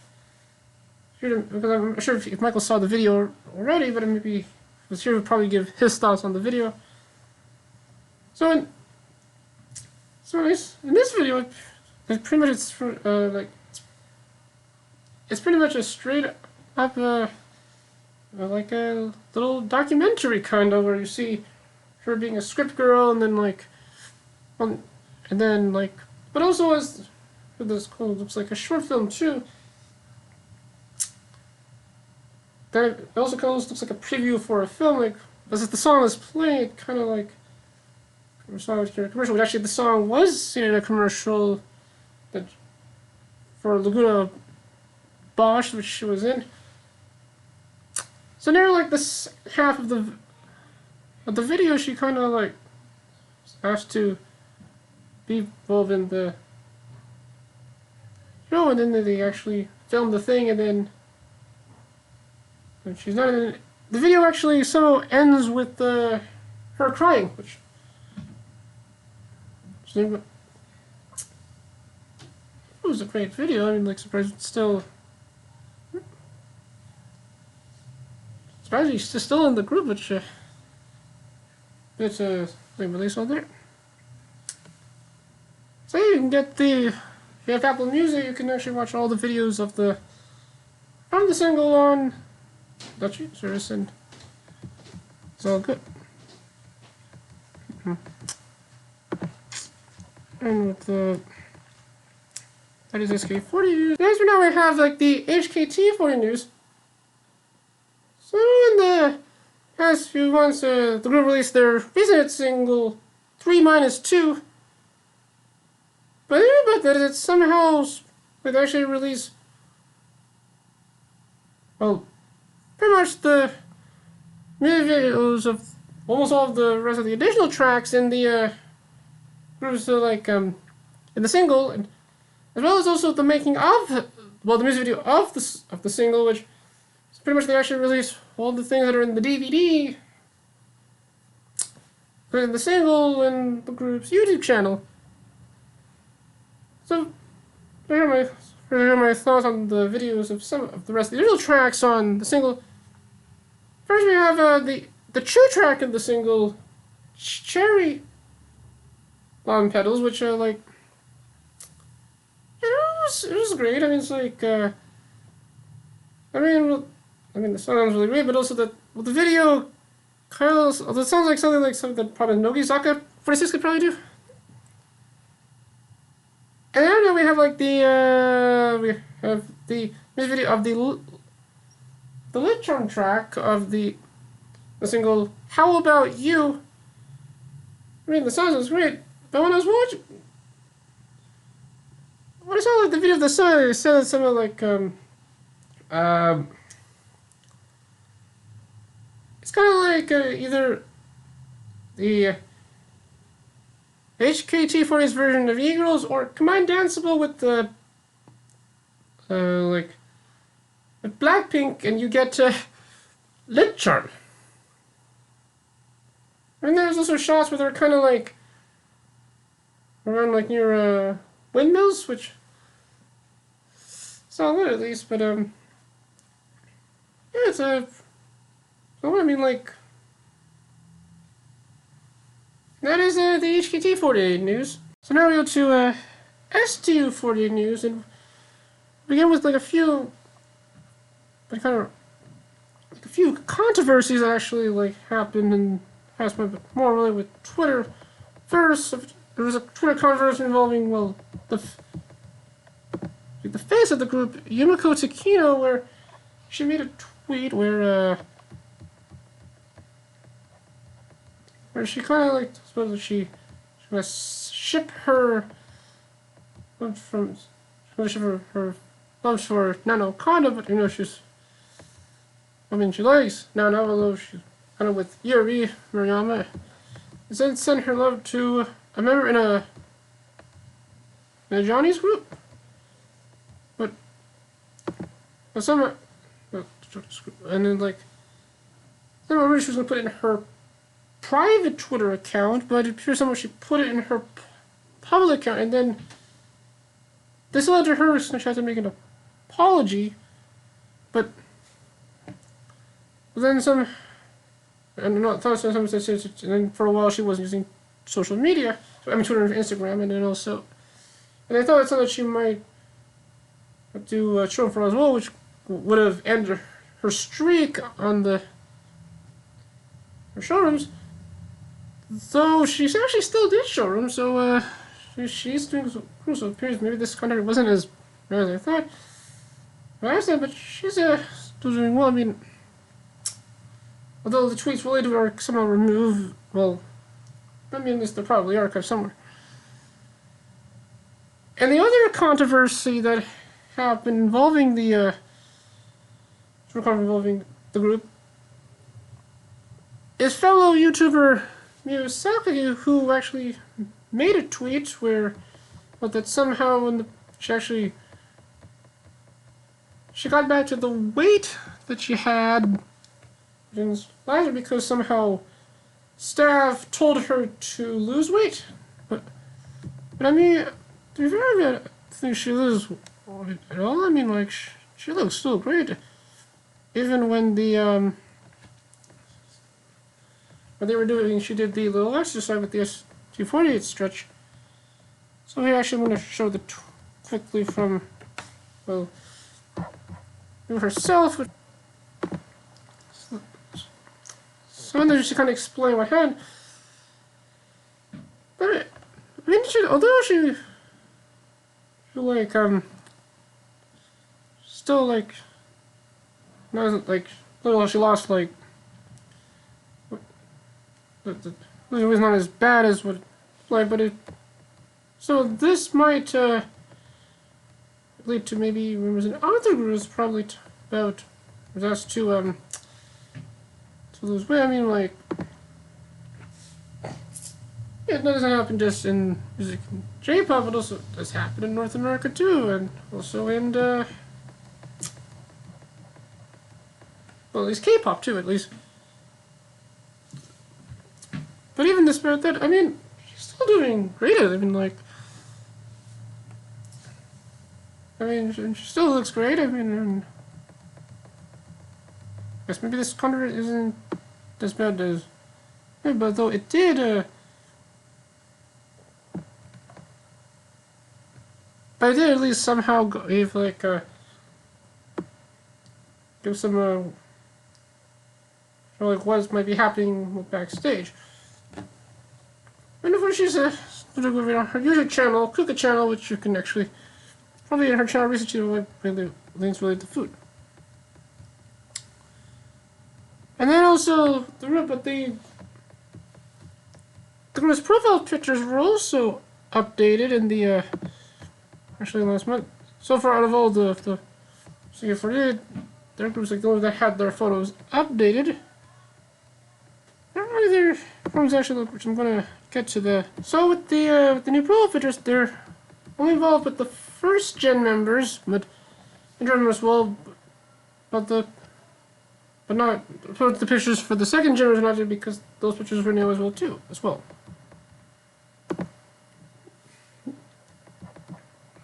A: because I'm sure if Michael saw the video already, but maybe was here to probably give his thoughts on the video. So in this video, it's pretty much it's pretty much a straight up like a little documentary kind of, where you see her being a script girl, and then like, and then like, but also as this looks like a short film too. Then it also kind of looks like a preview for a film, like as the song is playing, kind of like a song was in a commercial. Which actually the song was seen in a commercial that for Laguna Bosch, which she was in. So near like this half of the video, she kind of like asked to be involved in the show, and then they actually filmed the thing, and then she's not in it. The video actually somehow ends with her crying, which it was a great video. I mean, like, surprised it's still. Surprisingly, she's still in the group, which it's like release on there. So you can get the. If you have Apple Music, you can actually watch all the videos of the single on Dutchy Jerrison. It's all good. And with the that is SK40 news. As for now, we have like the HKT40 news. So in the past few months, the group released their recent single 3-2. But that it somehow would actually release, well, pretty much the music videos of almost all of the rest of the additional tracks in the groups, like in the single, and as well as also the making of, well, the music video of the single, which is pretty much they actually release all the things that are in the DVD, in the single, and the group's YouTube channel. So, here are my thoughts on the videos of some of the rest of the original tracks on the single. First, we have the true track of the single, Cherry Bomb Pedals, which are like, it was great. I mean, it's like, I mean, the song was really great, but also the video kind of, it sounds like something that probably Nogivideo 46 could probably do. And then we have like the music video of the lead drum track of the single How About You. I mean, the song was great, but when I saw like the video of the song, it said something like it's kind of like either the HKT40's version of E-Girls, or combined danceable with the like with Blackpink, and you get Lip Charm. And there's also shots where they're kind of like around like near windmills, which it's all good at least, but yeah, it's a. So I mean, like, that is the HKT48 news. So now we go to STU48 news, and begin with like a few, like kind of like a few controversies that actually like happened in the past month, but more really with Twitter. First, there was a Twitter controversy involving, well, the face of the group, Yumiko Takino, where she made a tweet where she kind of like supposedly she must ship her love her loves for Nano Kondo, but you know she likes Nano, although she's kind of with Yuri Murayama. Then sent her love to a member in a Johnny's group, but and then like then originally she was gonna put it in her private Twitter account, but it appears somehow she put it in her public account, and then this led to her she had to make an apology, but then and then for a while she wasn't using social media, Twitter and Instagram, and then also, and I thought it's something that she might do a show for as well, which would have ended her streak on her showrooms. Though she actually still did showrooms, so she's doing cool. So it appears maybe this contract wasn't as bad as I thought. But she's still doing well. I mean, although the tweets related are somehow removed, well, I mean, they're probably archived somewhere. And the other controversy that happened involving the group is fellow YouTuber Miyu, who actually made a tweet where, well, that somehow when she got back to the weight that she had last year because somehow staff told her to lose weight. But I mean, to be fair, I don't think she loses weight at all. I mean, like, she looks still great. Even when when they were doing, she did the little exercise with the STU48 stretch. So here actually I'm going to show the quickly from, well, herself. So then just to kind of explain what happened. But I mean, although she like still like not like little, she lost like it was not as bad as what like, but it. So this might lead to maybe rumors in other groups probably about us to lose weight. I mean, like, yeah, it doesn't happen just in music and J-pop, it also does happen in North America too, and also in well, at least K-pop too, at least. But even despite that, I mean, she's still doing great. I mean, like, she still looks great. I mean, I guess maybe this contract isn't as bad as, but though it did, but I did at least somehow give like give some like what might be happening backstage. And of course, she's on her YouTube channel, Kuka channel, which you can actually probably in her channel research links related to food. And then also the group's profile pictures were also updated in the actually last month. So far, out of all the CDTV, their groups like those that had their photos updated. Not really their photos actually look, which I'm gonna get to the. So with the new profile pictures, they're only involved with the first gen members, but as well, but not the pictures for the second gen are not there because those pictures were new as well too, as well.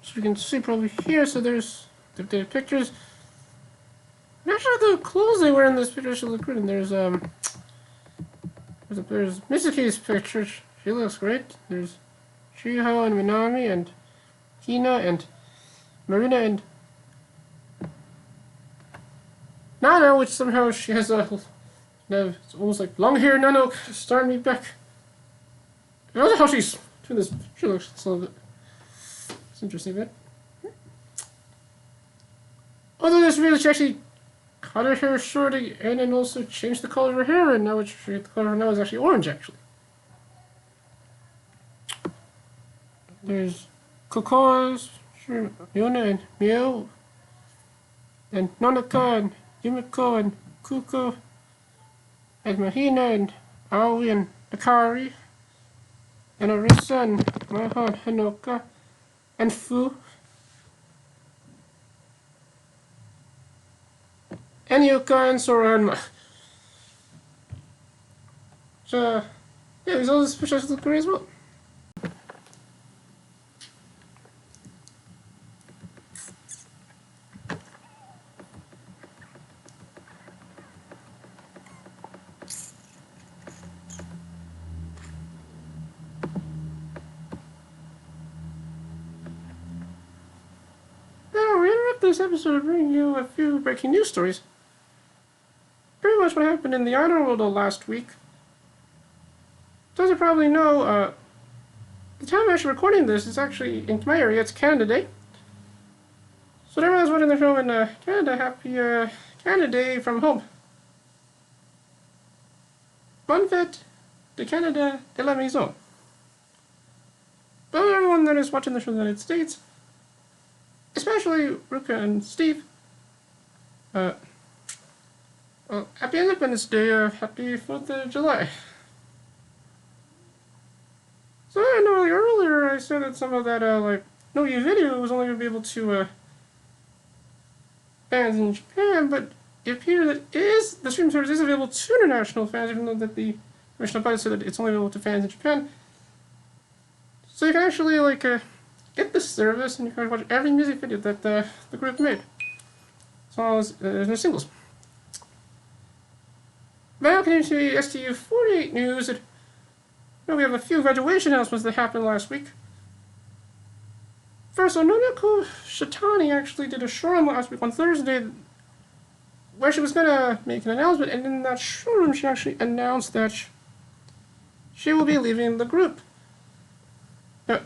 A: So you can see probably here. So there's the updated pictures. And actually, the clothes they wear in this picture should look good. And there's Mitsuki's picture. She looks great. There's Shiho and Minami and Hina and Marina and Nana, which somehow she has it's almost like long hair Nano starting me back. I don't know how she's doing this. She looks a little bit. It's interesting, bit. Although this really, she actually cut her hair short and then also changed the color of her hair, and now the color of her now is actually orange, actually. There's Koko's, Yuna and Mio, and Nonaka and Yumiko and Kuko, and Mahina and Aoi and Nakari, and Arisa and Maha and Hanoka, and Fu, and Yuka and Sora and Ma. So, yeah, these all these pictures look great as well. Now, we interrupt this episode to bring you a few breaking news stories. much what happened in the honor world last week. As you probably know, the time I'm actually recording this is actually in my area. It's Canada Day. So to everyone that's watching the show in Canada, happy Canada Day from home. Bonne fête de Canada de la maison. But everyone that is watching the show in the United States, especially Ruka and Steve, well, happy Independence Day, happy 4th of July. So I know earlier I said that some of that, Nogivideo was only going to be able to, fans in Japan, but it appears that the stream service is available to international fans, even though that the original budget said that it's only available to fans in Japan. So you can actually, get this service, and you can watch every music video that the group made. As long as there's no singles. Now, continuing to the STU48 news, we have a few graduation announcements that happened last week. First, Nonako Shitani actually did a showroom last week on Thursday where she was going to make an announcement, and in that showroom she actually announced that she will be leaving the group. And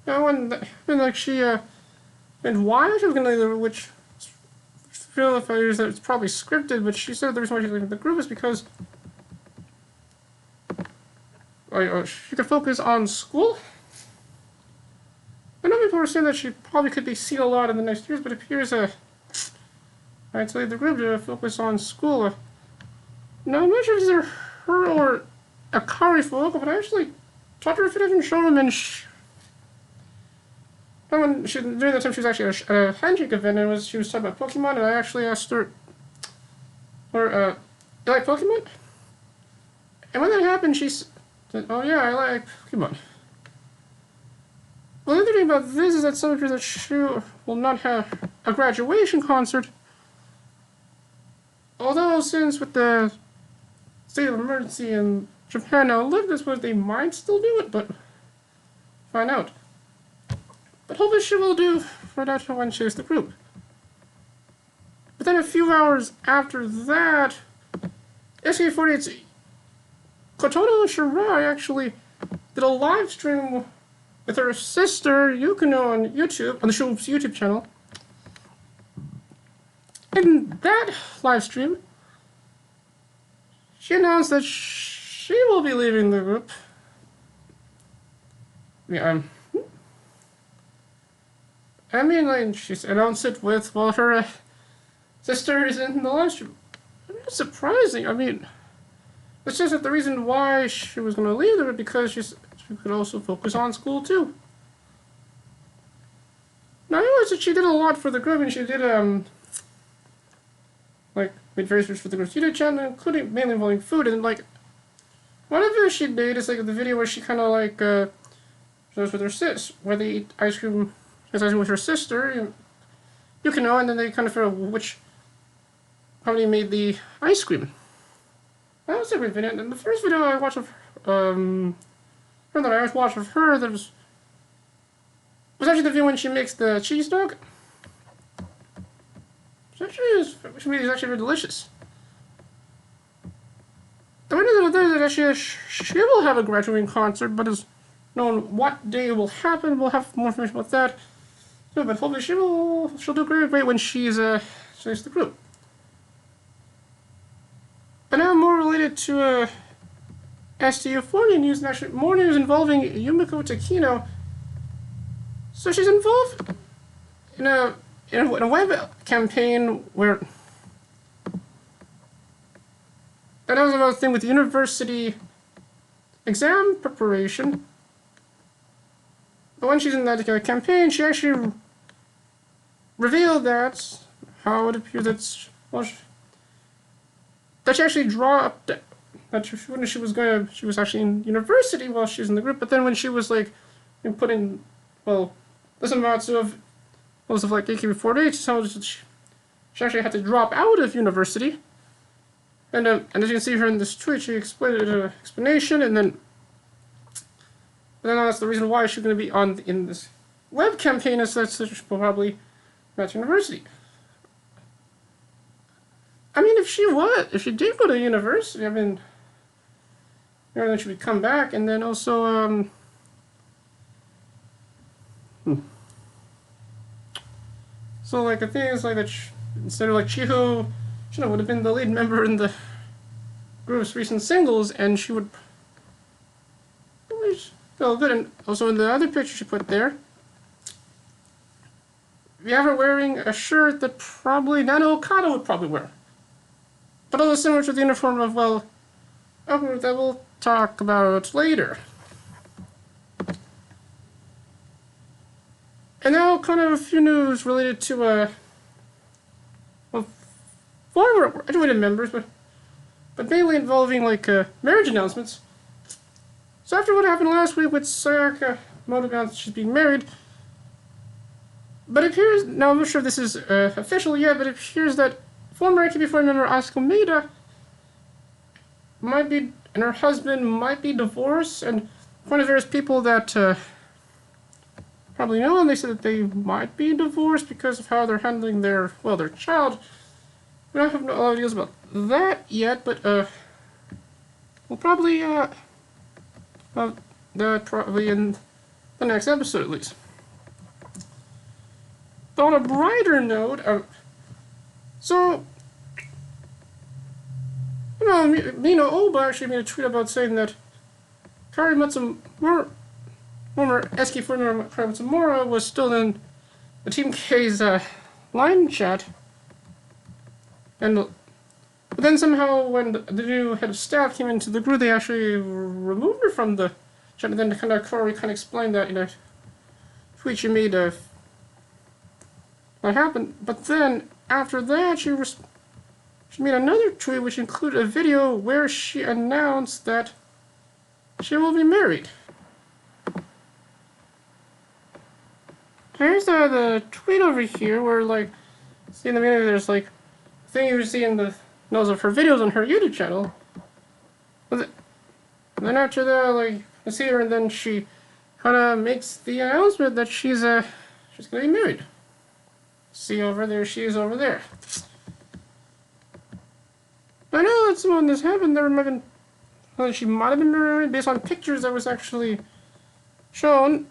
A: why she was going to leave the group, which I feel if I use that it's probably scripted, but she said the reason why she's leaving the group is because she could focus on school. I know people were saying that she probably could be seen a lot in the next years, but it appears I'd say the group to focus on school. Now, I'm not sure if it's her or Akari Fuoka, but I actually talked to her a few different Showroom, and during the time she was actually at a handshake event, and she was talking about Pokemon, and I actually asked her, do you like Pokemon? And when that happened, she said, oh yeah, I like Pokemon. Well, the other thing about this is that some of you that she will not have a graduation concert. Although, since with the state of emergency in Japan now lifted, I suppose they might still do it, but find out. But hopefully she will do for that when she is the group. But then a few hours after that, STU48's Kotono Shirai actually did a live stream with her sister Yukino on YouTube, on the show's YouTube channel. In that live stream, she announced that she will be leaving the group. Yeah, she announced it with, her sister is in the live stream. It's surprising. It's just that the reason why she was going to leave the group because she could also focus on school too. Now I realized that she did a lot for the group, and she did made various videos for the group's YouTube channel, including mainly involving food, and one of the videos she made is the video where she kind of shows with her sis, where they eat ice cream with her sister, Yukino, and then they kind of figure out which company made the ice cream. That was a great video, and the first video I watched of her that was actually the video when she makes the cheese dog. She made it actually very delicious. The winner of that is she will have a graduating concert, but is known what day it will happen. We'll have more information about that. So, but hopefully she'll do great when she's the group. But now more related to STU40 news, and actually more news involving Yumiko Takino. So she's involved in a web campaign where that was about a thing with university exam preparation. But when she's in that campaign, she actually revealed that how it appears that she actually dropped that she was actually in university while she was in the group. But then when she was put in this amounts of AKB48, so she actually had to drop out of university. And as you can see here in this tweet, she explained an explanation, and then that's the reason why she's going to be in this web campaign, is that she'll probably not to university. I mean, if she did go to university, I mean, then she would come back, and then also, So, like, the thing is, like, that instead of, like, Chiho, she would have been the lead member in the group's recent singles, and she would always feel good. And also in the other picture she put there, we have her wearing a shirt that probably Nana Okada would probably wear. But also similar to the uniform of, well, a group that we'll talk about later. And now kind of a few news related to, well, former graduated members, but mainly involving, like, marriage announcements. So after what happened last week with Sayaka Moto announced she's being married, but it appears, now I'm not sure if this is official yet, but it appears that former AKB48 member Asuka Maeda might be, and her husband might be divorced, and one of various people that probably know, and they said that they might be divorced because of how they're handling their child. We don't have no ideas about that yet, but we'll probably about that probably in the next episode at least. But on a brighter note, so Mina Oba actually made a tweet about saying that Kari Matsumura, former SK4 member Kari Matsumura, was still in the Team K's line chat. But then somehow when the new head of staff came into the group, they actually removed her from the chat. And then Kari kind of explained that in a tweet she made what happened. But then after that, she made another tweet which included a video where she announced that she will be married. Here's the tweet over here where, like, see in the beginning there's, like, thing you see in the notes of her videos on her YouTube channel. And then after that, like, you see her, and then she kind of makes the announcement that she's gonna be married. See over there, she is over there. I know that when this happened, she might have been married based on pictures that was actually shown.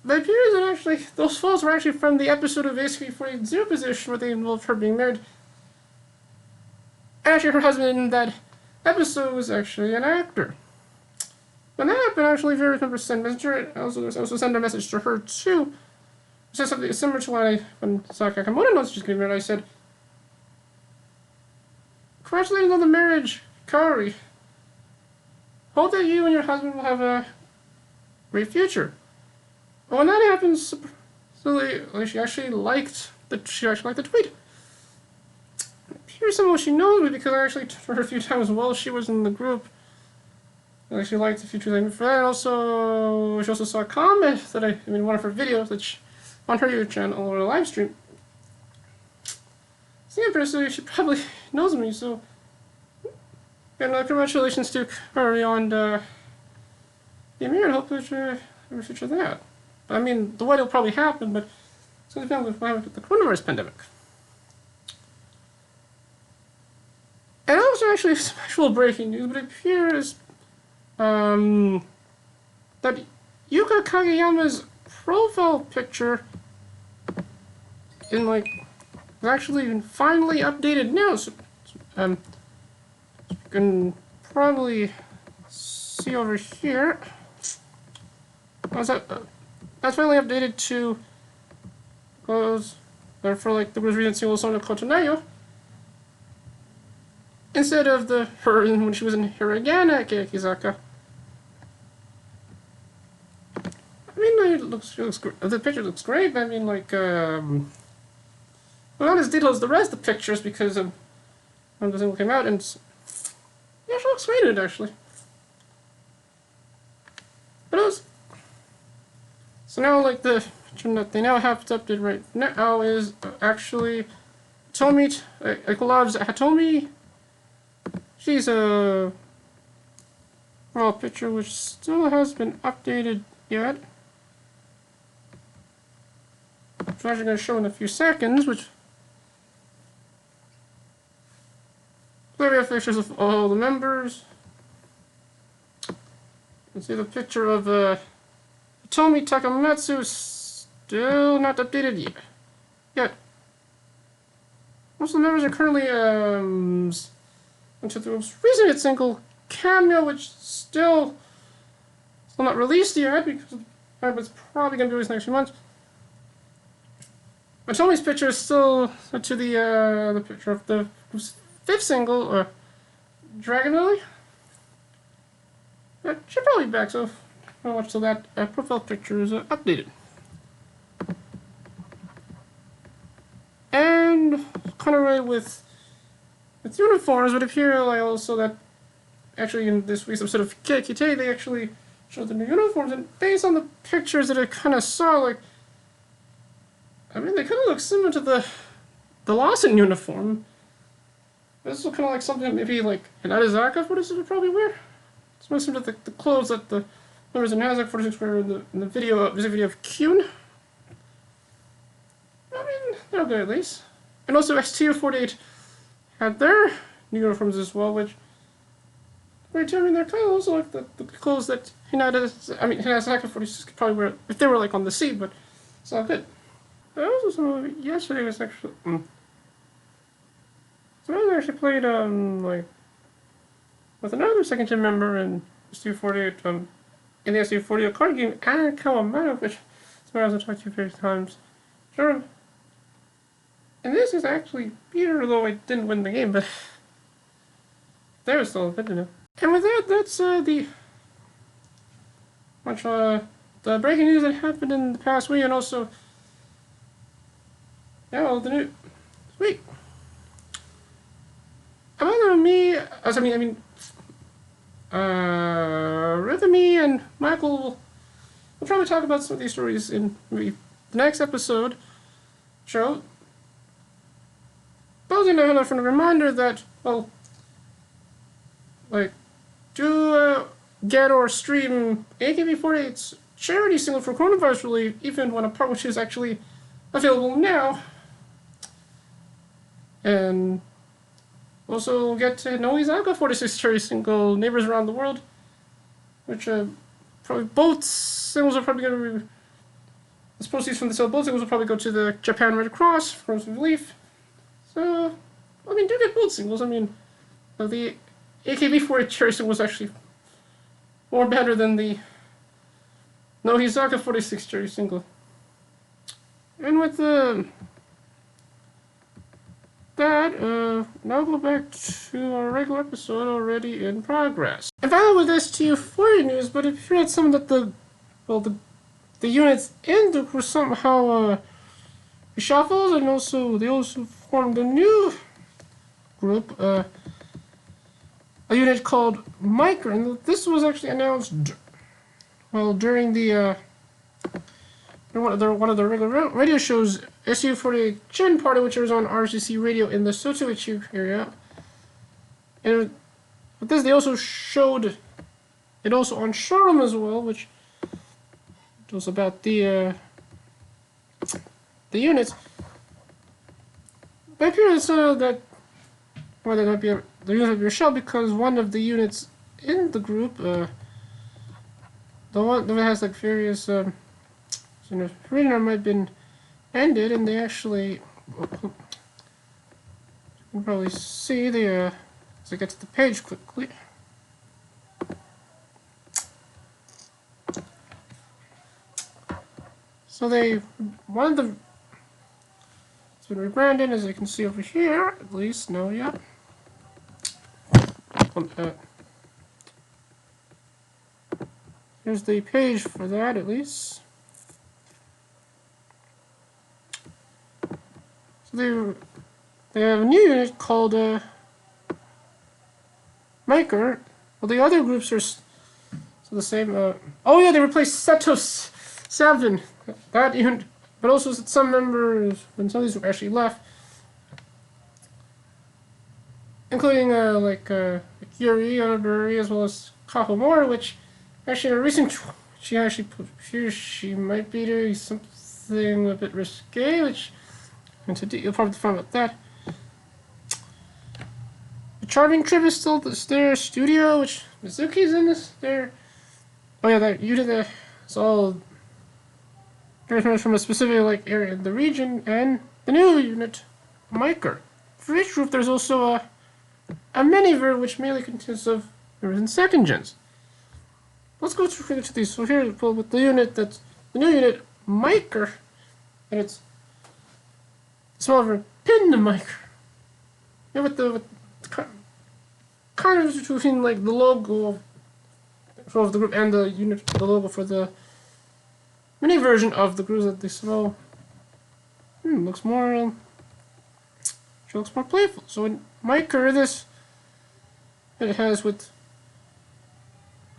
A: But it appears that actually, those photos were actually from the episode of STU48 Zero Position where they involved her being married. And actually, her husband in that episode was actually an actor. When that happened, actually, very remember sent a messenger. I also sent a message to her too. It said something similar to when Sayaka Moto announced she's getting married. I said, "Congratulations on the marriage, Kari. Hope that you and your husband will have a great future." But when that happened, she actually liked the tweet. Here's some of what she knows me because I actually told her a few times while she was in the group. I actually liked the few things for that. Also, she also saw a comment that one of her videos that on her YouTube channel or a live stream. So yeah, personally, she probably knows me. So, and congratulations to Kari on the marriage. Hope that you future that. I mean, the wedding will probably happen, but it's going to depend on what happens with the coronavirus pandemic. And also, actually, some actual breaking news, but it appears that Yuuka Kageyama's profile picture is actually finally updated now. So, you can probably see over here. How's that? That's finally updated to for like the most recent single song of Kotonayo. Instead of her when she was in Hiragana at Keikizaka. I mean, it looks great. The picture looks great. I mean, like, well, not as detailed as the rest of the pictures because when the single came out, and yeah, she looks great in it actually. But it was. So now, like, the picture that they now have to update right now is actually Hitomi loves Hitomi. She's a picture which still hasn't been updated yet. Which I'm actually going to show in a few seconds, which There we have pictures of all the members. You can see the picture of Hitomi Takamatsu, still not updated yet. Most of the members are currently into the most recent single Cameo, which still not released yet because it's probably going to be released next few months. Hitomi's picture is still to the picture of the fifth single, Dragon Lily. She'll probably be back, so I'll watch till that profile picture is updated. And kind of right with uniforms, it would appear like also that actually in this week's episode of Kekite, they actually showed the new uniforms, and based on the pictures that I kind of saw, like, I mean, they kind of look similar to the Lawson uniform. This is kind of like something maybe like an Arizaka would probably wear. It's more similar to the clothes that the members of Nazak 46 wear in the video, music video of Kyun. I mean, they're good at least. And also STU48 had their new uniforms as well, which, I mean, they're kind of also like the clothes that Hinata 46 could probably wear if they were like on the sea, but it's all good. I also saw yesterday was actually so I actually played like with another second gen member in STU48 in the STU48 card game, Kageyama Mayu, which is where I was talking to you various times. Sure. And this is actually better, although I didn't win the game, but there was still a bit, you know. And with that, that's the breaking news that happened in the past week, and also well, the new week. Among me, Rhythmy and Michael will probably talk about some of these stories in maybe the next episode show. But also from a reminder that, well, like, do get or stream AKB48's charity single for coronavirus relief, even when a part which is actually available now. And also get to Nogivideo 46 charity single Neighbors Around the World, which probably both singles are probably going to be, the proceeds from the sale of both singles will probably go to the Japan Red Cross for relief. So, I mean, do get both singles. I mean, the AKB48 charity single was actually more better than the Nogivideo 46 charity single. And with that, now go back to our regular episode already in progress. And finally with STU48 news, but it appeared some that the units in the were somehow reshuffled, and also they also formed a new group, a unit called Micro, and this was actually announced during the one of the regular radio shows, STU48 Gen Party, which was on RCC Radio in the Sotoichi area. And with this, they also showed it also on Showroom as well, which was about the units. But it appears that well, the units might be a shell because one of the units in the group, the one that has like various reading might have been ended, and they actually, you can probably see the, as I get to the page quickly. So one of the, it's been rebranded, as you can see over here, at least, no, yeah. Here's the page for that, at least. So they have a new unit called Maker. Well, the other groups are so the same. Oh yeah, they replaced Setos 7, that unit, but also some members, and some of these actually left, including like Yuri Onaburi as well as Kahomura, which actually in a recent she actually put here she might be doing something a bit risque, which you'll probably find out that. The Charming Trip is still their studio, which Mizuki's in this. Oh yeah, that unit there. It's all very much from a specific like area in the region, and the new unit, Miker. For each group, there's also a mini-ver which mainly consists of members and second gens. Let's go through each of these. So here, with the unit that's the new unit, Miker, and it's smaller pin the Miker. Yeah, with the kind of between like the logo of the group and the unit, the logo for the mini version of the group that they small. Looks more. She looks more playful. So in Miker, this it has with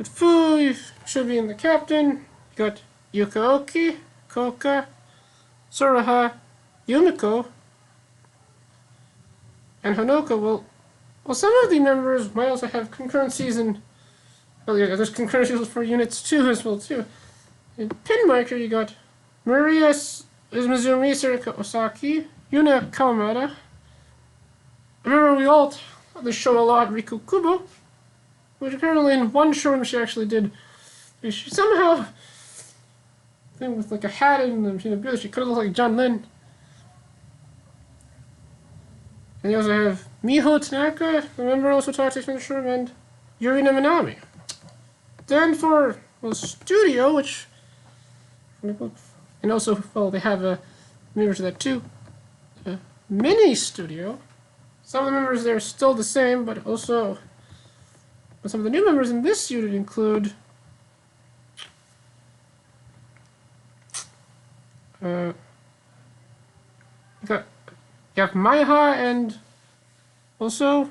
A: Fu, you should be in the captain. You got Yukaoki, Koka, Suraha, Yumiko, and Honoka. Well, some of the members might also have concurrencies in. Well, yeah, there's concurrencies for units 2 as well too. In Pin Miker, you got Maria Izumizumi, Sarika Osaki, Yuna Kawamata. I remember we all this show a lot, Riku Kubo, which apparently in one showroom she actually did. She somehow, I think with like a hat and she could have looked like John Lin. And you also have Miho Tanaka, the member also talked to from the showroom, and Yuri Minami. Then for studio, which and also they have a members of that too, a mini studio. Some of the members there are still the same, but also some of the new members in this unit include you have Maiha and also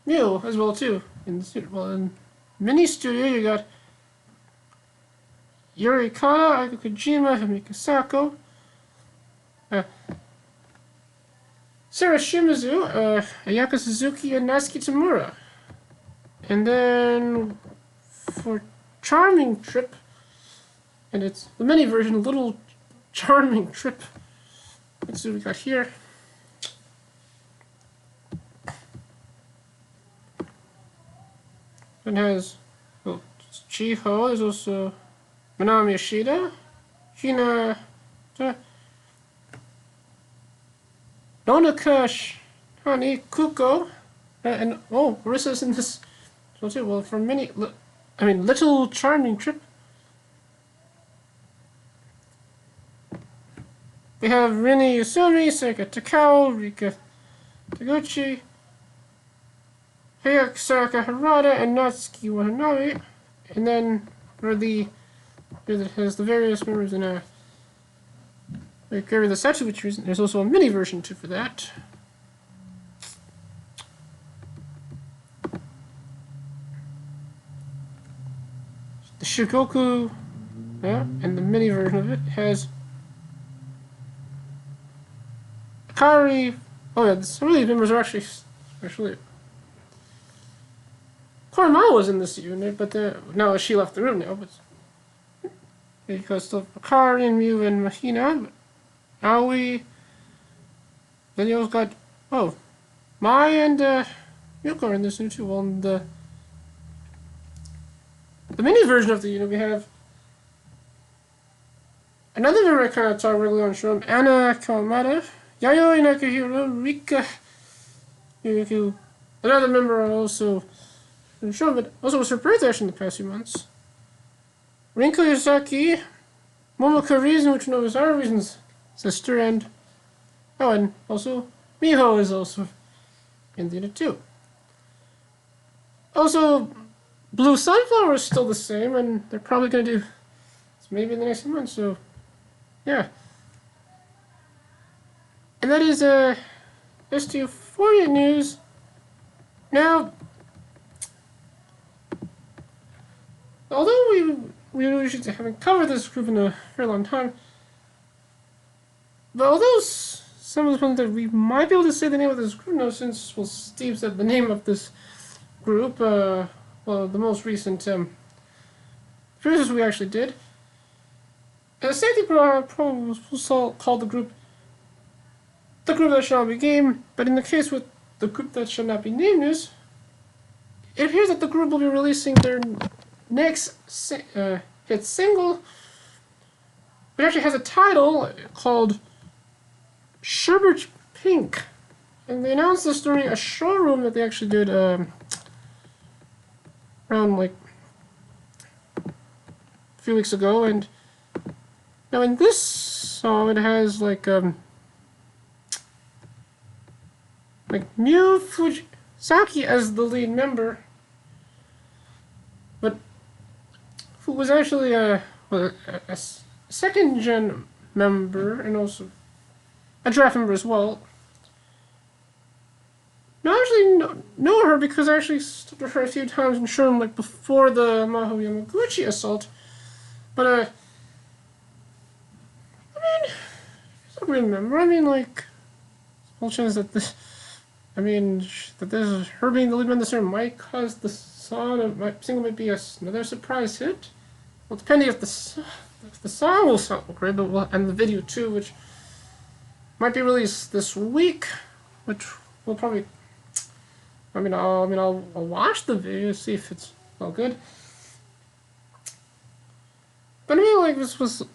A: Mew as well too in the studio. Well, in mini studio you got Yuri Kana, Aiko Kojima, Himika Sako, Sarah Shimizu, Ayaka Suzuki, and Natsuki Tamura. And then for Charming Trip, and it's the mini version, Little Charming Trip. Let's see what we got here. It has Chiho, there's also Manami Yoshida, Hina, Nonaka Hani Kuko, and Marissa's in this. So well, from Little Charming Trip. We have Rini Yusumi, Seika Takao, Rika Taguchi, Hayasaka Harada, and Natsuki Watanabe. And then for it has the various members in like the statue, which there's also a mini version too for that. The Shikoku, and the mini version of it has Akari. Oh yeah, some of these members are actually Korama was in this unit, but now she left the room now. But because still Akari and Mew and Mahina, but Aoi. Then you also got Mai and Yuka are in this unit too. Well, in the mini version of the unit we have another member I kind of talk regularly on Showroom, Anna Kawamata, Yayoi Nakahiro, Rika Yuku. Another member also in Showroom, but also was her birthday actually in the past few months. Rinko Yosaki, Momoko Reason, which knows our Reason's sister, and also Miho is also in the unit too. Also, Blue Sunflower is still the same, and they're probably going to do maybe in the next month, so yeah. And that is STU48 news. Now, although we usually haven't covered this group in a very long time, but although some of the ones that we might be able to say the name of this group now, since Steve said the name of this group, the most recent cruises we actually did. And the safety program was called the group that shall be game, but in the case with the group that shall not be named is, it appears that the group will be releasing their next hit single, which actually has a title called Sherbert Pink. And they announced this during a showroom that they actually did around like a few weeks ago. And now in this song it has like Miu Fujisaki as the lead member, but who was actually a second gen member and also a draft member as well. Now, I actually know her because I actually stood with her a few times in Showroom, like before the Maho Yamaguchi assault. But, I mean, I don't remember. I mean, like, whole chance that this, her being the lead member this year might cause the single might be another surprise hit. Well, depending if the song will sound great, and the video too, which might be released this week, which will probably. I'll watch the video, see if it's all good. But I mean, like, but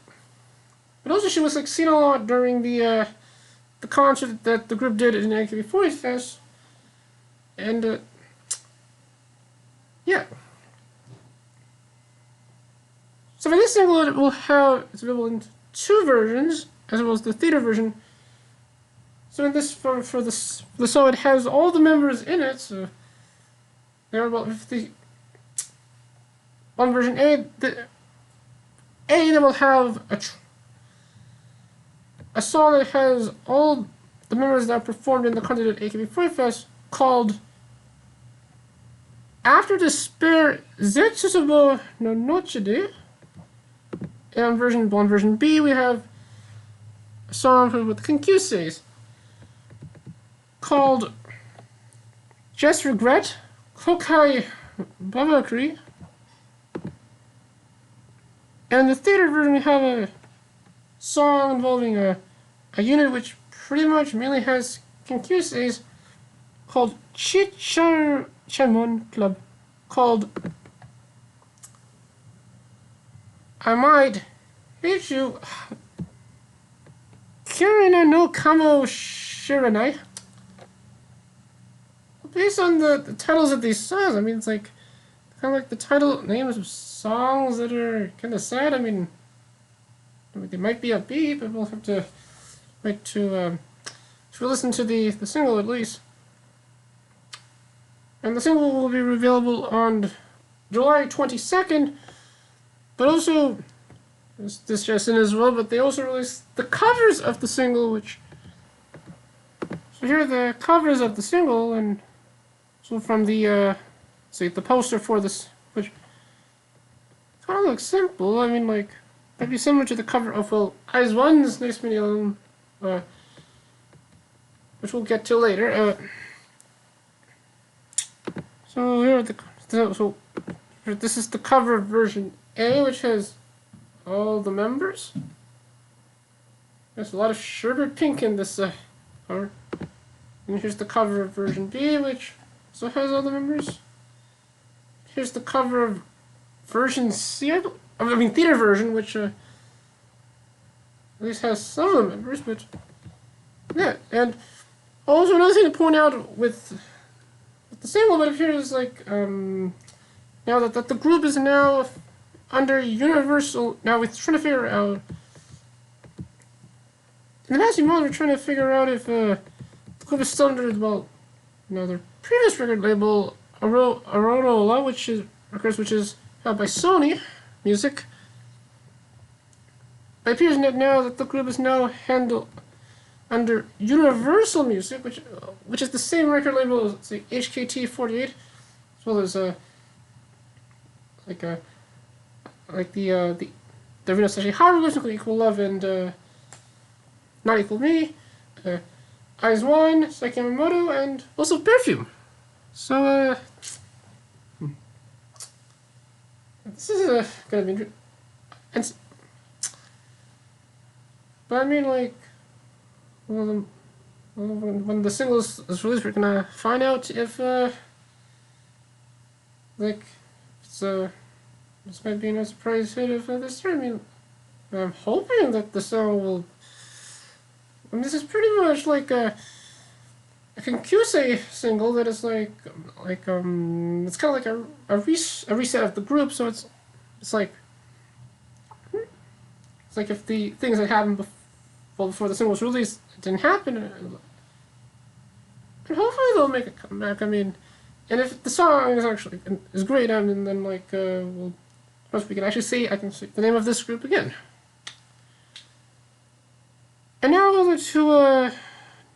A: also she was like seen a lot during the concert that the group did in AKB40 Fest, and yeah. So for this single, it's available in 2 versions, as well as the theater version. So in this for the song, it has all the members in it. So there are about 50. On version A, they will have a song that has all the members that performed in the concert at AKB40 Fest called After Despair Zetsubo no Noche de. And on version B, we have a song with Kenkyuseis called Just Regret, Kokai Babakuri. And in the theater version, we have a song involving a unit which pretty much mainly has Kenkyuseis called Chicharchamon Club, called I Might Hate You, Kirina no Kamo Shiranai. Based on the titles of these songs, I mean, it's like kind of like the title names of songs that are kind of sad. I mean, they might be upbeat, but we'll have to wait to listen to the single at least. And the single will be available on July 22nd, but also this just in as well. But they also released the covers of the single, which so here are the covers of the single and. So from the poster for this, which kind of looks simple. I mean, like, that'd be similar to the cover of, IZONE's next mini album, which we'll get to later. So here are this is the cover version A, which has all the members. There's a lot of sherbet pink in this cover. And here's the cover of version B, which also has all the members. Here's the cover of version C, theater version, which at least has some of the members, but yeah. And also another thing to point out with the single, but here is like now that the group is now under Universal. Now we're trying to figure out. In the past few months, we're trying to figure out if the group is still under their previous record label, Aurora, which is held by Sony Music. It appears now that the group is now handled under Universal Music, which is the same record label as the HKT48, as well as the Reno Sashi Haru, Equal Love and Not Equal Me, IZONE, Sakimoto, and also Perfume. So, this is gonna be interesting. But I mean, like, when the single is released, we're gonna find out if like this might be a surprise hit of this year. I mean, I'm hoping that the song will. I mean, this is pretty much like a Kyusei single that is it's kind of like a reset of the group. So it's like if the things that happened before the single was released didn't happen, and hopefully they'll make a comeback. I mean, and if the song is great, I mean, then like we can actually see the name of this group again. And now over to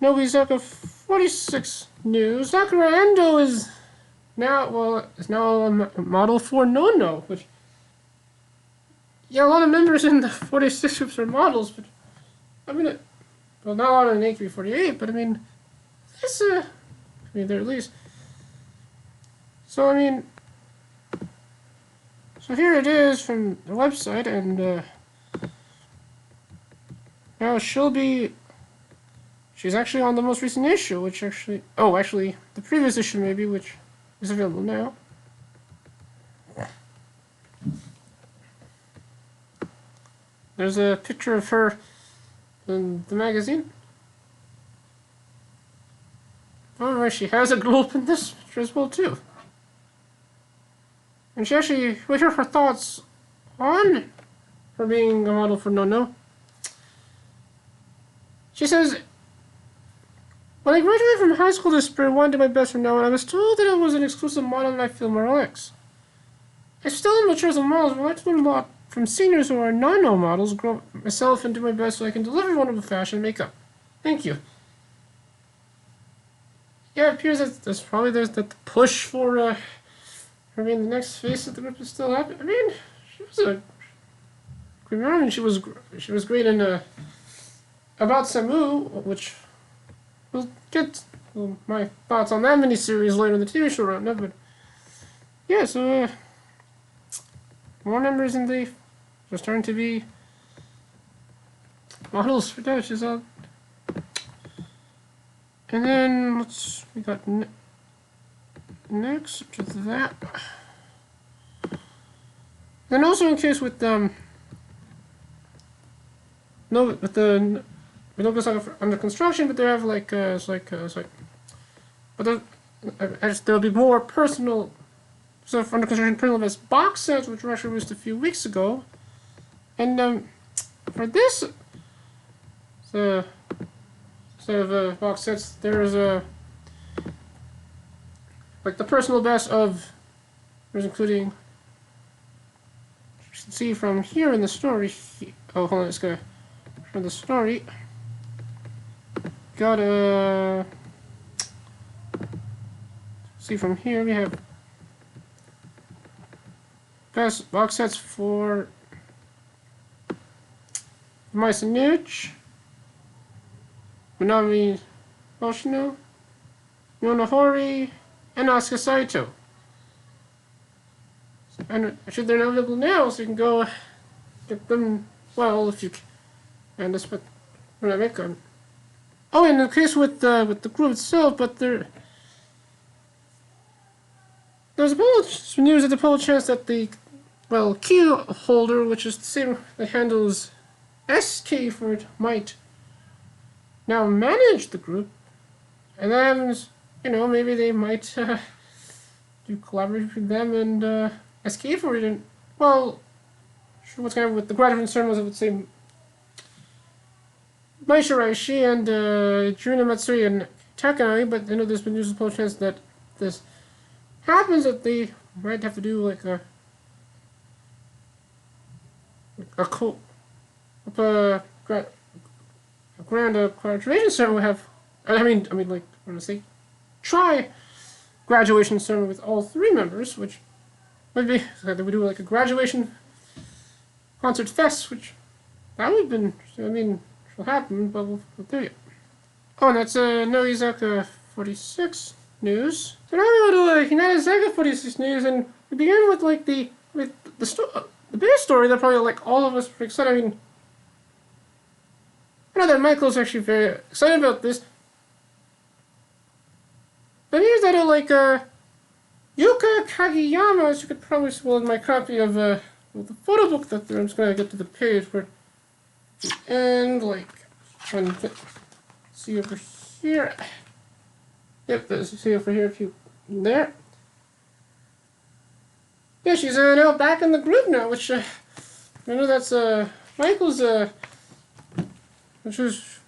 A: Nogivideo 46 news. Sakura Endo is now a model for No, which a lot of members in the 46 groups are models, but I mean, not a lot in AKB48, but I mean, they're at least. So I mean, so here it is from the website, and now she's actually on the most recent issue, which actually the previous issue maybe, which is available now. There's a picture of her in the magazine. Oh, she has a glow up in this picture as well too. And she actually, with her thoughts on her being a model for No. She says, when I graduated from high school this spring, I wanted to do my best for No, and I was told that it was an exclusive model and I feel more relaxed. I still am mature as a model, but I like to learn a lot from seniors who are non-No models, grow myself and do my best so I can deliver wonderful fashion and makeup. Thank you. Yeah, it appears that there's that push for her being the next face of the group is still happening. I mean, she was great in About Samu, which we'll get my thoughts on that miniseries later in the TV show roundup. But yeah, so more members in the are starting to be models for Dutch is out. And then we got next to that. Then also in case with the Nobu's under construction, but they have there'll be more personal stuff under construction, personal as box sets, which were actually released a few weeks ago. And for this set of box sets, there's the personal best of, including, you can see from here in the story. Oh, hold on, let's go from the story. Gotta see from here we have best box sets for Mice and Nooch, Minami Hoshino, Yonohori, and Asuka Saito. And actually they're not available now, so you can go get them, well, if you can. And that's what I make them. Oh, in the case with the group itself, but there's some news that the probable chance that the key holder, which is the same that handles ST48, might now manage the group, and then maybe they might do collaboration with them and SK48, and sure what's going to happen with the graduate ceremonies of the same. Mai Shiraishi and Juna Matsuri and Takai, but there's been news of chance that this happens, that they might have to do grand graduation ceremony. Try graduation ceremony with all three members, which would be that we do a graduation concert fest, which that would have been will happen, but we'll do it. Oh, and that's Nogivideo 46 news. So now we go to Hinata 46 news, and we begin with the biggest story that probably all of us are excited. I know that Michael's actually very excited about this. But here's that like Yuuka Kageyama, as you could probably see in my copy of the photo book that there. I'm just gonna get to the page where, and like, see over here. Yep, see over here if you there. Yeah, she's now back in the group now, which I know that's Michael's which was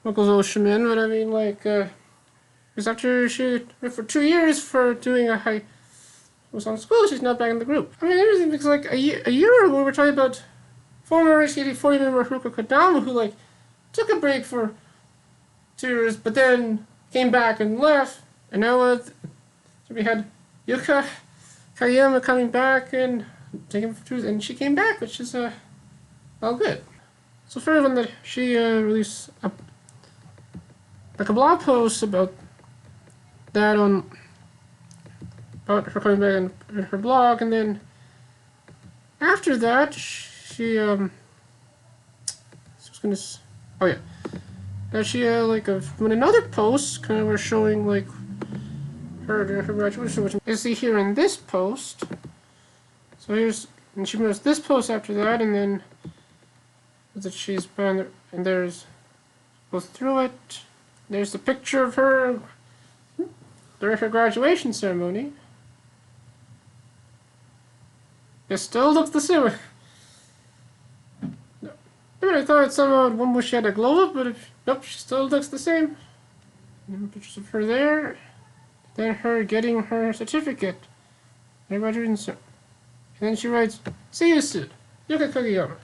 A: Michael's old shaman, but I mean like because after she for 2 years for doing a high was on school, she's now back in the group. I mean, interesting because like a year ago we were talking about former STU48 member Haruka Kodama, who like took a break for 2 years, but then came back and left, and now so we had Yuuka Kageyama coming back and taking for 2 years, and she came back, which is all good. So for everyone that she released like a blog post about that on about her coming back in her blog, and then after that she she like when another post kind of was showing like her graduation, which you see here in this post. So here's, and she posts this post after that, and then that she's been, and there's, goes through it. There's the picture of her during her graduation ceremony. It still looks the same. I thought somehow one wish she had a glow up, but nope, she still looks the same. And pictures of her there. Then her getting her certificate. Her graduation ceremony. And then she writes, "See you soon, Yuuka Kageyama."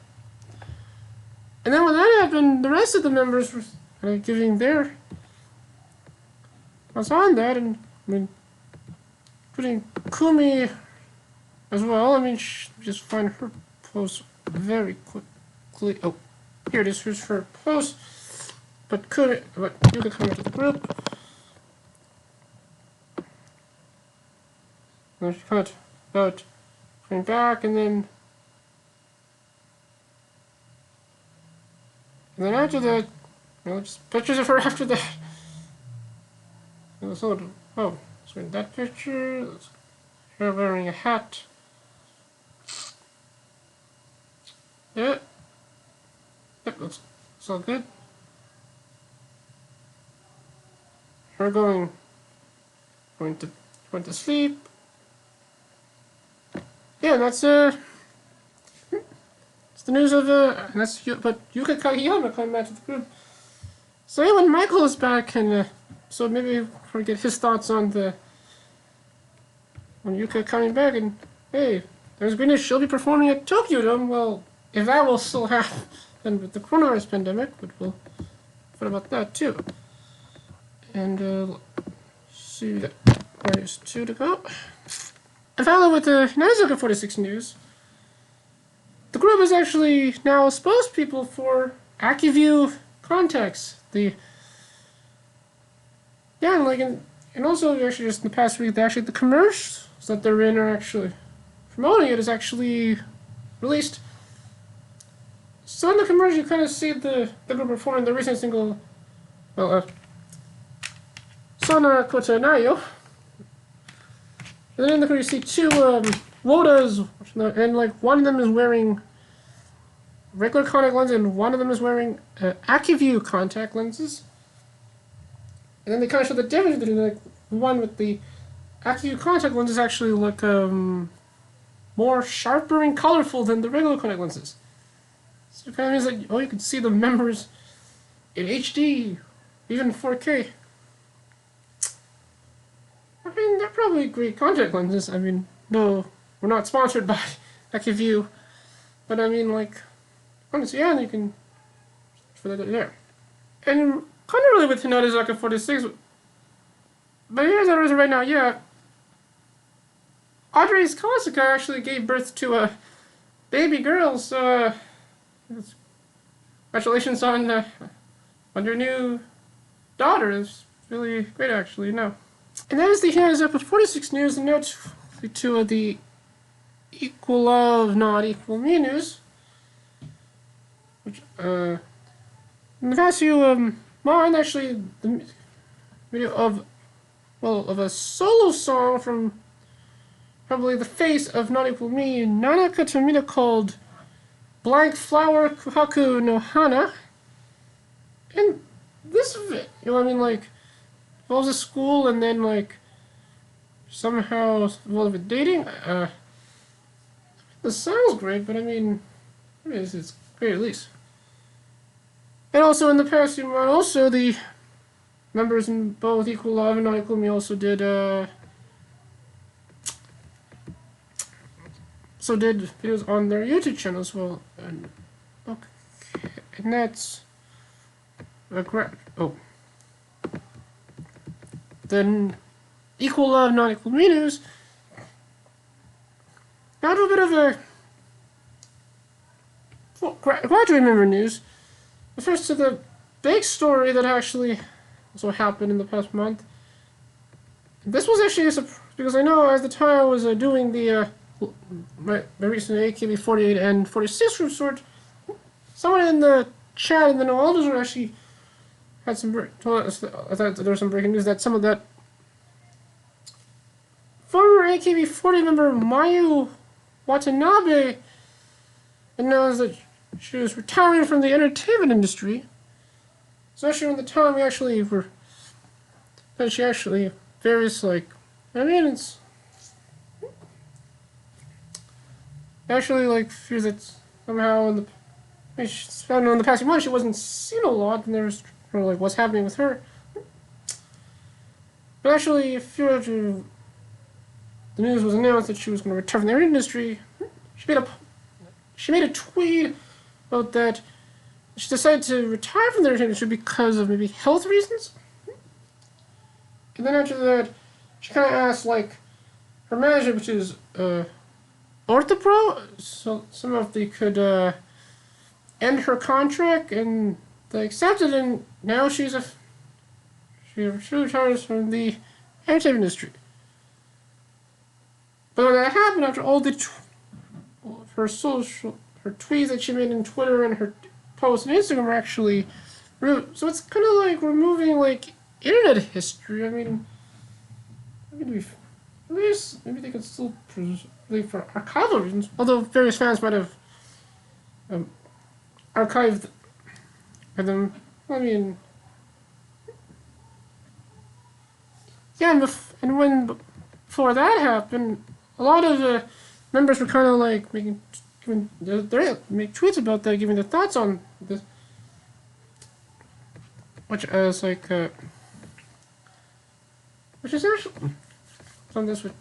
A: And then when that happened, the rest of the members were giving their thoughts on that, and I mean, including Kumi as well. I mean, just find her post very quickly. Oh, here it is. Here's her post. But Yuuka coming to the group. And she comment about coming back, and then after that, just pictures of her after that. So in that picture, that's her wearing a hat. Yeah. Yep, looks all good. Her going to sleep. Yeah, and that's it's the news of and that's but Yuuka Kageyama coming back to the group. So yeah, when Michael is back, and so maybe we'll get his thoughts on when Yuuka coming back, and hey, there's good news, she'll be performing at Tokyo Dome. Well, if that will still happen with the coronavirus pandemic, but we'll what about that too. And see, we got there's 2 to go. And finally, with the Eizouken46 news, the group is actually now spokespeople for AccuView contacts. And also actually just in the past week, the commercials that they're in are actually promoting it is actually released. So in the commercial, you kind of see the group performing the recent single, Sana Kotenayo. And then in the corner you see 2 Wodas, and like one of them is wearing regular contact lenses, and one of them is wearing AccuView contact lenses. And then they kind of show the difference between like the one with the AccuView contact lenses actually look more sharper and colorful than the regular contact lenses. So it kind of means that you can see the members in HD, even 4K. I mean, they're probably great contact lenses. I mean, no, we're not sponsored by AccuView, but I mean, like, honestly, yeah, you can for that there. And kind of really with Eizouken46, but here's the reason right now. Yeah, Audrey's Kasuka actually gave birth to a baby girl, so congratulations on your new daughter. It's really great, actually. No. And that is the Eizouken46 news, and now to the equal of not equal me news. Which in the past few months, actually, the video of of a solo song from probably the face of Not Equal Me, Nanaka Tomita, called Blank Flower Kuhaku no Hana. And this, like, involves a school and then, like, somehow involved with dating. The sounds great, but I mean, it's great at least. And also in the past few months, also the members in both Equal Love and Not Equal Me also did videos on their YouTube channel as well. And okay, and that's then Equal Love, Not Equal Me news. Now to a bit of a graduate member news. First to the big story that actually also happened in the past month. This was actually a surprise, because I know at the time I was doing the my recent AKB48 and 46 group sort. Someone in the chat in the No Elders actually had I thought there was some breaking news that some of that former AKB40 member Mayu Watanabe announced that she was retiring from the entertainment industry. Especially when the time we actually were, that she actually various, like, I mean, it's actually, like, fears that somehow in the past few months she wasn't seen a lot, and there was like what's happening with her. But actually, if you were to, the news was announced that she was going to retire from the industry, she made a tweet about that. She decided to retire from the industry because of maybe health reasons. And then after that, she kind of asked, like, her manager, which is Orthopro, so some of they could end her contract, and they accepted, and now she retires from the entertainment industry. But when that happened, after all the her tweets that she made on Twitter and her posts on Instagram were actually removed. So it's kind of like removing, like, internet history. I mean, at least maybe they could still leave for archival reasons, although various fans might have archived them. I mean, yeah, and when before that happened, a lot of members were kind of like make tweets about that, giving their thoughts on this, which is like, which is actually on this, which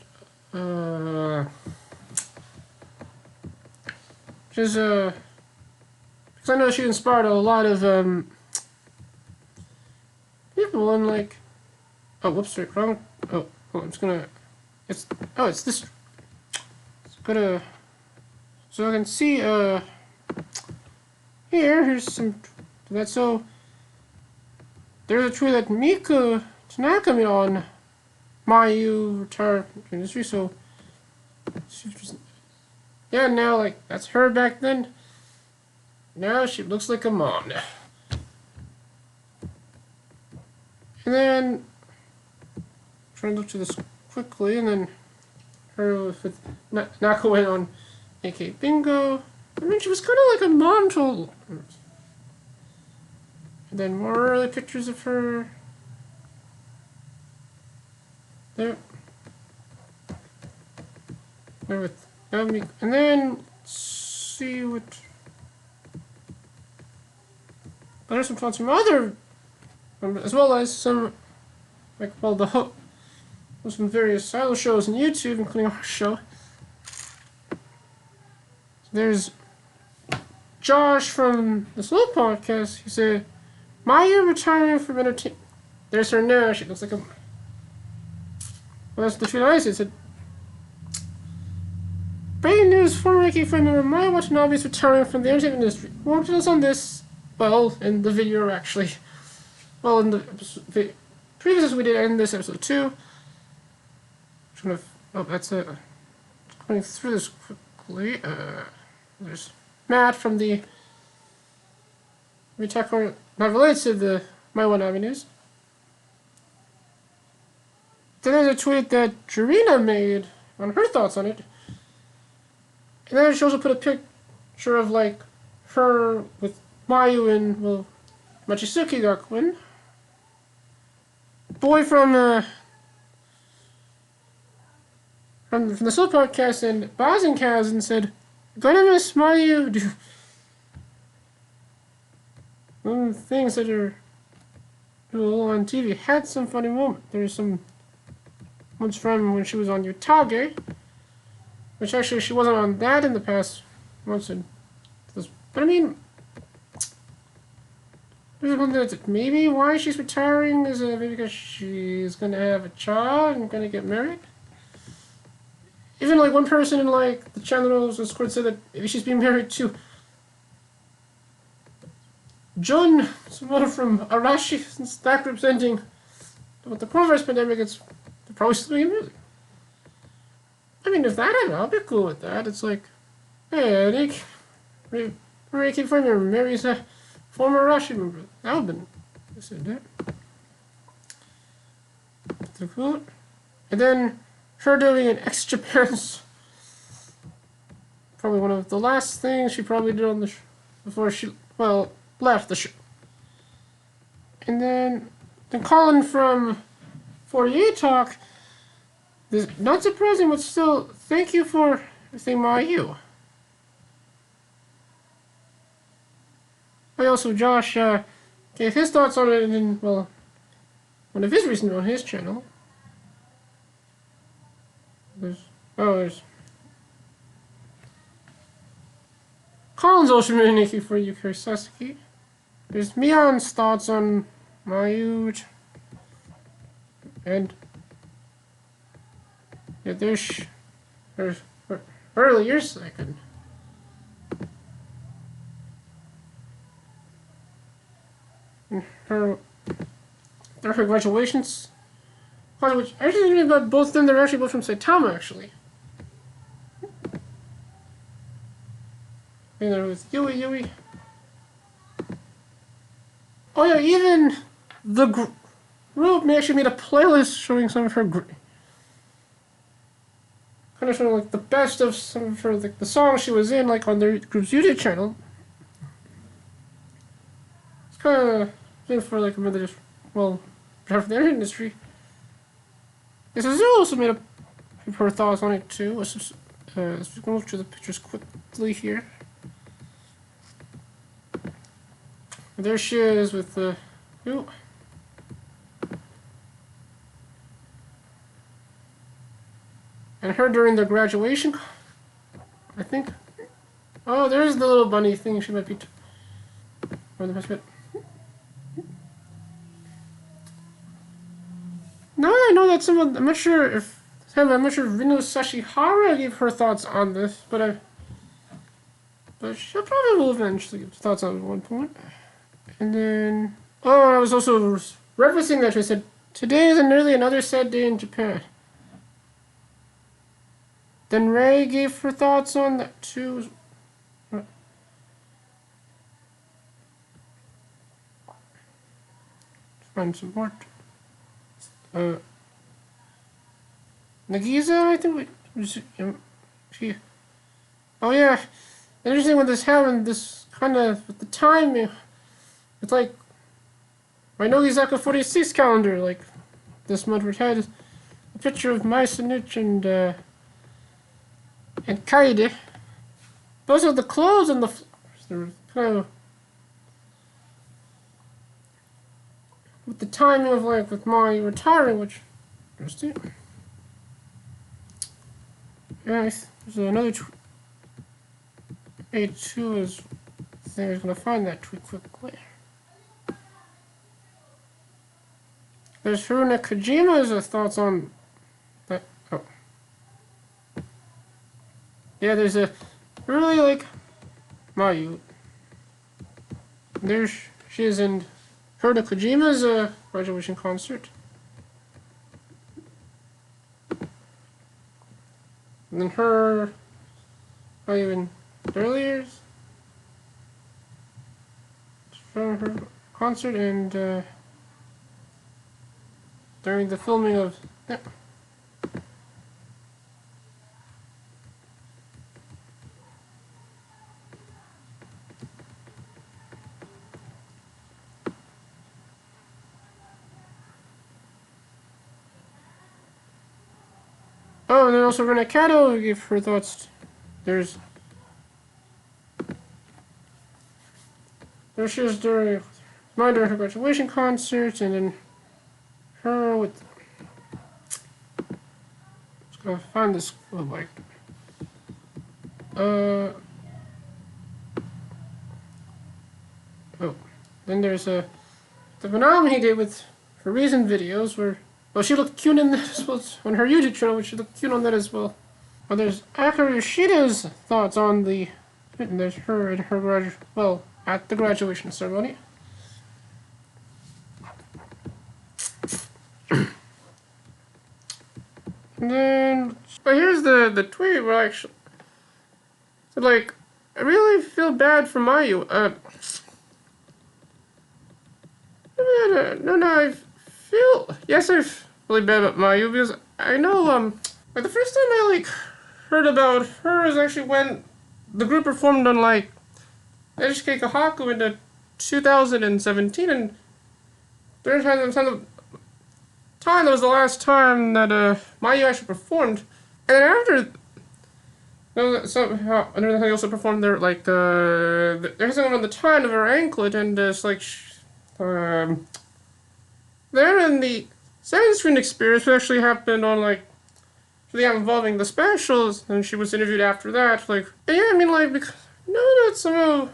A: is because I know she inspired a lot of people, and like, oh, whoops, sorry, wrong. Oh, I'm just gonna. It's this. It's gonna. So I can see here's some that. So there's a tweet that Mika Tanaka made on Mayu retired industry. So yeah, now like that's her back then. Now she looks like a mom now. And then trying to look to this quickly, and then her with Naka went on AK Bingo. I mean, she was kind of like a mom to. And then more early pictures of her. There. There with Emika. And then let's see what. There's some fun, some other, as well as some, like, well, there's some various silo shows on YouTube, including our show. There's Josh from the Slow Podcast. He said, Mayu retiring from entertainment. There's her now. She looks like a. Well, that's the tweet I said. Breaking news: former AK friend member Mayu Watanabe is retiring from the entertainment industry. More details on this, well, in the video actually. Well, in the previous episode we did, and this episode too. Oh, that's it. Going through this quickly. There's Matt from the Retech, not related to the My One Avenue news. then there's a tweet that Jerrison made on her thoughts on it. And then she also put a picture of, like, her with Mayu and, well, Mochizuki Gakuen. Boy from the Soul Podcast and Bazenkaz and said, "Gonna miss Mayu." One of the things that are on TV had some funny moments. There's some ones from when she was on Utage, which actually she wasn't on that in the past months. But I mean, there's one that maybe why she's retiring is maybe because she's gonna have a child and gonna get married. Even like one person in like the channel's Discord said that maybe she's being married to Jun, someone from Arashi, since that group's ending. With the coronavirus pandemic, they're probably still doing music. I mean, if that happened, I'll be cool with that. It's like, hey, Nick, Ricky Framer marries a former Arashi member. That would have been, I said that. The quote. And then her doing an ex-Japan's probably one of the last things she probably did on the show before she, well, left the show. And then Colin from 48 Talk, not surprising, but still, thank you for everything, Mayu. Also, Josh gave his thoughts on it in, well, one of his recent on his channel. There's Colin's Oshiminiki for Yukari Sasuke. There's Mion's thoughts on Mayu. And yeah, there's her earlier second. And her graduations. Which actually really about both of them, they're actually both from Saitama actually. And there was Yui. Oh yeah, even the group actually made a playlist showing some of her kind of showing like the best of some of her the songs she was in, like on their group's YouTube channel. It's kind of thing for like another just for the internet industry. Yes, Azu also made her thoughts on it too. Let's go through the pictures quickly here. There she is with the and her during the graduation, I think. Oh, there's the little bunny thing. She might be on the best bit. Now I know that someone, I'm not sure if Rino Sashihara gave her thoughts on this, but she'll probably will eventually give thoughts on it at one point. And then, I was also referencing that. I said, today is nearly another sad day in Japan. Then Ray gave her thoughts on that too. Let's find some more. Nagisa, I think she. Oh yeah, interesting when this happened. This kind of at the time. It's like my Nogizaka 46 calendar, like this month, which had a picture of Mai Sanuch and Kaede. Those are the clothes and the flowers. They're kind of with the timing of like with Mai retiring, which interesting. Yes, there's another tweet. A2 is I think I was gonna find that tweet quickly. There's Haruna Kojima's thoughts on that. Oh. Yeah, there's a really like Mayu. There she is in Haruna Kojima's graduation concert. And then her Mayu in earlier from her concert and during the filming of Yep. Oh, and then also Renakato gave her thoughts. There she is during her graduation concert, and then her with. Just gotta find this. Oh, like. Oh. Then there's the phenomenon he did with her recent videos where. Well, she looked cute in that as well. On her YouTube channel, but she looked cute on that as well. Well, there's Akira Yoshida's thoughts on the. And there's her and her at the graduation ceremony. And then, but here's the tweet where actually, so like, I really feel bad for Mayu. No, I feel, yes, I feel really bad about Mayu because I know, like the first time I like heard about her is actually when the group performed on like NHK Kahaku in 2017, and during the time that was the last time that Mayu actually performed, and then after. Somehow, another thing they also performed there, like, there's something on the time of her anklet, and it's like, there in the second screen experience, which actually happened on, like, involving the specials, and she was interviewed after that, like, yeah, I mean, like, because, that somehow,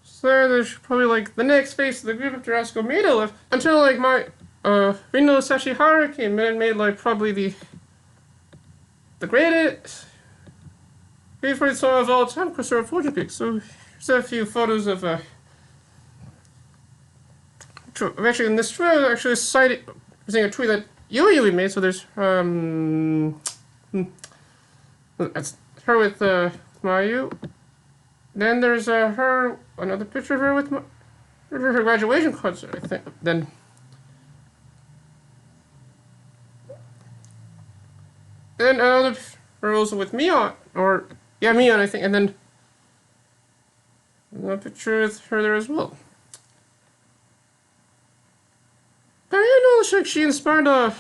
A: so there's probably, like, the next phase of the group after Asuko Maeda left, until, like, Rino Sashihara came in and made, like, probably the greatest favorite song of all time, Crossover Fortune Cookie. So here's a few photos of actually in this tweet I actually cited using a tweet that Yui made. So there's that's her with Mayu. Then there's another picture of her with her graduation concert, I think. Then another picture also with Mion, Mion, I think, and then another picture with her there as well. But I know like she inspired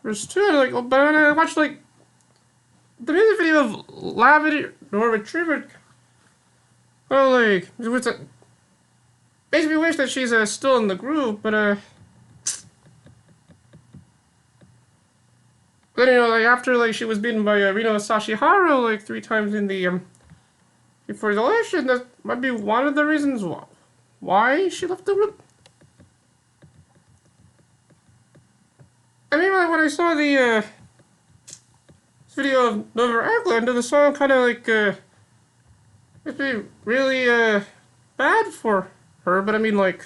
A: there's two, like, but I watched like the music video of Lavity or Retriever. Well, like, basically wish that she's still in the group, but then like after like she was beaten by Rino Sashihara like 3 times in the before the election, that might be one of the reasons why she left the group. I mean, like, when I saw the video of Nova Ackland, the song kind of like it'd be really bad for her, but I mean, like,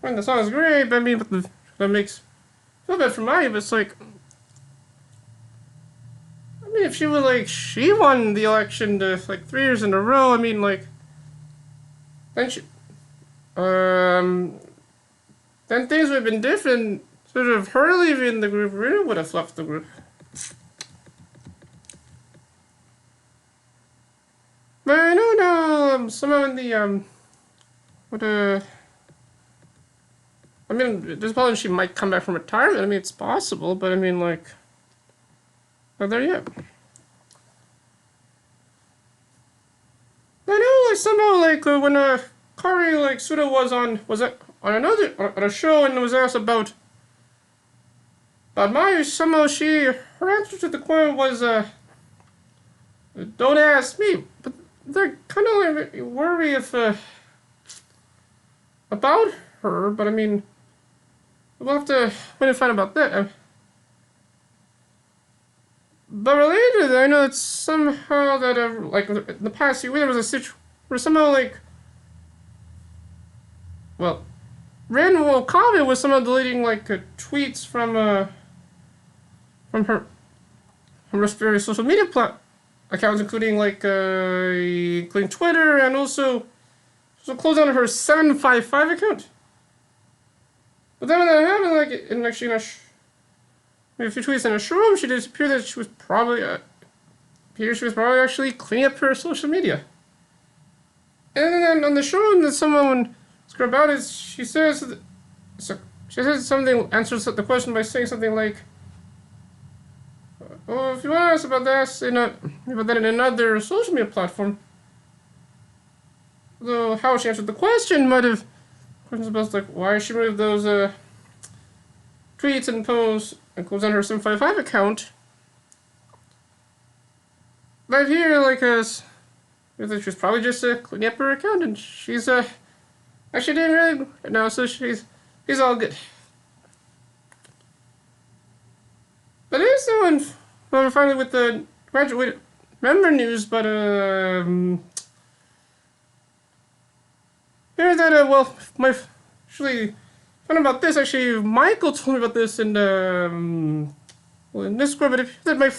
A: I mean, the song is great, but I mean, that makes feel bad for Mai, but it's like, I mean, if she was like, she won the election to like 3 years in a row, I mean, like, then then things would have been different. Sort of her leaving the group really would have left the group. But I don't know, somehow in the, I mean, there's probably she might come back from retirement. I mean, it's possible, but I mean, like, not there yet. I know, like, somehow, like, when Kari, like, Suda was on a show and was asked about Mayu, somehow her answer to the question was, don't ask me. But they're kind of like worried about her, but I mean, we'll have to wait and find about that. But related to that, I know it's somehow that, like, in the past few weeks, there was a situation where somehow, like, well, Ren Okabe was somehow deleting, like, tweets from her various social media accounts, including, like, including Twitter, and also closed down her 755 account. But then when that happened, like, in actually a few tweets in a showroom, she did appear that she was probably actually cleaning up her social media. And then on the showroom that someone scrubbed out is she says something, answers the question by saying something like, "Oh, if you want to ask about that in another social media platform." Though how she answered the question might have questions about like why she removed those tweets and posts and goes on her 755 account. But here, like, she was probably just cleaning up her account, and she's actually doing really good right now, so she's all good. But there's someone finally with the graduate member news, but here's that actually found about this. Actually, Michael told me about this in Discord, but that my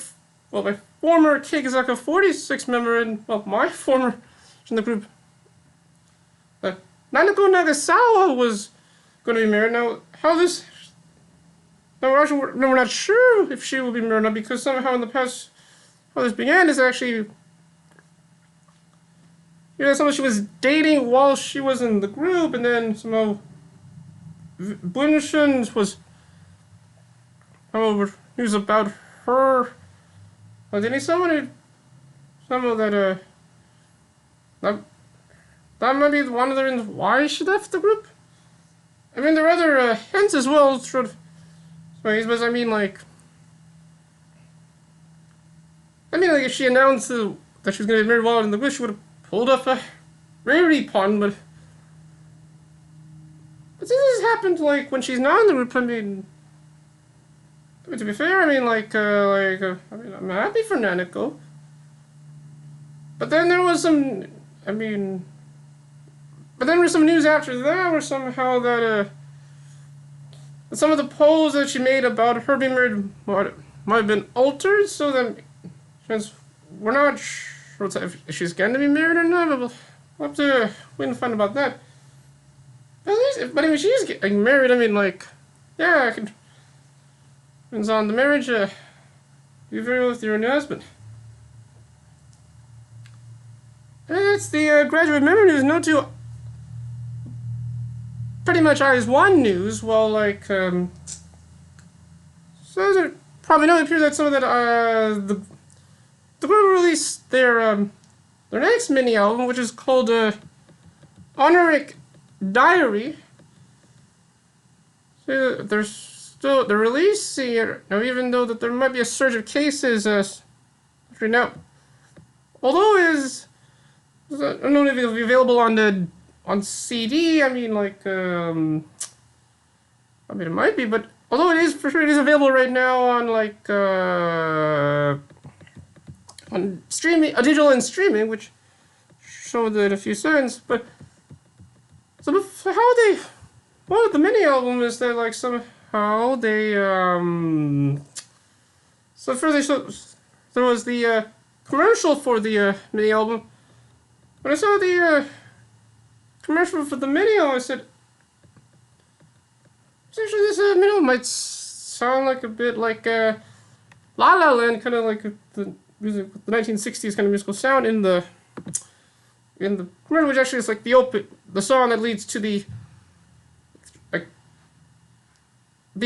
A: former Kageyama member and my former in the group, Nanako Nagasawa was going to be married. Now, we're not sure if she will be married now, because somehow in the past, how this began is actually, someone she was dating while she was in the group, and then somehow Bunshun was news about her. Dating someone that might be one of the reasons why she left the group. I mean, there are other hints as well. But I mean, like, if she announced that she was going to be married while in the group, she would have pulled off a rarity pun, but this has happened, like, when she's not in the group. I mean, to be fair, I'm happy for Nanako. But then there was some news after that where somehow that some of the polls that she made about her being married might have been altered, so that we're not sure if she's going to be married or not, but we'll have to wait and find about that. But if she's getting married, I can. Depends on the marriage. Be very well with your new husband. And that's the graduate member news. No two. Pretty much IZONE news. Well, so as probably know, it appears that some of that the group released their next mini album, which is called Oneiric Diary. So they're releasing it now, even though that there might be a surge of cases right now. Although I don't know if it'll be available on CD. It might be, but although it is for sure, it is available right now on streaming, digital and streaming, which showed in a few seconds. But so how they, with the mini album is that somehow they so first there was the commercial for the mini album. When I saw the commercial for the mini album, I said, actually, this mini album might sound like a bit like La La Land, kind of like the music, the 1960s kind of musical sound in the commercial, which actually is like the song that leads to the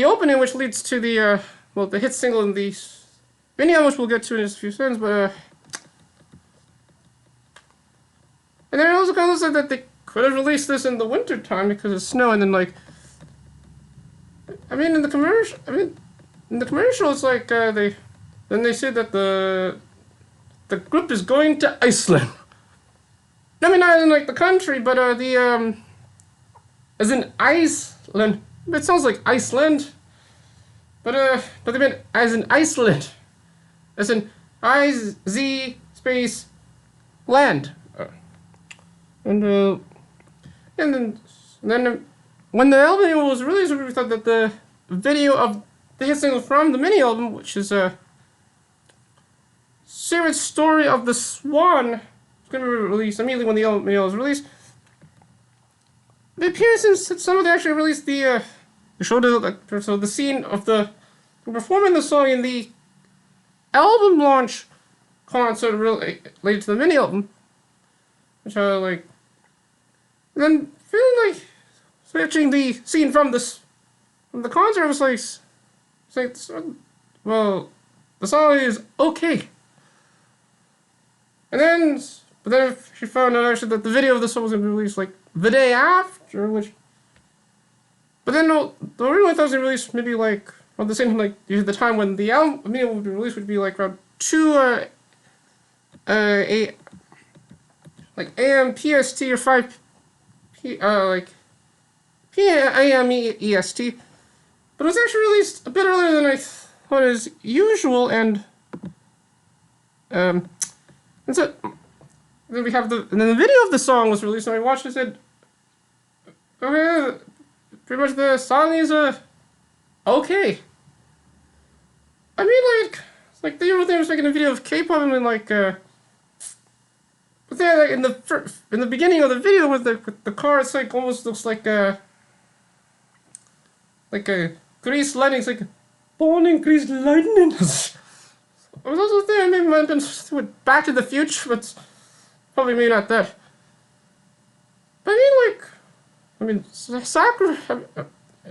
A: opening, which leads to the hit single in the mini album, which we'll get to in just a few seconds, but and then it also kind of looks like that they could have released this in the winter time because of snow, and then in the commercial, it's like they say that the group is going to Iceland. Not in the country, but as in Iceland. It sounds like Iceland, but they meant as in Iceland, as in I-Z space land. And then when the album was released, we thought that the video of the hit single from the mini album, which is Secret Story of the Swan, was going to be released immediately when the mini album was released. It appears since some of them actually released the they showed so the scene of the performing the song in the album launch concert related to the mini album, which I like. And then feeling like switching the scene from the concert was like, well, the song is okay. And then, but then she found out actually that the video of the song was going to be released like the day after, which. But then the original I thought it was going to release maybe like around the same time, like the time when the album video would be released would be like around 2 AM PST or 5 like PM EST. But it was actually released a bit earlier than I thought as usual, and so then we have and then the video of the song was released, and I watched it and said, okay, pretty much the song is okay. I mean, like, it's like they were making a video of K-pop, and like but then like, in the beginning of the video with the car, it's like almost looks like a Grease Lightning. It's like born in Grease Lightning. I was also there, maybe might have been with Back to the Future, but probably maybe not that. But I mean, Sakura,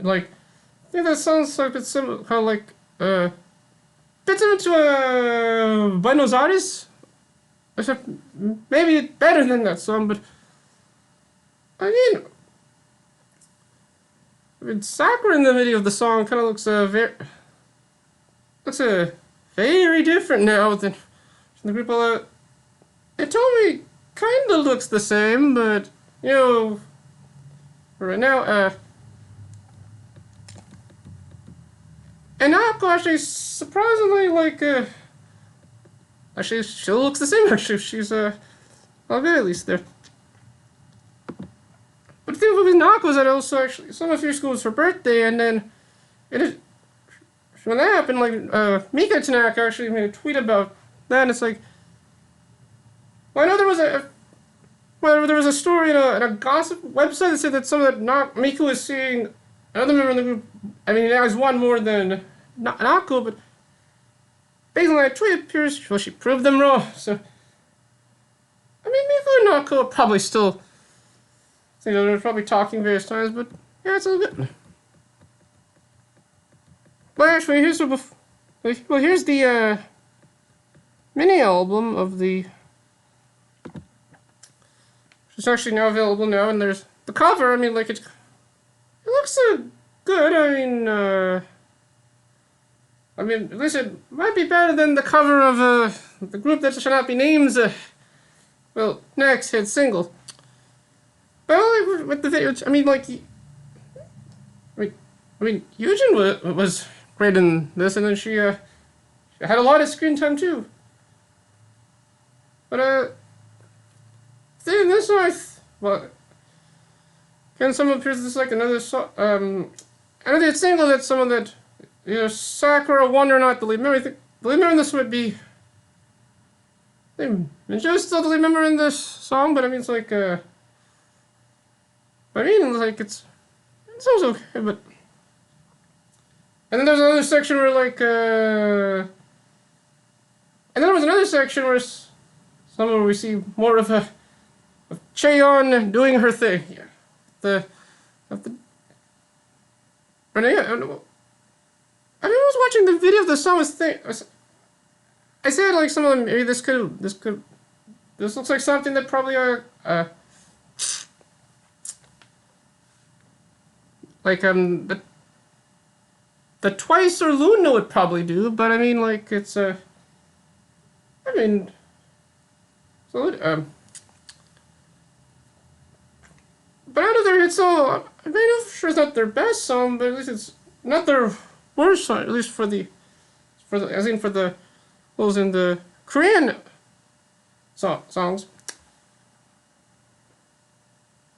A: like, I think that sounds like it's similar, kind of like, bit similar to Buenos Aires, except maybe better than that song, but I mean, Sakura in the video of the song kind of looks very different now than the people. It totally kind of looks the same, but you know, right now, and Akko actually surprisingly actually she looks the same. Actually, she's well, good at least there. But the thing with Nako is that also actually some of your school was her birthday, and then when that happened, like Mika Tanaka actually made a tweet about that, and it's like, well, I know there was a story in a gossip website that said that some of that Mika was seeing another member in the group. I mean, that was one more than Nako, but based on that tweet, it appears well she proved them wrong. So I mean, Mika and Nako are probably still. So, you know, they're probably talking various times, but yeah, it's all good. But actually, here's the mini album of the. It's actually now available now, and there's the cover. I mean, like it looks good. I mean, at least it might be better than the cover of the group that shall not be named. Well, next hit single. But like with the video, I mean, like, I mean, Eugene was great in this, and then she had a lot of screen time too. But seeing this one, well, again, someone appears this is like another song. Another single that someone that Sakura wonder not the lead member. I think the lead member in this would be. I think Minjo's still the lead member in this song, but I mean it's like I mean, like, it sounds okay, but. And then there's another section where, like, and then there was another section where somewhere we see more of Cheon doing her thing. Yeah. And yeah, I was watching the video of the song. I said, like, some of them, maybe this looks like something that probably like the Twice or Luna would probably do, but I mean like it's I mean so but out of their hit song, I mean I'm sure it's not their best song, but at least it's not their worst song, at least for those in the Korean songs.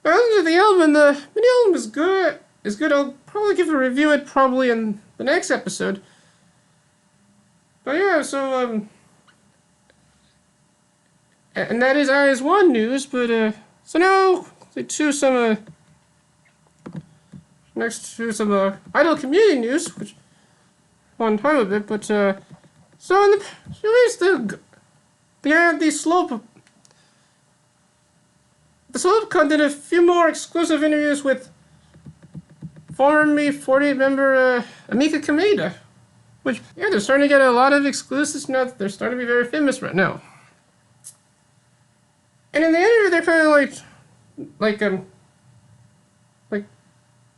A: But other than the album, the mini album is good. I'll probably give a review it probably in the next episode. But yeah, so and that is one news. But so now to some next to some idol community news, which on time a bit, but so in the released the Slope. The Slope did a few more exclusive interviews with former Me48 member Emika Kamieda, which yeah, they're starting to get a lot of exclusives now. They're starting to be very famous right now. And in the interview, they're kind of like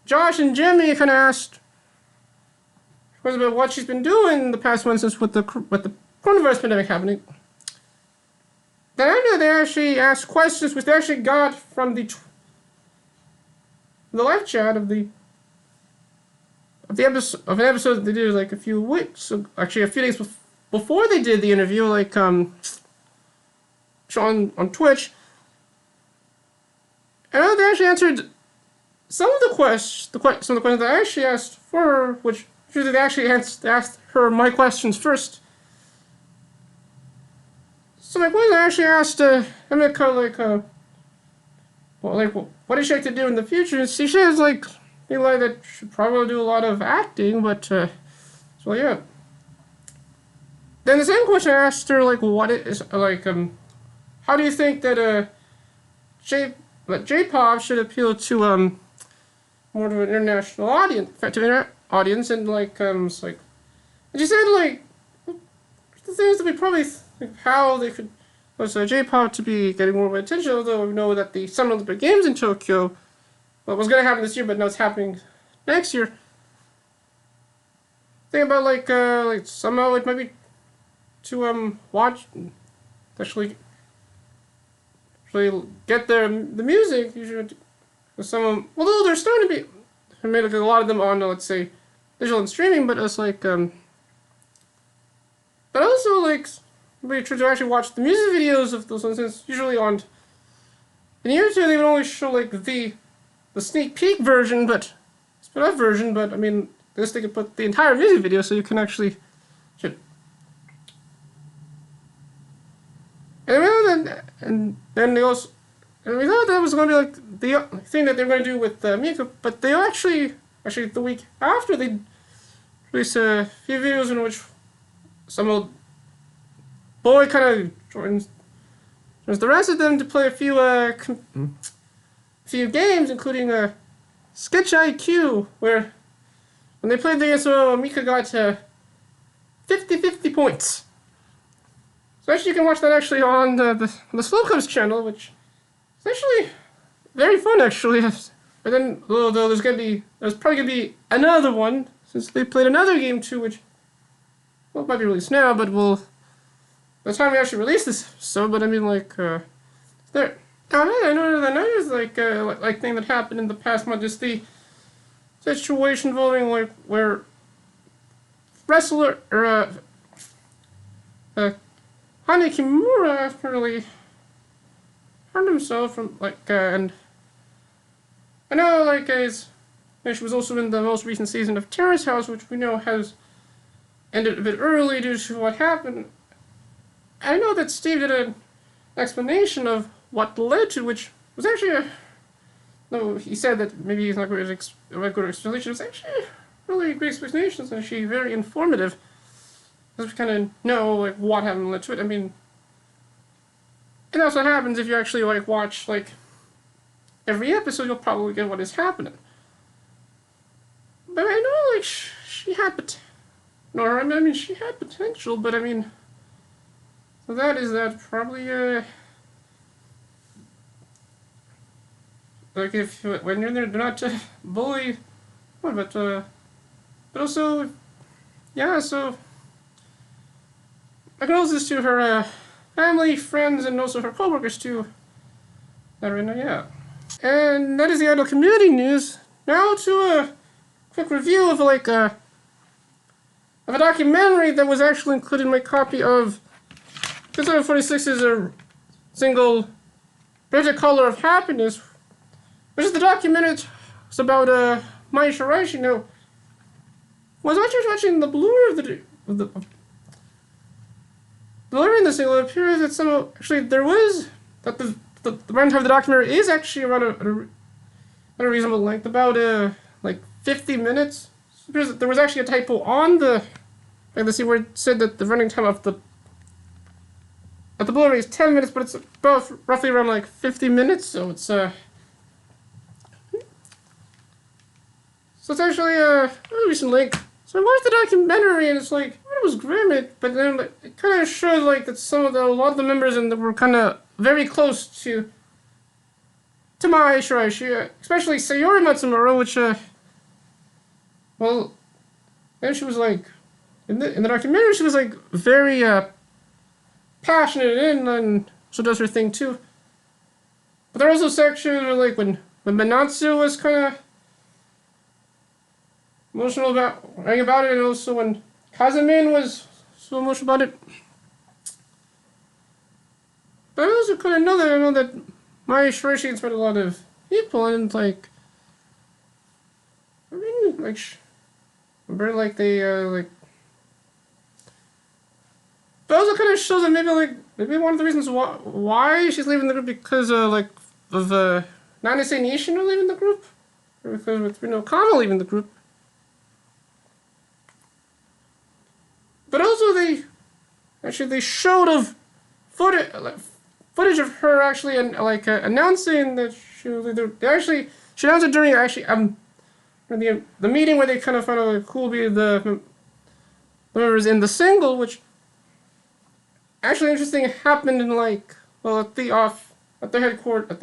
A: Josh and Jimmy kind of asked about what she's been doing the past month since with the coronavirus pandemic happening. Then after they actually asked questions which they actually got from the live chat of an episode that they did like a few weeks, actually a few days before they did the interview, like on Twitch. And they actually answered some of the questions that I actually asked for her, which usually they actually asked her my questions first. So my question I actually asked Emika what is she like to do in the future? And she says like that she should probably do a lot of acting, but so yeah. Then the same question I asked her what is how do you think that J-pop should appeal to more of an international audience, audience, and and she said the things that we probably how they could was J-pop to be getting more attention, although we know that the Summer Olympic Games in Tokyo was going to happen this year, but now it's happening next year. Think about somehow it might be to watch actually get the music. You should some of them, although they're starting to be I made a lot of them on let's say digital and streaming, but it's but also we try to actually watch the music videos of those ones. Since usually in YouTube they would only show the sneak peek version, but sped up version. But I mean, this they could put the entire music video, so you can actually. And then they also, and we thought that was going to be the thing that they're going to do with Mika, but they actually the week after they released a few videos in which some old boy kind of joins the rest of them to play a few games, including Sketch IQ, where when they played the game, so Mika got 50 points. So actually you can watch that actually on the Slowco's channel, which is actually very fun actually. But then though there's probably gonna be another one, since they played another game too, which it might be released now, but by the time we actually release this episode, but I mean there. I know another thing that happened in the past month is the situation involving where wrestler Hane Kimura apparently harmed himself from and I know she was also in the most recent season of Terrace House, which we know has ended a bit early due to what happened. I know that Steve did an explanation of what led to, which was actually he said that maybe he's not going to explanation. It's actually a really great explanation. It's actually very informative, because we kind of know what happened led to it. I mean, and that's what happens if you actually watch every episode. You'll probably get what is happening. But I know she had she had potential, but I mean, so that probably if when you're there, do not bully, but also, yeah. So I can also this to her family, friends, and also her coworkers too. That right now, yeah. And that is the idol community news. Now to a quick review of a documentary that was actually included in my copy of STU48's a single Better Color of Happiness, which is the documentary. It's about Mai Shiraishi. Now, was actually watching the Blu-ray of the Blu-ray in the single. It appears that there was the runtime of the documentary is actually around a reasonable length, about like 50 minutes. There was actually a typo on the scene where it said that the running time of the Blu-ray is 10 minutes, but it's about roughly around like 50 minutes, so it's actually a recent link. So I watched the documentary and it's like, it was grim, but then it kind of showed like that a lot of the members in were kind of very close to Mai Shiraishi, especially Sayori Matsumura, which well, then she was like in the documentary she was like very passionate and so does her thing too. But there was also sections where like when Manatsu was kind of emotional about it, and also when Kazumin was so emotional about it. But I also kind of know that Mai Shiraishi inspired a lot of people, and like, I mean, like, remember they like. But also kind of shows that maybe one of the reasons why she's leaving the group because like of Nanase Nishino leaving the group, or because with Kama leaving the group. But also they showed of footage of her actually announcing that she announced it during the meeting where they kind of found out like, who will be the members in the single, which actually interesting happened in at the headquarters at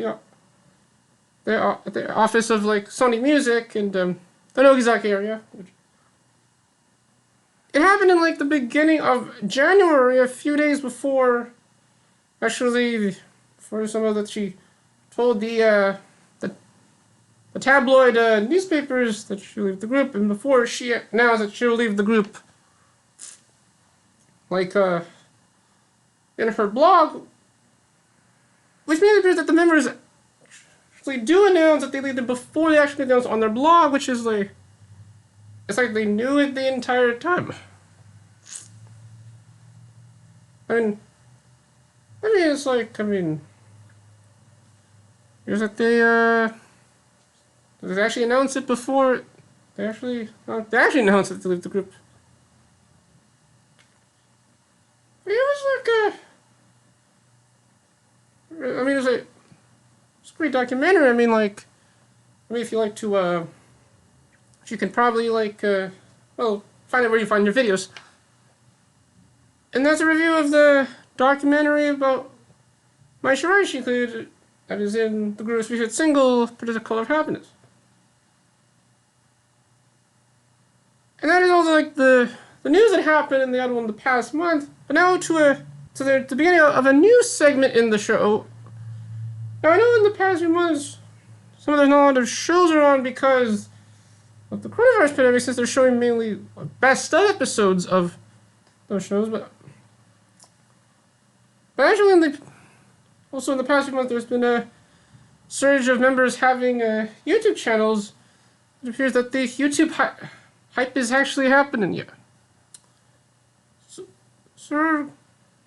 A: the office of like Sony Music and the Nogizaki area. It happened in like the beginning of January, a few days before. Actually, for some of that she told the tabloid newspapers that she'll leave the group, and before she announced that she'll leave the group, in her blog, which made it appear that the members actually do announce that they leave it before they actually announce on their blog, which is like, it's like they knew it the entire time. It's like, is that they actually announced it before they actually announced it to leave the group. It was it's a great documentary. If you like to, you can probably find it where you find your videos. And that's a review of the documentary about Mai Shiraishi that is in the group's featured single, "Particular Color of Happiness." And that is all the news that happened in the other one the past month. But now to the beginning of a new segment in the show. Now I know in the past few months some of the non-other shows are on because of the coronavirus pandemic, since they're showing mainly best of episodes of those shows, but actually in the past few months there's been a surge of members having YouTube channels. It appears that the YouTube hype is actually happening here. So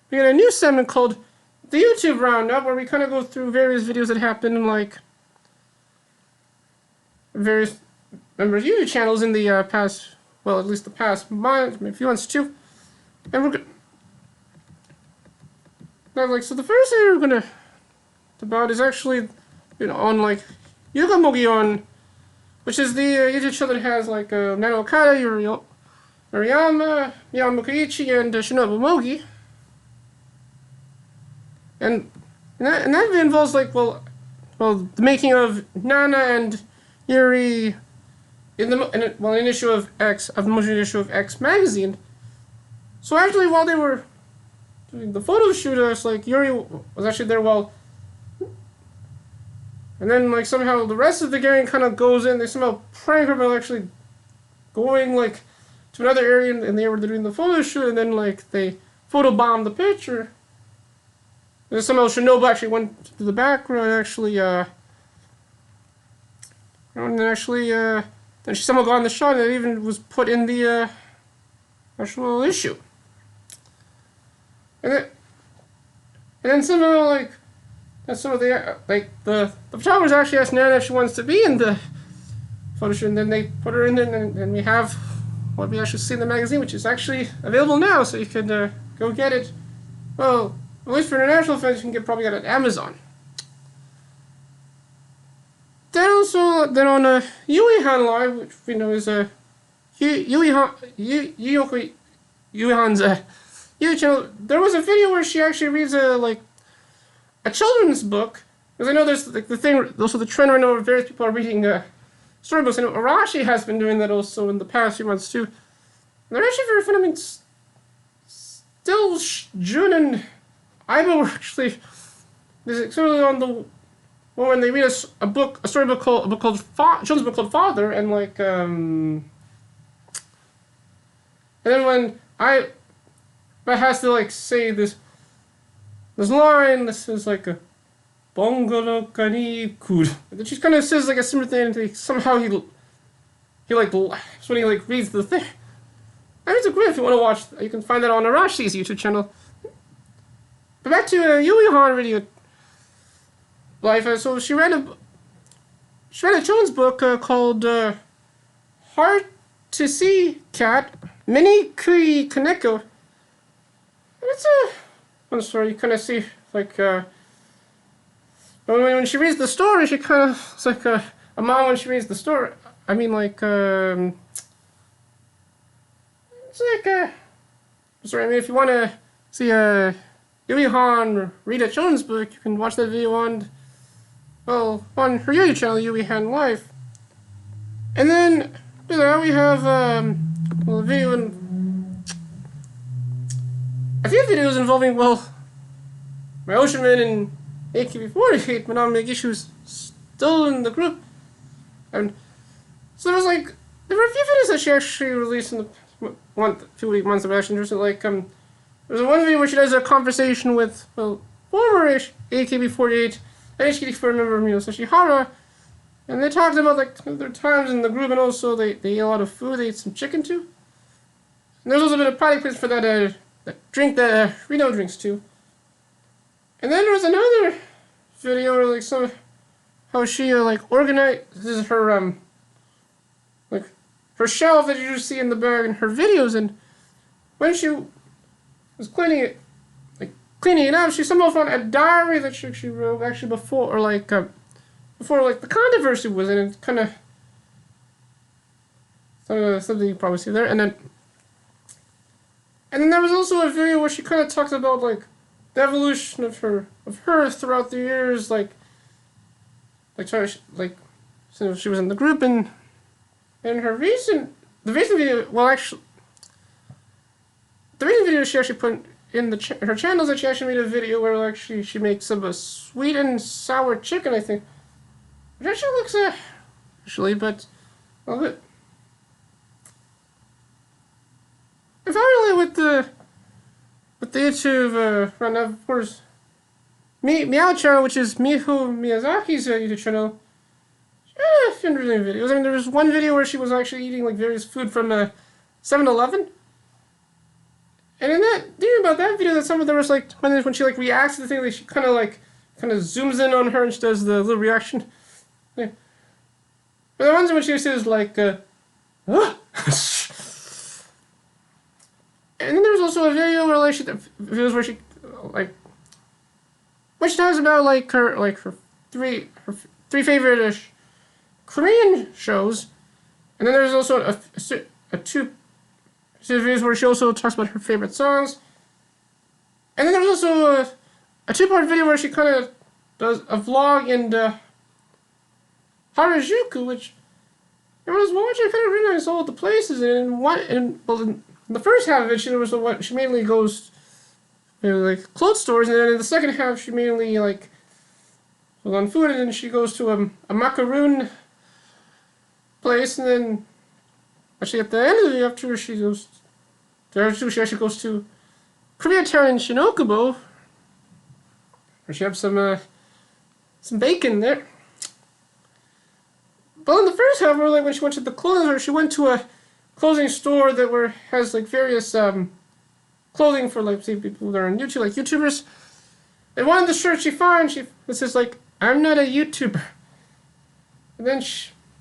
A: we got a new segment called the YouTube Roundup, where we kind of go through various videos that happen in various members' YouTube channels in the past, at least the past month, maybe a few months too. And we're so the first thing we're gonna talk about is actually, on Yuka Mogion, which is the YouTube channel that has Nano Okada, Mariyama, Miyama Koichi, and Shinobu Mogi. And that involves the making of Nana and Yuri in an issue of X, of the most recent issue of X magazine. So actually, while they were doing the photo shoot, Yuri was actually there and then somehow the rest of the gang kind of goes in. They somehow prank her by actually going to another area, and they were doing the photo shoot, and then they photobombed the picture. And somehow Shinobu actually went to the background then she somehow got in the shot, and it even was put in the actual issue. And then somehow some of the photographers actually asked Nana if she wants to be in the photo shoot, and then they put her in there, and then we have what we actually see in the magazine, which is actually available now, so you can go get it. Well, at least for international fans, you can probably get it at Amazon. Then also, then on Yuihan Live, which we know is Yuihan's YouTube channel, there was a video where she actually reads a children's book. Because I know there's like the thing, also the trend right now where various people are reading storybooks. I know Arashi has been doing that also in the past few months too. And they're actually very fun. I mean, still Jun and Aiba were actually certainly on the when they read a storybook called children's book called Father, and and then when I has to say this line, this is like a Bongolo Kani Kud. She kind of says a similar thing, and somehow he laughs when he reads the thing. And it's a great if you want to watch. You can find that on Arashi's YouTube channel. But back to Yuihan video life. So she read a children's book called Hard to See Cat Mini Kui Kaneko. And it's a one story. You kind of see when she reads the story, she kind of it's like a mom when she reads the story. I mean, it's like sorry. I mean, if you want to see Yuihan read a children's book, you can watch that video on her YouTube channel, Yuihan Life. And then after that, we have a video and a few videos involving my Oceanman and AKB48, Manami Megishu's still in the group. And so there were a few videos that she actually released in the few months of action. There's there's one video where she does a conversation with former AKB48 HKT4 member Sashihara, and they talked about their times in the group, and also they ate a lot of food. They ate some chicken too. And there's also been a product placement for that drink that Reno drinks too. And then there was another video where how she organizes her her shelf that you see in the bag in her videos, and when she was cleaning it up, she somehow found a diary that she wrote actually before the controversy was in it. Kind of something you probably see there, and then there was also a video where she kind of talks about the evolution of her throughout the years, since she was in the group, and her the recent video, the recent video she actually put in her channel is that she actually made a video where she makes some sweet and sour chicken, I think, which actually looks but a little bit. If I really with the YouTube Roundup, of course, Meow channel, which is Miho Miyazaki's YouTube channel. Interesting videos. I mean, there was one video where she was actually eating various food from 7-Eleven. And in that, thinking about that video, that some of there was when she reacts to the thing, she kind of zooms in on her and she does the little reaction. Yeah. But the ones when she says and then there was also a video where she which talks about her three favorite Korean shows, and then there's also a two videos where she also talks about her favorite songs, and then there was also a two-part video where she kind of does a vlog in Harajuku, which when I was watching, I kind of realized all the places in the first half of it, she mainly goes clothes stores, and then in the second half she mainly was on food, and then she goes to a macaroon place, and then actually at the end of the after she actually goes to Koreatown in Shinokubo, where she has some bacon there. But in the first half, when she went to the clothing store, she went to a clothing store that has various clothing for say people that are on YouTube, YouTubers. And one of the shirts she finds, it says I'm not a YouTuber. And then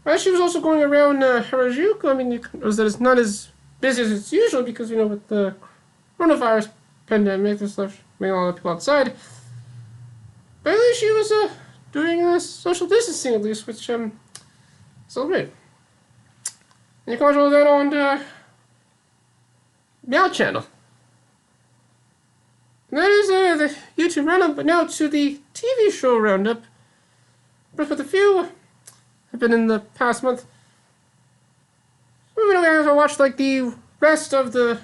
A: As she was also going around Harajuku, I mean, you can notice that it's not as busy as it's usual because, with the coronavirus pandemic and stuff, making a lot of people outside. But at least she was doing social distancing, at least, which still great. And you can watch all that on the Meow channel. And that is the YouTube Roundup, but now to the TV show Roundup. First with a few have been in the past month. We have to watch like the rest of this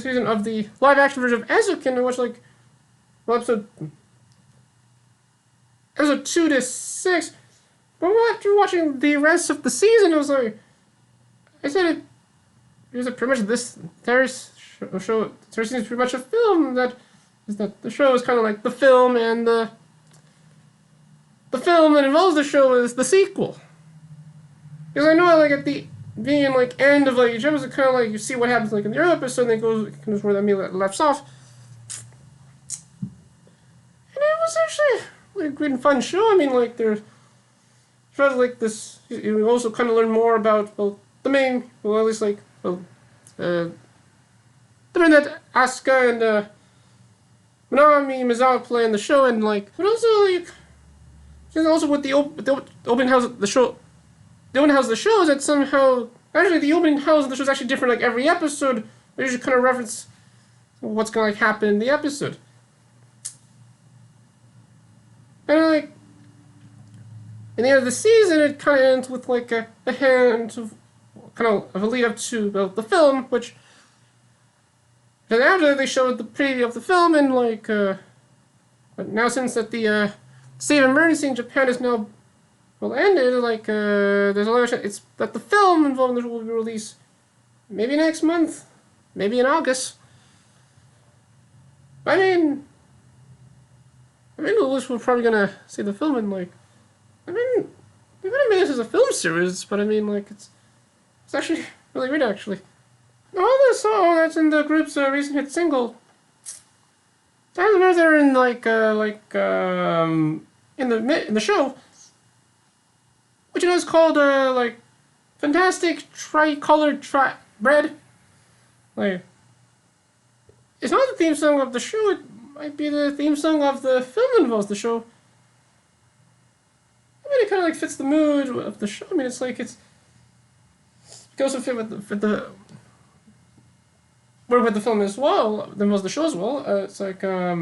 A: season of the live action version of Eizouken. I watched like episode 2 to 6. But after watching the rest of the season, I was like, I said it was pretty much this entire show. There seems pretty much a film that the show is kind of like the film, and the film that involves the show is the sequel. Because I know, like, at the being like end of like each episode, kind of like you see what happens like in the early episode, and then it goes kind of where that meal left off. And it was actually like a great and fun show. I mean, like there's like this. You also kind of learn more about the main, at least like the men that Asuka and Minami Mizawa play in the show, and like, but also like, also with the open house the show. The opening house of the show is that somehow, actually the opening house of the show is actually different like every episode. They usually kind of reference what's going to like happen in the episode. And like, in the end of the season, it kind of ends with like a hint of kind of a lead up to the film, which then after they showed the preview of the film, and like, but now since that the state of emergency in Japan is now ended, like, there's a lot of chance it's that the film involved in this will be released maybe next month, maybe in August. I mean, Louis was probably gonna see the film and like, I mean, they're gonna make this as a film series, but I mean, like, it's actually really great, actually. All the song that's in the group's recent hit single, they're in in the show, which is called like Fantastic Tricolored Bread. Like, it's not the theme song of the show. It might be the theme song of the film that involves the show. I mean, it kind of like fits the mood of the show. I mean, it's like it goes to fit with the with the film as well. That involves the show as well. It's like I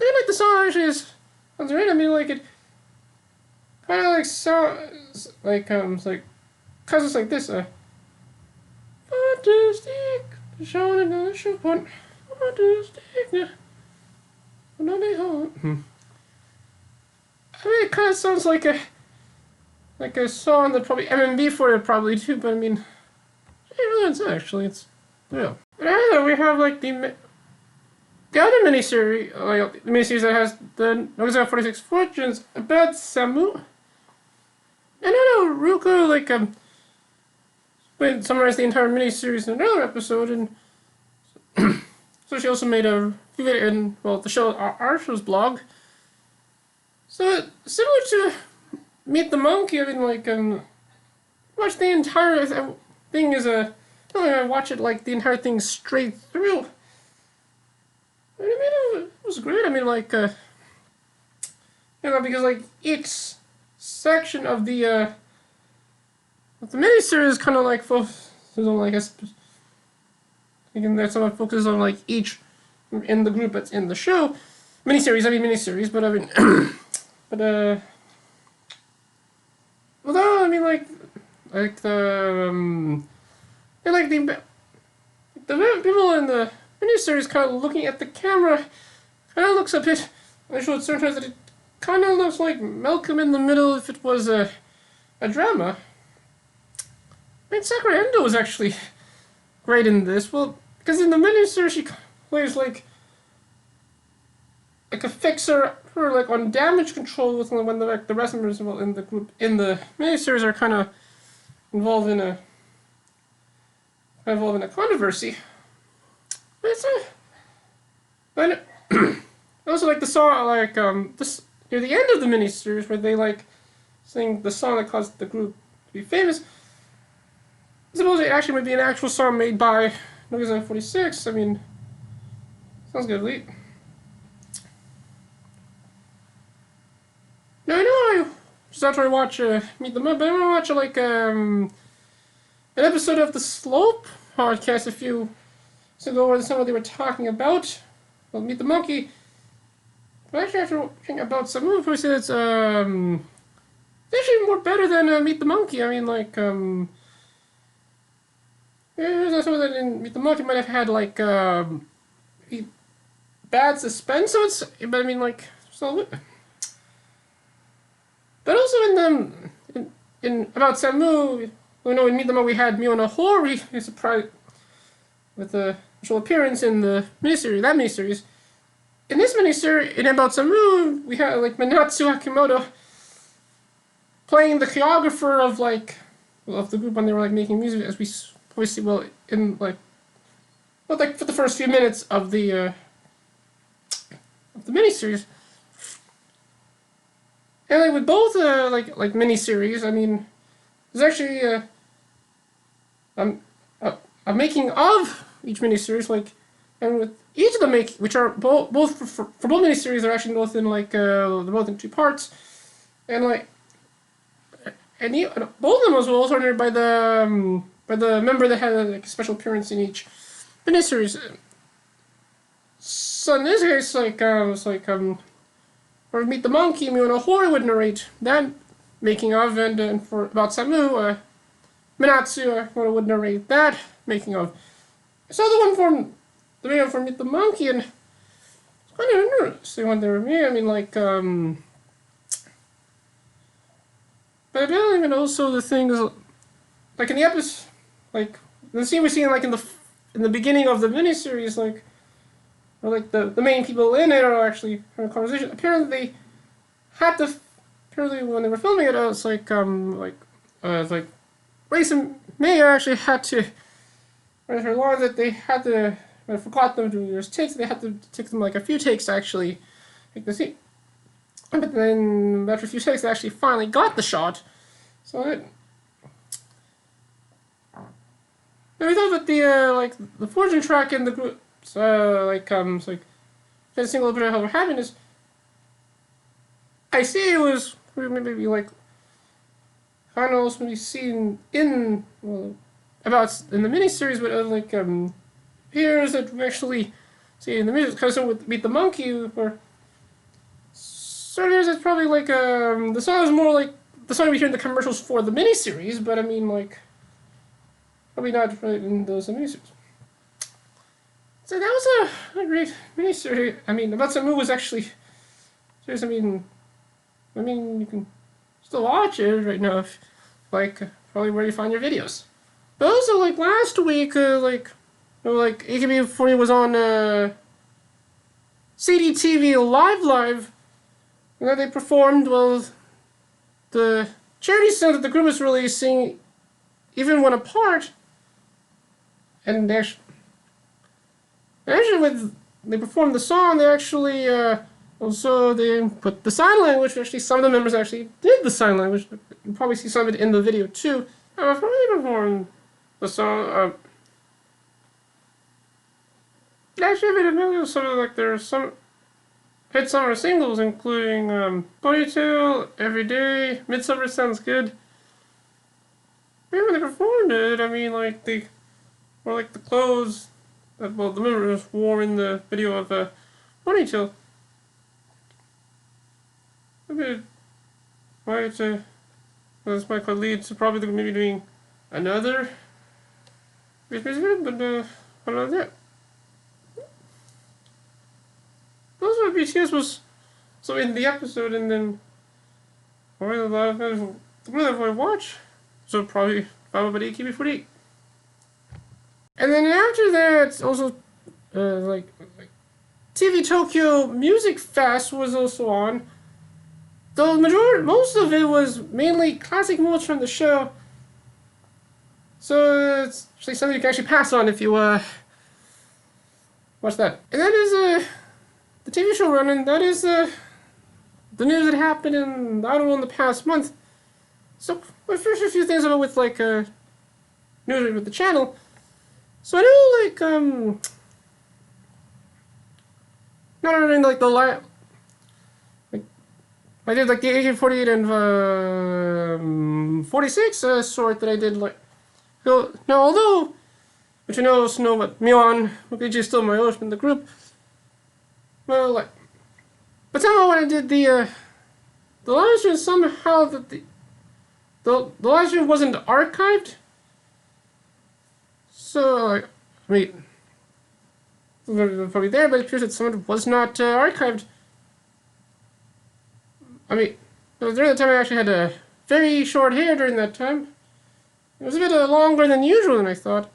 A: like the song actually is sounds great. I mean, like it. Kind of like sounds like it's like cause it's like this fantastic showing another show point fantastic not a home. I mean, it kind of sounds like a song that probably MMB for it probably too, but I mean it really is actually it's yeah. But either we have like the other miniseries, like the miniseries that has the Nogivideo 46 Fortunes about Samu. And I know Ruka summarized the entire miniseries in another episode, and so she also made a video in the show our show's blog. So similar to Meet the Monkey, I mean like watch the entire thing I watch it like the entire thing straight through. And I mean it was great. I mean like because like each section of the miniseries kind of like focuses on like that someone focuses on like each in the group that's in the show miniseries, but I mean but although I mean like the people in the miniseries kind of looking at the camera kind of looks a bit. I showed certain times that it kind of looks like Malcolm in the Middle if it was a drama. I mean, Sakura Endo was actually great in this. Well, because in the miniseries she plays like a fixer for like on damage control with when the rest members in the group in the miniseries are kind of involved in a controversy. But it's but also like the song like near the end of the miniseries where they like sing the song that caused the group to be famous. I suppose it actually might be an actual song made by STU48. I mean, sounds good, Lee. Now I know I just after I watch Meet the Mud, but I want to watch like an episode of the Slope podcast a few weeks ago where some of they were talking about Meet the Monkey. But actually, after watching about Samu, I said it's actually more better than Meet the Monkey. I mean, like there's some that in Meet the Monkey might have had like bad suspense, so it's. But I mean, like so. But also in about Samu, we know in Meet the Monkey we had Miona Hori, a surprise with a special appearance in the miniseries. In this miniseries, in about Samu, we had like Minatsu Akimoto playing the choreographer of the group when they were like making music, as we always see in like for the first few minutes of the miniseries. And like with both like miniseries, I mean, there's actually a making of each miniseries, like, and with each of them which are both for both miniseries are actually both in like they're both in 2 parts, and like, and both of them was also honored by the member that had like a special appearance in each miniseries. So in this case, like it's like for Meet the Monkey, Miona Hori would narrate that making of, and for about Samu, Minatsu would narrate that making of. So the one the video for Meet the Monkey, and it's kind of interesting one there with me. I mean, like, but I don't even also the things like in the episode, like the scene we're seeing like in the beginning of the miniseries, like. Or like the main people in it are actually having a conversation. Apparently they had to. Apparently when they were filming it, it's like Shiraishi Mai actually had to. Write her line that they had to. I forgot them to do their takes. They had to take them like a few takes to actually make the scene. But then after a few takes, they actually finally got the shot. So it. And we thought that the fortune track in the group. It's like just a little bit of her happiness. I see it was maybe like kind of also maybe seen in about in the miniseries, but like here's that we actually see in the music because with Meet the Monkey, or so there's it's probably like the song is more like the song we hear in the commercials for the miniseries, but I mean like probably not right in those miniseries. So that was a great miniseries. I mean, about Samu was actually serious. I mean, you can still watch it right now, if, like probably where you find your videos. But also, like last week, AKB48 was on CDTV live, and then they performed the charity song that the group was releasing, even went apart, and they when they performed the song, they actually also they put the sign language. Actually, some of the members actually did the sign language. You probably see some of it in the video too. Before they performed the song, actually, they did some of like there's some hit summer singles, including Ponytail, Everyday, Midsummer Sounds Good. Maybe when they performed it, I mean, like they were like the clothes. Well, the members wore in the video of Ponytail. Maybe this might lead to probably maybe doing another music video, but I don't know that. Those were BTS was so in the episode, and then probably a lot of the really I watch. So probably followed by AKB48. And then after that, also, like TV Tokyo Music Fest was also on. Though most of it was mainly classic moments from the show. So it's actually something you can actually pass on if you watch that. And that is the TV show running. That is the the news that happened in, I don't know, in the past month. So, first a few things about with, like, news with the channel. So I know, like, not only, like, the like, I did, like, the AK-48 and, 46, sort that I did, like, now, although, which I know, but Mion, is still my host in the group, well, like, but somehow when I did the live stream, somehow that the live stream wasn't archived. So, like, I mean, probably there, but it appears that some of it was not archived. I mean, during that time I actually had very short hair during that time. It was a bit longer than usual than I thought.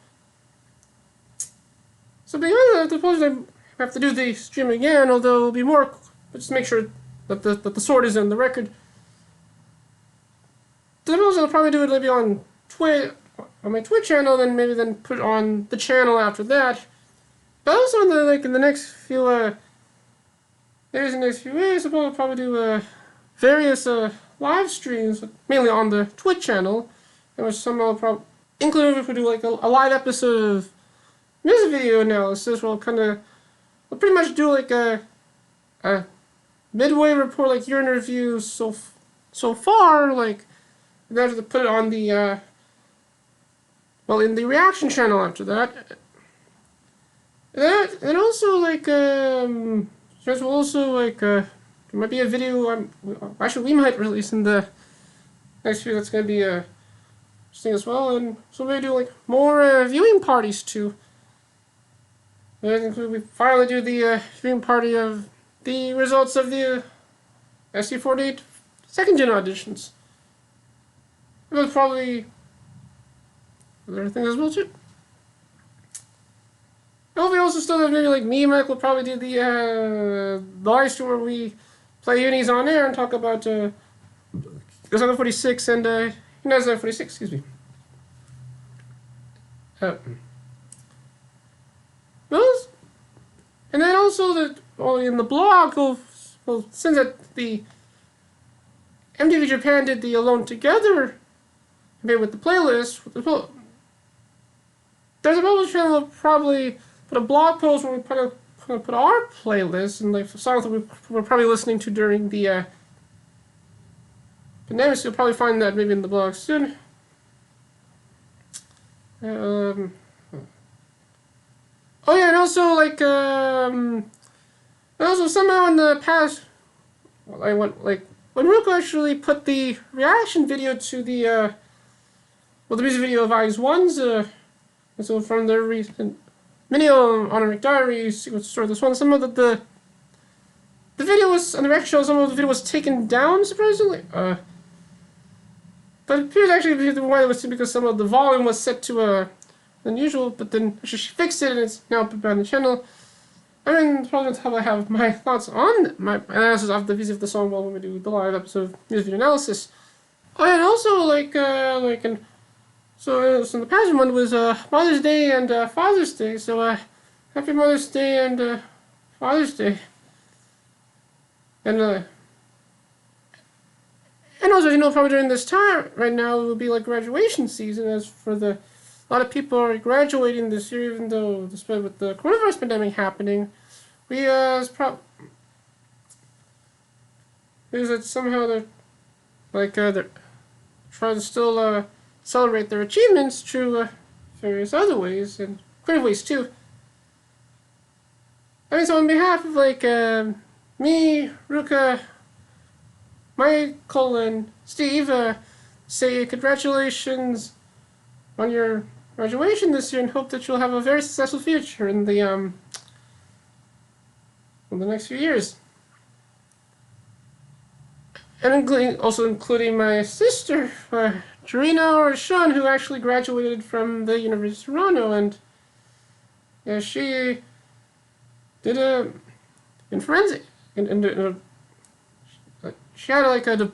A: So because I suppose I have to do the stream again, although it'll be more, just to make sure that the sword is in the record. So I suppose I'll probably do it maybe on my Twitch channel, then put it on the channel after that. But also in the next few days and next few weeks, I suppose I'll probably do various live streams, mainly on the Twitch channel, in which some I'll probably include if we do like a live episode of music video analysis. We'll pretty much do like a midway report, like your interviews so far, like, and then to put it on the in the reaction channel after that. And also like there's also like there might be a video actually we might release in the next few that's gonna be interesting as well, and so maybe do like more viewing parties too. We finally do the viewing party of the results of the STU48 second gen auditions. It was probably other things as well too. And we also still have maybe like me and Mike will probably do the live stream where we play unis on air and talk about Zone 46 and Zone 46, excuse me. Those, and then also in the blog, since that the MTV Japan did the Alone Together maybe with the playlist, there's a published channel that will probably put a blog post where we put our playlist and like songs that we're probably listening to during the pandemic. So you'll probably find that maybe in the blog soon. Oh yeah, and also like somehow in the past, I went like when Ruka actually put the reaction video to the music video of Eizone's so from their recent mini Oneiric Diary Secret Story, this one, some of the video was on the record show. Some of the video was taken down surprisingly. But it appears actually the why it was because some of the volume was set to than usual, but then she fixed it and it's now put on the channel. I mean, probably how I have my thoughts on my analysis of the music of the song when we do the live episode of music video analysis. Oh, and also so the past one was Mother's Day and Father's Day. So happy Mother's Day and Father's Day. And also, you know, probably during this time right now it will be like graduation season, as for a lot of people are graduating this year, even though despite with the coronavirus pandemic happening, is that somehow they're trying to still celebrate their achievements through various other ways and creative ways too. I mean, so on behalf of me, Ruka, Michael, and Steve, say congratulations on your graduation this year and hope that you'll have a very successful future in the next few years. And including my sister, Jarina or Sean, who actually graduated from the University of Toronto, and yeah, she did in forensic, she had like a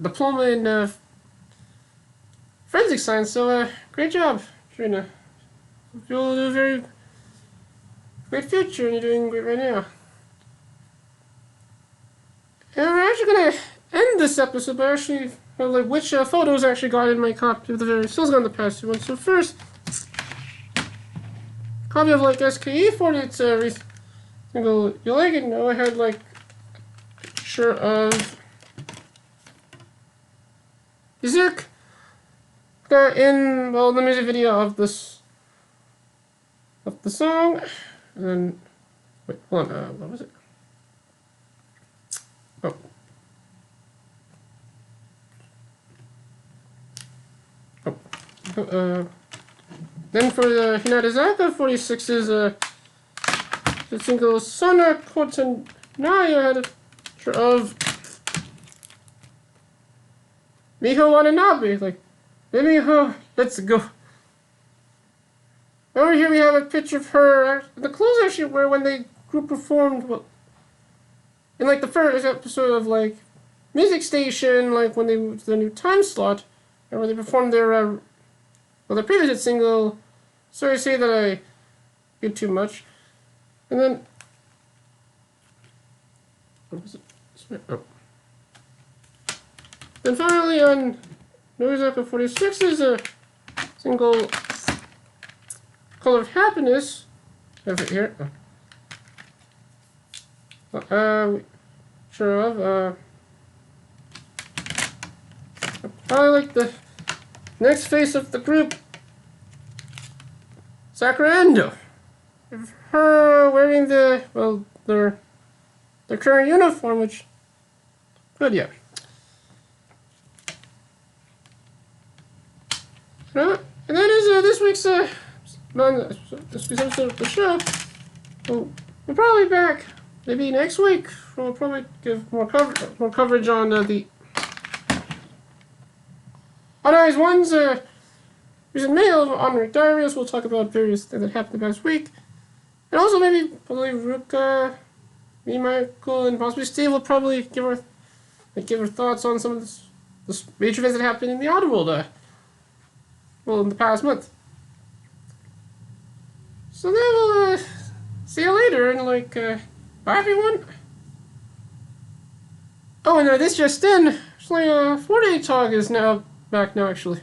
A: diploma in forensic science. So great job, Jarina. You'll do a very great future, and you're doing great right now. And we're actually gonna end this episode by actually like which photos I actually got in my copy of the various stills on the past 2 months. So first, copy of like STU48 series. Single, you like it? No, I had like a picture of Eizouken in the music video of this of the song, and then wait, hold on, what was it? Then for the Hinata 46 is the single Sona Kotanai. I had a picture of Miho Watanabe, like, Miho, let's go. Over here we have a picture of her, the clothes I actually wear when they group performed, well, in like the first episode of like Music Station, like when they moved to the new time slot, and when they performed their, well, their previous hit single, Sorry to Say That I Did Too Much, and then, what was it? Oh. Then finally on Nogivideo 46 is a single Color of Happiness. I have it here. Sure of. Probably like the next face of the group, Sakurando. Her wearing the, well, their current uniform, which, good, yeah. And that is this week's episode of the show. We'll probably be back maybe next week. We'll probably give more coverage on the on IZONE's recent mail of Oneiric Diary. We'll talk about various things that happened the past week, and also maybe probably Ruka, me, Michael, and possibly Steve will probably give her thoughts on some of the major events that happened in the outer world. Well, in the past month. So then we'll see you later, and like, bye everyone. Oh, and this just in, actually, 48 Talk is now back now, actually.